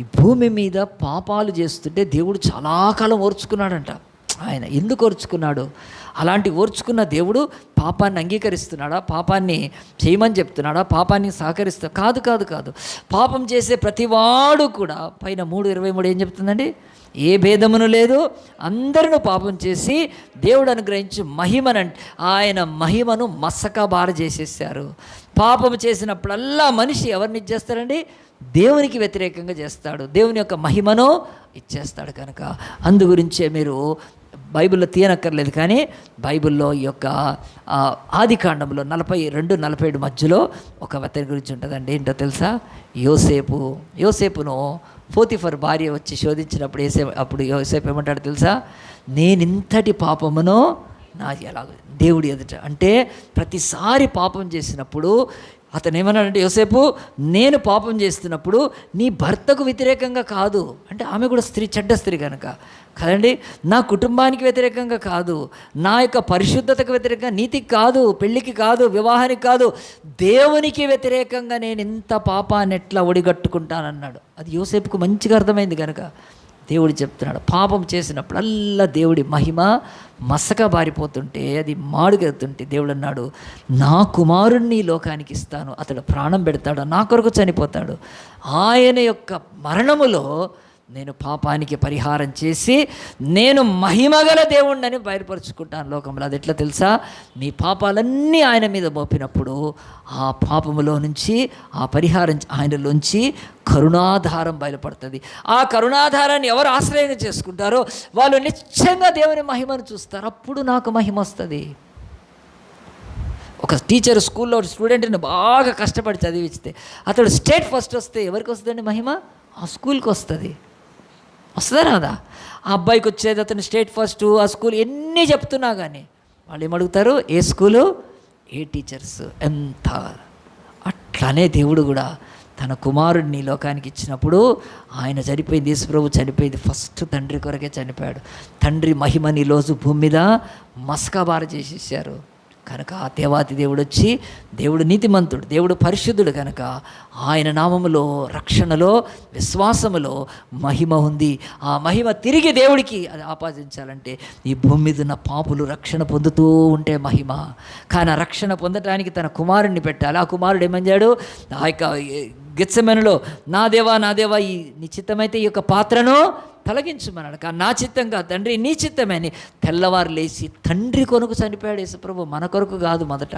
ఈ భూమి మీద పాపాలు చేస్తుంటే దేవుడు చాలా కాలం ఓర్చుకున్నాడంట. ఆయన ఎందుకు ఓర్చుకున్నాడు? అలాంటి ఓర్చుకున్న దేవుడు పాపాన్ని అంగీకరిస్తున్నాడా? పాపాన్ని చేయమని చెప్తున్నాడా? పాపాన్ని సహకరిస్తా? కాదు కాదు కాదు. పాపం చేసే ప్రతివాడు కూడా పైన 3:23 ఏం చెప్తుందండి? ఏ భేదమును లేదు, అందరూ పాపం చేసి దేవుడు అనుగ్రహించి మహిమనంటే ఆయన మహిమను మసకబార చేసేసారు. పాపం చేసినప్పుడల్లా మనిషి ఎవరిని ఇచ్చేస్తారండి? దేవునికి వ్యతిరేకంగా చేస్తాడు, దేవుని యొక్క మహిమను ఇచ్చేస్తాడు. కనుక అందు గురించే మీరు బైబిల్లో తీయనక్కర్లేదు, కానీ బైబిల్లో ఈ యొక్క ఆదికాండంలో 42-47 మధ్యలో ఒక అతని గురించి ఉంటుందండి. ఏంటో తెలుసా? యోసేపును పోతిఫర్ భార్య వచ్చి శోధించినప్పుడు అప్పుడు యోసేపు ఏమంటాడు తెలుసా? నేనింతటి పాపమును నా ఎలాగ దేవుడి ఎదుట, అంటే ప్రతిసారి పాపం చేసినప్పుడు అతను ఏమన్నాడంటే, యోసేపు నేను పాపం చేస్తున్నప్పుడు నీ భర్తకు వ్యతిరేకంగా కాదు, అంటే ఆమె కూడా స్త్రీ, చెడ్డ స్త్రీ కనుక కదండి, నా కుటుంబానికి వ్యతిరేకంగా కాదు, నా యొక్క పరిశుద్ధతకు వ్యతిరేకంగా, నీతికి కాదు, పెళ్ళికి కాదు, వివాహానికి కాదు, దేవునికి వ్యతిరేకంగా నేను ఇంత పాపాన్ని ఎట్లా ఒడిగట్టుకుంటానన్నాడు. అది యోసేపుకు మంచిగా అర్థమైంది కనుక దేవుడు చెప్తున్నాడు, పాపం చేసినప్పుడల్లా దేవుడి మహిమ మసక బారిపోతుంటే, అది మాడుగెడుతుంటే దేవుడు అన్నాడు, నా కుమారుణ్ణి లోకానికి ఇస్తాను, అతడు ప్రాణం పెడతాడు, నా కొరకు చనిపోతాడు, ఆయన యొక్క మరణములో నేను పాపానికి పరిహారం చేసి నేను మహిమగల దేవుణ్ణని బయలుపరుచుకుంటాను లోకంలో. అది ఎట్లా తెలుసా? మీ పాపాలన్నీ ఆయన మీద మోపినప్పుడు ఆ పాపములో నుంచి, ఆ పరిహారం ఆయనలోంచి కరుణాధారం బయలుపడుతుంది. ఆ కరుణాధారాన్ని ఎవరు ఆశ్రయంగా చేసుకుంటారో వాళ్ళు నిశ్చయంగా దేవుని మహిమను చూస్తారు. అప్పుడు నాకు మహిమ వస్తుంది. ఒక టీచర్ స్కూల్లో స్టూడెంట్ని బాగా కష్టపడి చదివిస్తే అతడు స్టేట్ ఫస్ట్ వస్తే ఎవరికి వస్తుందండి మహిమ? ఆ స్కూల్కి వస్తుంది. వస్తుందా రాదా? ఆ అబ్బాయికి వచ్చేది అతను స్టేట్ ఫస్ట్, ఆ స్కూల్ ఎన్ని చెప్తున్నా కానీ వాళ్ళు ఏమడుగుతారు? ఏ స్కూలు, ఏ టీచర్స్, ఎంత. అట్లానే దేవుడు కూడా తన కుమారుడిని లోకానికి ఇచ్చినప్పుడు ఆయన చనిపోయింది, యేసుప్రభు చనిపోయింది ఫస్ట్ తండ్రి కొరకే చనిపోయాడు. తండ్రి మహిమని ఈరోజు భూమి మీద మస్కబార చేసేసారు కనుక ఆ దేవాతి దేవుడు వచ్చి, దేవుడు నీతిమంతుడు, దేవుడు పరిశుద్ధుడు కనుక ఆయన నామములో, రక్షణలో, విశ్వాసములో మహిమ ఉంది. ఆ మహిమ తిరిగి దేవుడికి అది ఆపాదించాలంటే ఈ భూమి మీద ఉన్న పాపులు రక్షణ పొందుతూ ఉంటే మహిమ. కానీ ఆ రక్షణ పొందటానికి తన కుమారుడిని పెట్టాలి. ఆ కుమారుడు ఏమన్నాడు? ఆ యొక్క గెత్సెమనెలో, నా దేవా ఈ నీ చిత్తమైతే ఈ యొక్క పాత్రను తొలగించమన్నాడు. కానీ నా చిత్తం కాదు తండ్రి, నీ చిత్తమే అని తెల్లవారు లేచి తండ్రి కొరకు చనిపోయాడు యేసుప్రభు, మన కొరకు కాదు మొదట.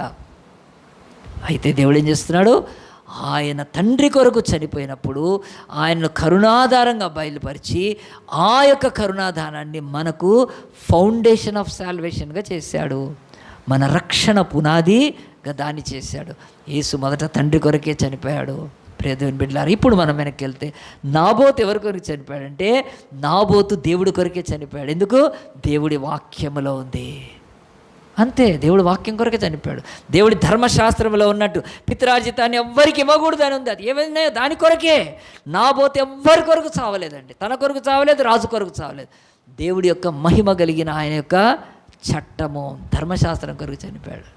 అయితే దేవుడు ఏం చేస్తున్నాడు? ఆయన తండ్రి కొరకు చనిపోయినప్పుడు ఆయనను కరుణాధారంగా బయలుపరిచి ఆ యొక్క కరుణాధారాన్ని మనకు ఫౌండేషన్ ఆఫ్ సాల్వేషన్గా చేశాడు. మన రక్షణ పునాదిగా దాన్ని చేశాడు. యేసు మొదట తండ్రి కొరకే చనిపోయాడు. ప్రియదేవుని బిడ్డలారా, ఇప్పుడు మనం వెనక్కి వెళ్తే నాబోతు ఎవరి కొరకు చనిపోయాడంటే, నాబోతు దేవుడి కొరకే చనిపోయాడు. ఎందుకు? దేవుడి వాక్యములో ఉంది. అంతే, దేవుడి వాక్యం కొరకే చనిపోయాడు. దేవుడి ధర్మశాస్త్రంలో ఉన్నట్టు పితరార్జితాన్ని ఎవ్వరికి ఇవ్వకూడదు అని ఉంది. అది ఏమైనా దాని కొరకే. నాబోతు ఎవ్వరి కొరకు చావలేదండి, తన కొరకు చావలేదు, రాజు కొరకు చావలేదు. దేవుడి యొక్క మహిమ కలిగిన ఆయన యొక్క చట్టము, ధర్మశాస్త్రం కొరకు చనిపోయాడు.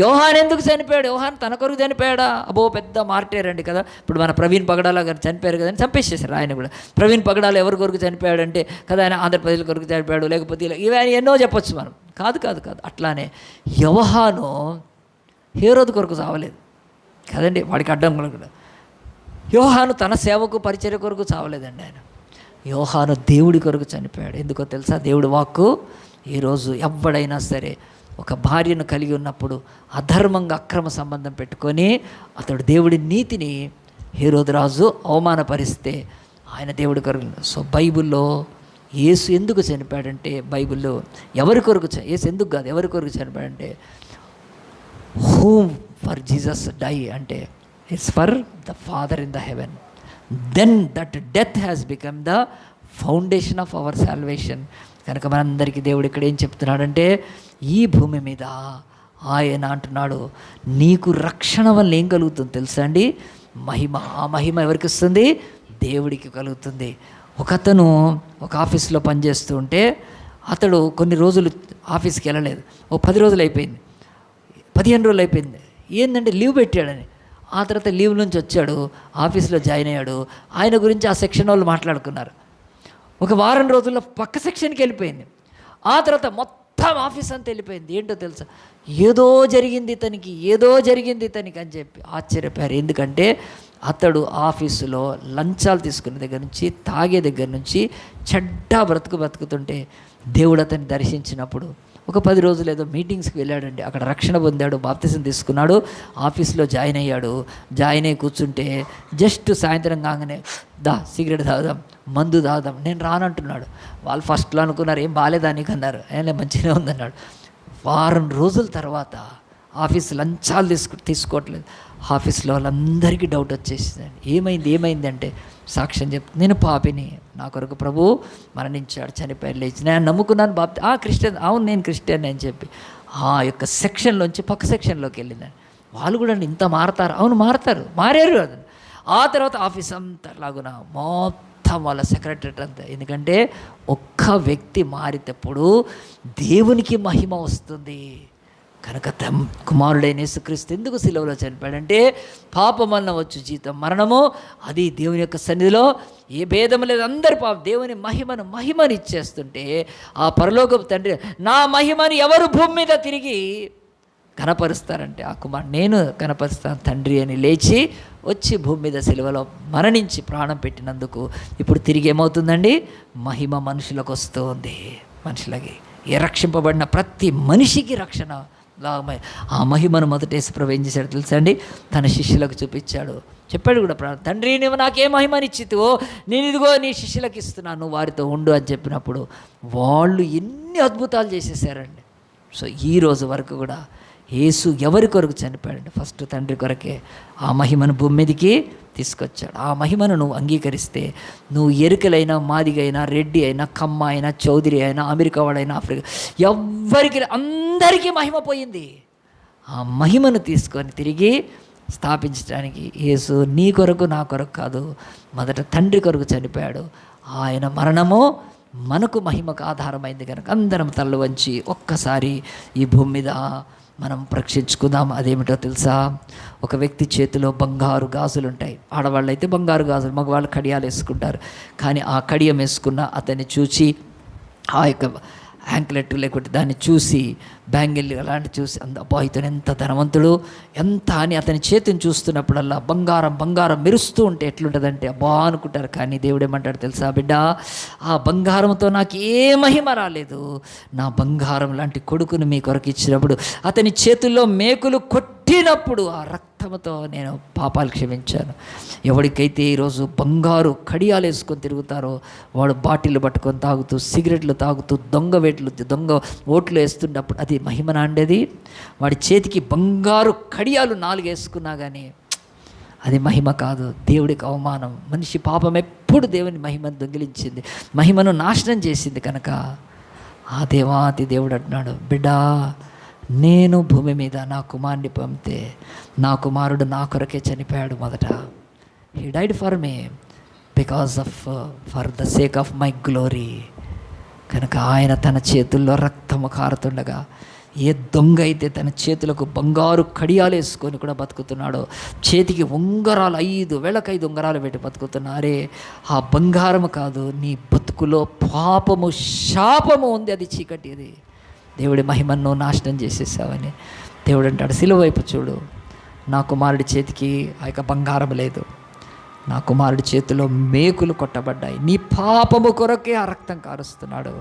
యోహాన్ ఎందుకు చనిపోయాడు? యోహాన్ తన కొరకు చనిపోయాడా? అబ్బో పెద్ద మార్టేరండి కదా. ఇప్పుడు మన ప్రవీణ్ పగడాల గారు చనిపోయారు కదని చంపేసేసారు ఆయన కూడా. ప్రవీణ్ పగడాల ఎవరి కొరకు చనిపోయాడంటే కదా, ఆయన ఆంధ్రప్రదేశ్ కొరకు చనిపోయాడు, లేకపోతే ఇవన్నీ ఎన్నో చెప్పొచ్చు మనం. కాదు. అట్లానే యోహాను హేరోదు కొరకు చావలేదు కదండి, వాడికి అడ్డం కూడా. యోహాను తన సేవకు పరిచర్య కొరకు చావలేదండి. ఆయన యోహాను దేవుడి కొరకు చనిపోయాడు. ఎందుకో తెలుసా? దేవుడి వాక్కు ఈరోజు ఎవడైనా సరే ఒక భార్యను కలిగి ఉన్నప్పుడు అధర్మంగా అక్రమ సంబంధం పెట్టుకొని అతడు దేవుడి నీతిని హేరోదు రాజు అవమానపరిస్తే ఆయన దేవుడి కొరకు. సో బైబిల్లో యేసు ఎందుకు చనిపోయాడంటే, బైబిల్లో ఎవరి కొరకు యేసు ఎందుకు కాదు, ఎవరి కొరకు చనిపోయాడంటే, హూమ్ ఫర్ జీసస్ డై అంటే it's for the father in the heaven, then that death has become the foundation of our salvation. కనుక మనందరికీ దేవుడు ఇక్కడ ఏం చెప్తున్నాడంటే, ఈ భూమి మీద ఆయన అంటున్నాడు, నీకు రక్షణ వల్ల ఏం కలుగుతుంది తెలుసా అండి? మహిమ. ఆ మహిమ ఎవరికి వస్తుంది? దేవుడికి కలుగుతుంది. ఒకతను ఒక ఆఫీస్లో పనిచేస్తూ ఉంటే అతడు కొన్ని రోజులు ఆఫీస్కి వెళ్ళలేదు. 10 రోజులు అయిపోయింది, 15 రోజులు అయిపోయింది. ఏంటంటే లీవ్ పెట్టాడని. ఆ తర్వాత లీవ్ నుంచి వచ్చాడు, ఆఫీస్లో జాయిన్ అయ్యాడు. ఆయన గురించి ఆ సెక్షన్ వాళ్ళు మాట్లాడుకున్నారు. ఒక వారం రోజుల్లో పక్క సెక్షన్కి వెళ్ళిపోయింది. ఆ తర్వాత మొత్తం ఆఫీస్ అంతా వెళ్ళిపోయింది. ఏంటో తెలుసా? ఏదో జరిగింది ఇతనికి అని చెప్పి ఆశ్చర్యపోయారు. ఎందుకంటే అతడు ఆఫీసులో లంచాలు తీసుకునే దగ్గర నుంచి, తాగే దగ్గర నుంచి చెడ్డ బ్రతుకుతుంటే దేవుడు అతన్ని దర్శించినప్పుడు ఒక 10 రోజులు ఏదో మీటింగ్స్కి వెళ్ళాడండి. అక్కడ రక్షణ పొందాడు, బాప్తిజం తీసుకున్నాడు, ఆఫీస్లో జాయిన్ అయ్యాడు. జాయిన్ అయ్యి కూర్చుంటే జస్ట్ సాయంత్రం కాగానే సిగరెట్ తాగుదాం, మందు తాగుదాం, నేను రానంటున్నాడు. వాళ్ళు ఫస్ట్లో అనుకున్నారు ఏం బాగాలేదా నీకు అన్నారు. మంచిగానే ఉందన్నాడు. వారం రోజుల తర్వాత ఆఫీస్ లంచాలు తీసుకోవట్లేదు. ఆఫీస్లో వాళ్ళందరికీ డౌట్ వచ్చేసిందండి. ఏమైంది అంటే సాక్ష్యం చెప్తుంది, నేను పాపిని, నా కొరకు ప్రభు మరణించాడు, చనిపోయాడు, లేచి నేను నమ్ముకున్నాను బాప్తి. క్రిస్టియన్, అవును నేను క్రిస్టియన్ అని చెప్పి ఆ యొక్క సెక్షన్లోంచి పక్క సెక్షన్లోకి వెళ్ళిందండి. వాళ్ళు కూడా ఇంత మారతారు, అవును మారారు. అది ఆ తర్వాత ఆఫీస్ అంతా లాగున మొత్తం వాళ్ళ సెక్రటరీ అంతా, ఎందుకంటే ఒక్క వ్యక్తి మారినప్పుడు దేవునికి మహిమ వస్తుంది కనుక కుమారుడైన యేసుక్రీస్తు ఎందుకు సిలువలో చనిపోయాడంటే పాపమన్న వచ్చు జీతం మరణము, అది దేవుని యొక్క సన్నిధిలో ఏ భేదం లేదు, అందరి దేవుని మహిమను ఇచ్చేస్తుంటే ఆ పరలోకపు తండ్రి నా మహిమని ఎవరు భూమి మీద తిరిగి కనపరుస్తారంటే ఆ కుమారుడు నేను కనపరుస్తాను తండ్రి అని లేచి వచ్చి భూమి మీద సిలువలో మరణించి ప్రాణం పెట్టినందుకు ఇప్పుడు తిరిగి ఏమవుతుందండి, మహిమ మనుషులకు వస్తుంది. మనుషులకి రక్షింపబడిన ప్రతి మనిషికి రక్షణ. ఆ మహిమను మొదట యేసుప్రభు ఏం చేశాడు తెలుసా అండి, తన శిష్యులకు చూపించాడు. చెప్పాడు కూడా, తండ్రి నువ్వు నాకే మహిమని ఇచ్చితివో నేను ఇదిగో నీ శిష్యులకు ఇస్తున్నాను, వారితో ఉండు అని చెప్పినప్పుడు వాళ్ళు ఎన్ని అద్భుతాలు చేసేసారండి. సో ఈ రోజు వరకు కూడా యేసు ఎవరి కొరకు చనిపోయాడండి, ఫస్ట్ తండ్రి కొరకే. ఆ మహిమను భూమి మీదకి తీసుకొచ్చాడు. ఆ మహిమను నువ్వు అంగీకరిస్తే నువ్వు ఎరుకలైనా, మాదిగైనా, రెడ్డి అయినా, కమ్మ అయినా, చౌదరి అయినా, అమెరికా వాడైనా, ఆఫ్రికా, ఎవ్వరికి అందరికీ మహిమ పోయింది. ఆ మహిమను తీసుకొని తిరిగి స్థాపించడానికి యేసు నీ కొరకు నా కొరకు కాదు, మొదట తండ్రి కొరకు చనిపోయాడు. ఆయన మరణము మనకు మహిమకు ఆధారమైంది కనుక అందరం తల్ల వంచి ఒక్కసారి ఈ భూమి మీద మనం పరీక్షించుకుందాం. అదేమిటో తెలుసా, ఒక వ్యక్తి చేతిలో బంగారు గాజులు ఉంటాయి. ఆడవాళ్ళు అయితే బంగారు గాజులు, మగవాళ్ళు కడియాలు వేసుకుంటారు. కానీ ఆ కడియం వేసుకున్న అతన్ని చూసి, ఆ యొక్క యాంక్లెట్ లేకుంటే దాన్ని చూసి, బ్యాంగిల్ అలాంటి చూసి అబ్బా ఇతను ఎంత ధనవంతుడు ఎంత అని అతని చేతిని చూస్తున్నప్పుడల్లా బంగారం మెరుస్తూ ఉంటే ఎట్లుంటుందంటే అబ్బా అనుకుంటారు. కానీ దేవుడు ఏమంటాడు తెలుసా, బిడ్డ ఆ బంగారంతో నాకు ఏ మహిమ రాలేదు, నా బంగారం లాంటి కొడుకుని మీ కొరకు ఇచ్చినప్పుడు, అతని చేతుల్లో మేకులు కొట్టినప్పుడు ఆ రక్తంతో నేను పాపాలు క్షమించాను. ఎవరికైతే ఈరోజు బంగారు కడియాలు వేసుకొని తిరుగుతారో వాడు బాటిల్ పట్టుకొని తాగుతూ, సిగరెట్లు తాగుతూ, దొంగ ఓట్లు వేస్తున్నప్పుడు అది మహిమనా అండేది? వాడి చేతికి బంగారు కడియాలు 4 వేసుకున్నా కానీ అది మహిమ కాదు, దేవుడికి అవమానం. మనిషి పాపం ఎప్పుడు దేవుని మహిమను దొంగిలించింది, మహిమను నాశనం చేసింది. కనుక ఆ దేవాతి దేవుడు అంటున్నాడు, బిడ్డా నేను భూమి మీద నా కుమారుని పంపితే నా కుమారుడు నా కొరకే చనిపోయాడు. మొదట he died for me because of for the sake of my glory. కనుక ఆయన తన చేతుల్లో రక్తము కారుతుండగా, ఏ దొంగ అయితే తన చేతులకు బంగారు కడియాలు వేసుకొని కూడా బతుకుతున్నాడో, చేతికి ఉంగరాలు 5,000 ఉంగరాలు పెట్టి బతుకుతున్నారే, ఆ బంగారము కాదు, నీ బతుకులో పాపము శాపము ఉంది, అది చీకటి. అది దేవుడి మహిమను నాశనం చేసేసావని దేవుడు అంటాడు. సిలువ వైపు చూడు, నా కుమారుడి చేతికి ఆ యొక్క బంగారం లేదు, నా కుమారుడి చేతిలో మేకులు కొట్టబడ్డాయి, నీ పాపము కొరకే ఆ రక్తం కారుస్తున్నాడు,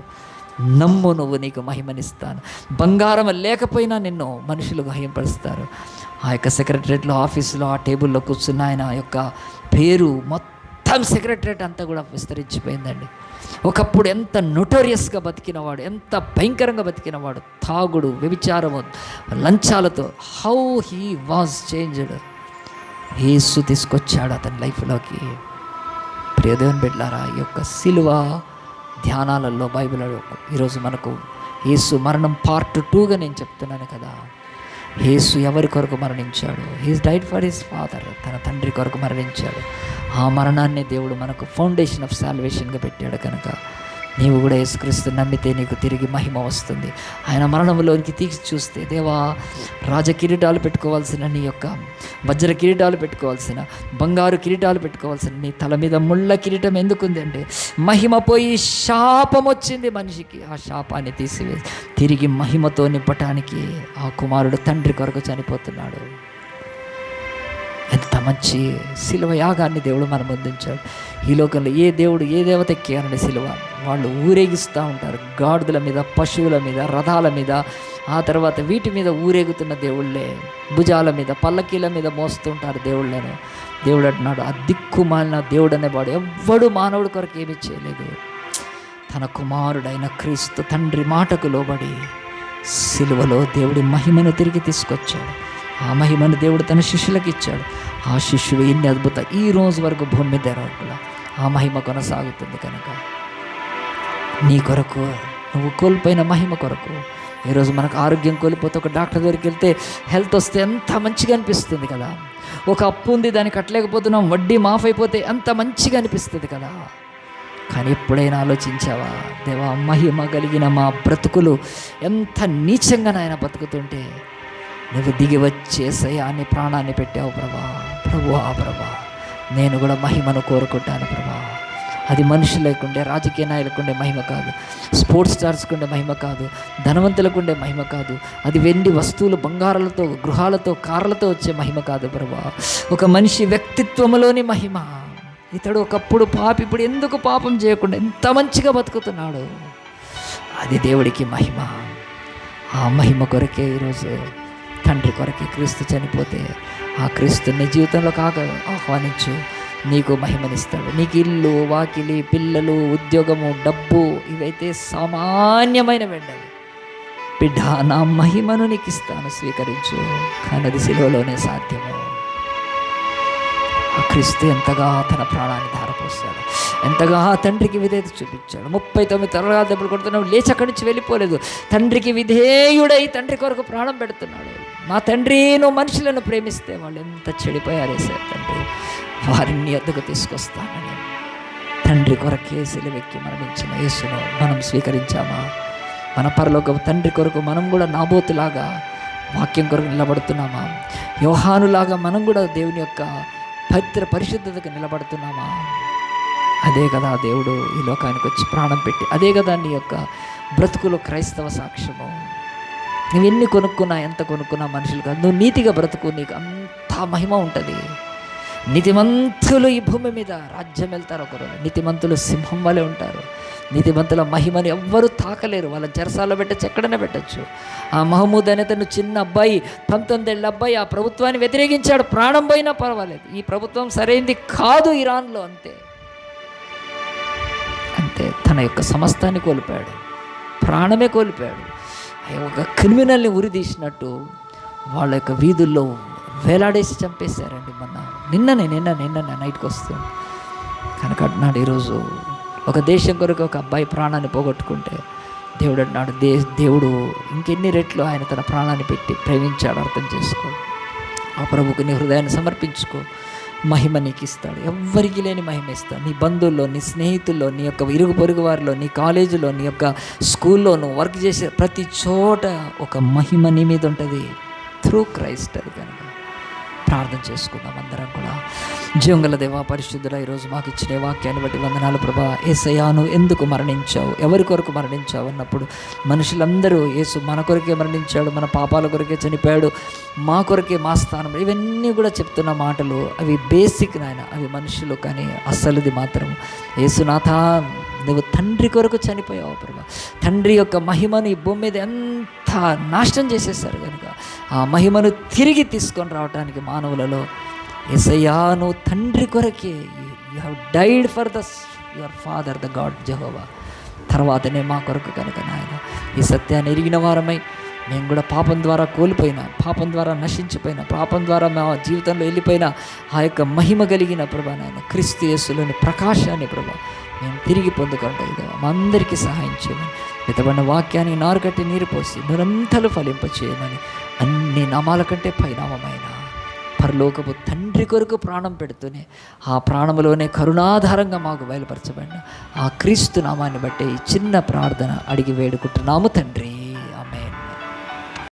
నమ్ము నువ్వు నీకు మహిమనిస్తాను. బంగారం లేకపోయినా నిన్ను మనుషులు మహిమపరుస్తారు. ఆ యొక్క సెక్రటరేట్లో ఆఫీసులో ఆ టేబుల్లో కూర్చున్న ఆయన యొక్క పేరు మొత్తం సెక్రటరేట్ అంతా కూడా విస్తరించిపోయిందండి. ఒకప్పుడు ఎంత నోటోరియస్గా బతికినవాడు, ఎంత భయంకరంగా బతికినవాడు, తాగుడు, వ్యభిచారము, లంచాలతో, హౌ హీ వాజ్ చేంజ్డ్. యేసు తీసుకొచ్చాడు అతని లైఫ్లోకి. ప్రియదేవుని బిడ్డలారా, ఈ యొక్క సిలువ ధ్యానాలలో బైబిల్లో ఈరోజు మనకు యేసు మరణం పార్ట్ 2గా నేను చెప్తున్నాను కదా. యేసు ఎవరి కొరకు మరణించాడు? He's died for his father, తన తండ్రి కొరకు మరణించాడు. ఆ మరణాన్ని దేవుడు మనకు ఫౌండేషన్ ఆఫ్ సాల్వేషన్గా పెట్టాడు. కనుక నీవు కూడా యేసుక్రీస్తు నమ్మితే నీకు తిరిగి మహిమ వస్తుంది. ఆయన మరణంలోనికి తీసి చూస్తే, దేవా రాజ కిరీటాలు పెట్టుకోవాల్సిన నీ యొక్క వజ్ర కిరీటాలు పెట్టుకోవాల్సిన, బంగారు కిరీటాలు పెట్టుకోవాల్సిన నీ తల మీద ముళ్ళ కిరీటం ఎందుకుంది అంటే, మహిమ పోయి శాపం వచ్చింది మనిషికి. ఆ శాపాన్ని తీసివేసి తిరిగి మహిమతో నింపటానికి ఆ కుమారుడు తండ్రి కొరకు చనిపోతున్నాడు. ఎంత మంచి శిలువ యాగాన్ని దేవుడు మనం అందించాడు. ఈ లోకంలో ఏ దేవుడు ఏ దేవత ఎక్కారని శిలువ వాళ్ళు ఊరేగిస్తూ ఉంటారు. గాడిదల మీద, పశువుల మీద, రథాల మీద, ఆ తర్వాత వీటి మీద ఊరేగుతున్న దేవుళ్ళే భుజాల మీద, పల్లకీల మీద మోస్తుంటారు దేవుళ్ళను. దేవుడు అంటున్నాడు, ఆ దిక్కుమాలిన దేవుడు అనేవాడు ఎవ్వడు మానవుడి కొరకు ఏమీ చేయలేదు. తన కుమారుడైన క్రీస్తు తండ్రి మాటకు లోబడి సిలువలో దేవుడి మహిమను తిరిగి తీసుకొచ్చాడు. ఆ మహిమను దేవుడు తన శిష్యులకు ఇచ్చాడు. ఆ శిష్యులు ఎన్ని అద్భుత ఈ రోజు వరకు భూమి మీద కూడా ఆ మహిమ కొనసాగుతుంది. కనుక నీ కొరకు, నువ్వు కోల్పోయిన మహిమ కొరకు, ఈరోజు మనకు ఆరోగ్యం కోల్పోతే ఒక డాక్టర్ దగ్గరికి వెళ్తే హెల్త్ వస్తే ఎంత మంచిగా అనిపిస్తుంది కదా. ఒక అప్పు ఉంది, దాన్ని కట్టలేకపోతున్నాం, వడ్డీ మాఫ్ అయిపోతే ఎంత మంచిగా అనిపిస్తుంది కదా. కానీ ఎప్పుడైనా ఆలోచించావా, దేవా మహిమ కలిగిన మా బ్రతుకులు ఎంత నీచంగా నాయన బతుకుతుంటే నువ్వు దిగి వచ్చేసయ్యా అని ప్రాణాన్ని పెట్టావు ప్రభా. నేను కూడా మహిమను కోరుకుంటాను ప్రభా. అది మనుషులకు ఉండే, రాజకీయ నాయకులకు ఉండే మహిమ కాదు, స్పోర్ట్స్ స్టార్స్కు ఉండే మహిమ కాదు, ధనవంతులకు ఉండే మహిమ కాదు, అది వెండి వస్తువులు, బంగారాలతో, గృహాలతో, కార్లతో వచ్చే మహిమ కాదు ప్రభా. ఒక మనిషి వ్యక్తిత్వంలోని మహిమ. ఇతడు ఒకప్పుడు పాపి, ఇప్పుడు ఎందుకు పాపం చేయకుండా ఎంత మంచిగా బతుకుతున్నాడు, అది దేవుడికి మహిమ. ఆ మహిమ కొరకే ఈరోజు తండ్రి కొరకే క్రీస్తు చనిపోతే ఆ క్రీస్తుని జీవితంలో ఆహ్వానించు, నీకు మహిమనిస్తాడు. నీకు ఇల్లు, వాకిలి, పిల్లలు, ఉద్యోగము, డబ్బు ఇవైతే సామాన్యమైన వెండవి. బిడ్డ, నా మహిమను నీకు ఇస్తాను, స్వీకరించు. కానీ అది సిలువలోనే సాధ్యము. ఆ క్రీస్తు ఎంతగా తన ప్రాణాన్ని ధారపోస్తాడు, ఎంతగా తండ్రికి విధేయత చూపించాడు. 39 తరగతి దెబ్బలు కొడుతున్నాడు, లేచి అక్కడి నుంచి వెళ్ళిపోలేదు. తండ్రికి విధేయుడై తండ్రి కొరకు ప్రాణం పెడుతున్నాడు. మా తండ్రి, నువ్వు మనుషులను ప్రేమిస్తే వాళ్ళు ఎంత చెడిపోయారేసారు తండ్రి, వారిని ఎద్దకు తీసుకొస్తానని తండ్రి కొరకే సిలువెక్కి మరణించిన యేసును మనం స్వీకరించామా? మన పరలోక తండ్రి కొరకు మనం కూడా నాబోతులాగా వాక్యం కొరకు నిలబడుతున్నామా? యోహానులాగా మనం కూడా దేవుని యొక్క పవిత్ర పరిశుద్ధతకు నిలబడుతున్నామా? అదే కదా దేవుడు ఈ లోకానికి వచ్చి ప్రాణం పెట్టి, అదే కదా నీ యొక్క బ్రతుకులో క్రైస్తవ సాక్ష్యము. నువ్వు ఎన్ని కొనుక్కున్నా, ఎంత కొనుక్కున్నా మనుషులు కాదు, నువ్వు నీతిగా బ్రతుకు, నీకు అంత మహిమ ఉంటుంది. నీతిమంతులు ఈ భూమి మీద రాజ్యం వెళ్తారు ఒకరోజు. నీతిమంతులు సింహం వలె ఉంటారు. నీతిమంతుల మహిమని ఎవ్వరూ తాకలేరు. వాళ్ళ చెరసాల్లో పెట్టచ్చు, ఎక్కడైనా పెట్టచ్చు. ఆ మహమూద్ అనే తను చిన్న అబ్బాయి, 19 ఏళ్ళ అబ్బాయి, ఆ ప్రభుత్వాన్ని వ్యతిరేకించాడు. ప్రాణం పోయినా పర్వాలేదు, ఈ ప్రభుత్వం సరైంది కాదు ఇరాన్లో, అంతే తన యొక్క సమస్తాన్ని కోల్పోయాడు, ప్రాణమే కోల్పోయాడు. ఒక క్రిమినల్ని ఉరిదీసినట్టు వాళ్ళ యొక్క వీధుల్లో వేలాడేసి చంపేశారండి. నిన్న నైట్కి వస్తుంది కనుక అంటున్నాడు, ఈరోజు ఒక దేశం కొరకు ఒక అబ్బాయి ప్రాణాన్ని పోగొట్టుకుంటే దేవుడు అంటున్నాడు, దేవుడు ఇంకెన్ని రెట్లు ఆయన తన ప్రాణాన్ని పెట్టి ప్రేమించాడు. అర్థం చేసుకో, ఆ ప్రభువుకు నీ హృదయాన్ని సమర్పించుకో, మహిమ నీకు ఇస్తాడు. ఎవ్వరికి లేని మహిమ ఇస్తాడు. నీ బంధువుల్లో, నీ స్నేహితుల్లో, నీ యొక్క ఇరుగు పొరుగు వారిలో, నీ కాలేజీలో, నీ యొక్క స్కూల్లో, నువ్వు వర్క్ చేసే ప్రతి చోట ఒక మహిమ నీ మీద ఉంటుంది త్రూ క్రైస్ట్. అది కనుక ప్రార్థన చేసుకుందాం అందరం కూడా. జీవంగల దేవా, పరిశుద్ధుడా, ఈరోజు మాకు ఇచ్చిన వాక్యాన్ని బట్టి వందనాలు ప్రభా. యేసయ్యా, నువ్వు ఎందుకు మరణించావు, ఎవరి కొరకు మరణించావు అన్నప్పుడు మనుషులందరూ యేసు మన కొరకే మరణించాడు, మన పాపాల కొరకే చనిపోయాడు, మా కొరకే మా స్థానం, ఇవన్నీ కూడా చెప్తున్న మాటలు అవి బేసిక్ నాయన, అవి మనుషులు. కానీ అసలుది మాత్రం యేసునాథ, నువ్వు తండ్రి కొరకు చనిపోయావు ప్రభా. తండ్రి యొక్క మహిమను ఈ భూమి మీద ఎంత నాశనం చేసేసారు కనుక ఆ మహిమను తిరిగి తీసుకొని రావడానికి మానవులలో యేసయ్యా, నువ్వు తండ్రి కొరకే, you have died for your father the God Jehovah. తర్వాతనే మా కొరకు కనుక నాయన ఈ సత్యాన్ని ఎరిగిన వారమై మేము కూడా పాపం ద్వారా కోల్పోయిన, పాపం ద్వారా నశించిపోయిన, పాపం ద్వారా మా జీవితంలో వెళ్ళిపోయిన ఆ యొక్క మహిమ కలిగిన ప్రభా నాయన క్రీస్తు యేసులోని ప్రకాశాన్ని ప్రభా మేము తిరిగి పొందుకుంటాం. మా అందరికీ సహాయం చేయమని, వెతబడిన వాక్యాన్ని నారు కట్టి నీరు పోసి నిరంతరం ఫలింపచేయమని, అన్ని నామాల కంటే పైనామమైన పరలోకపు తండ్రి కొరకు ప్రాణం పెడుతూనే ఆ ప్రాణంలోనే కరుణాధారంగా మాకు బయలుపరచబడిన ఆ క్రీస్తు నామాన్ని బట్టి ఈ చిన్న ప్రార్థన అడిగి వేడుకుంటున్నాము తండ్రి.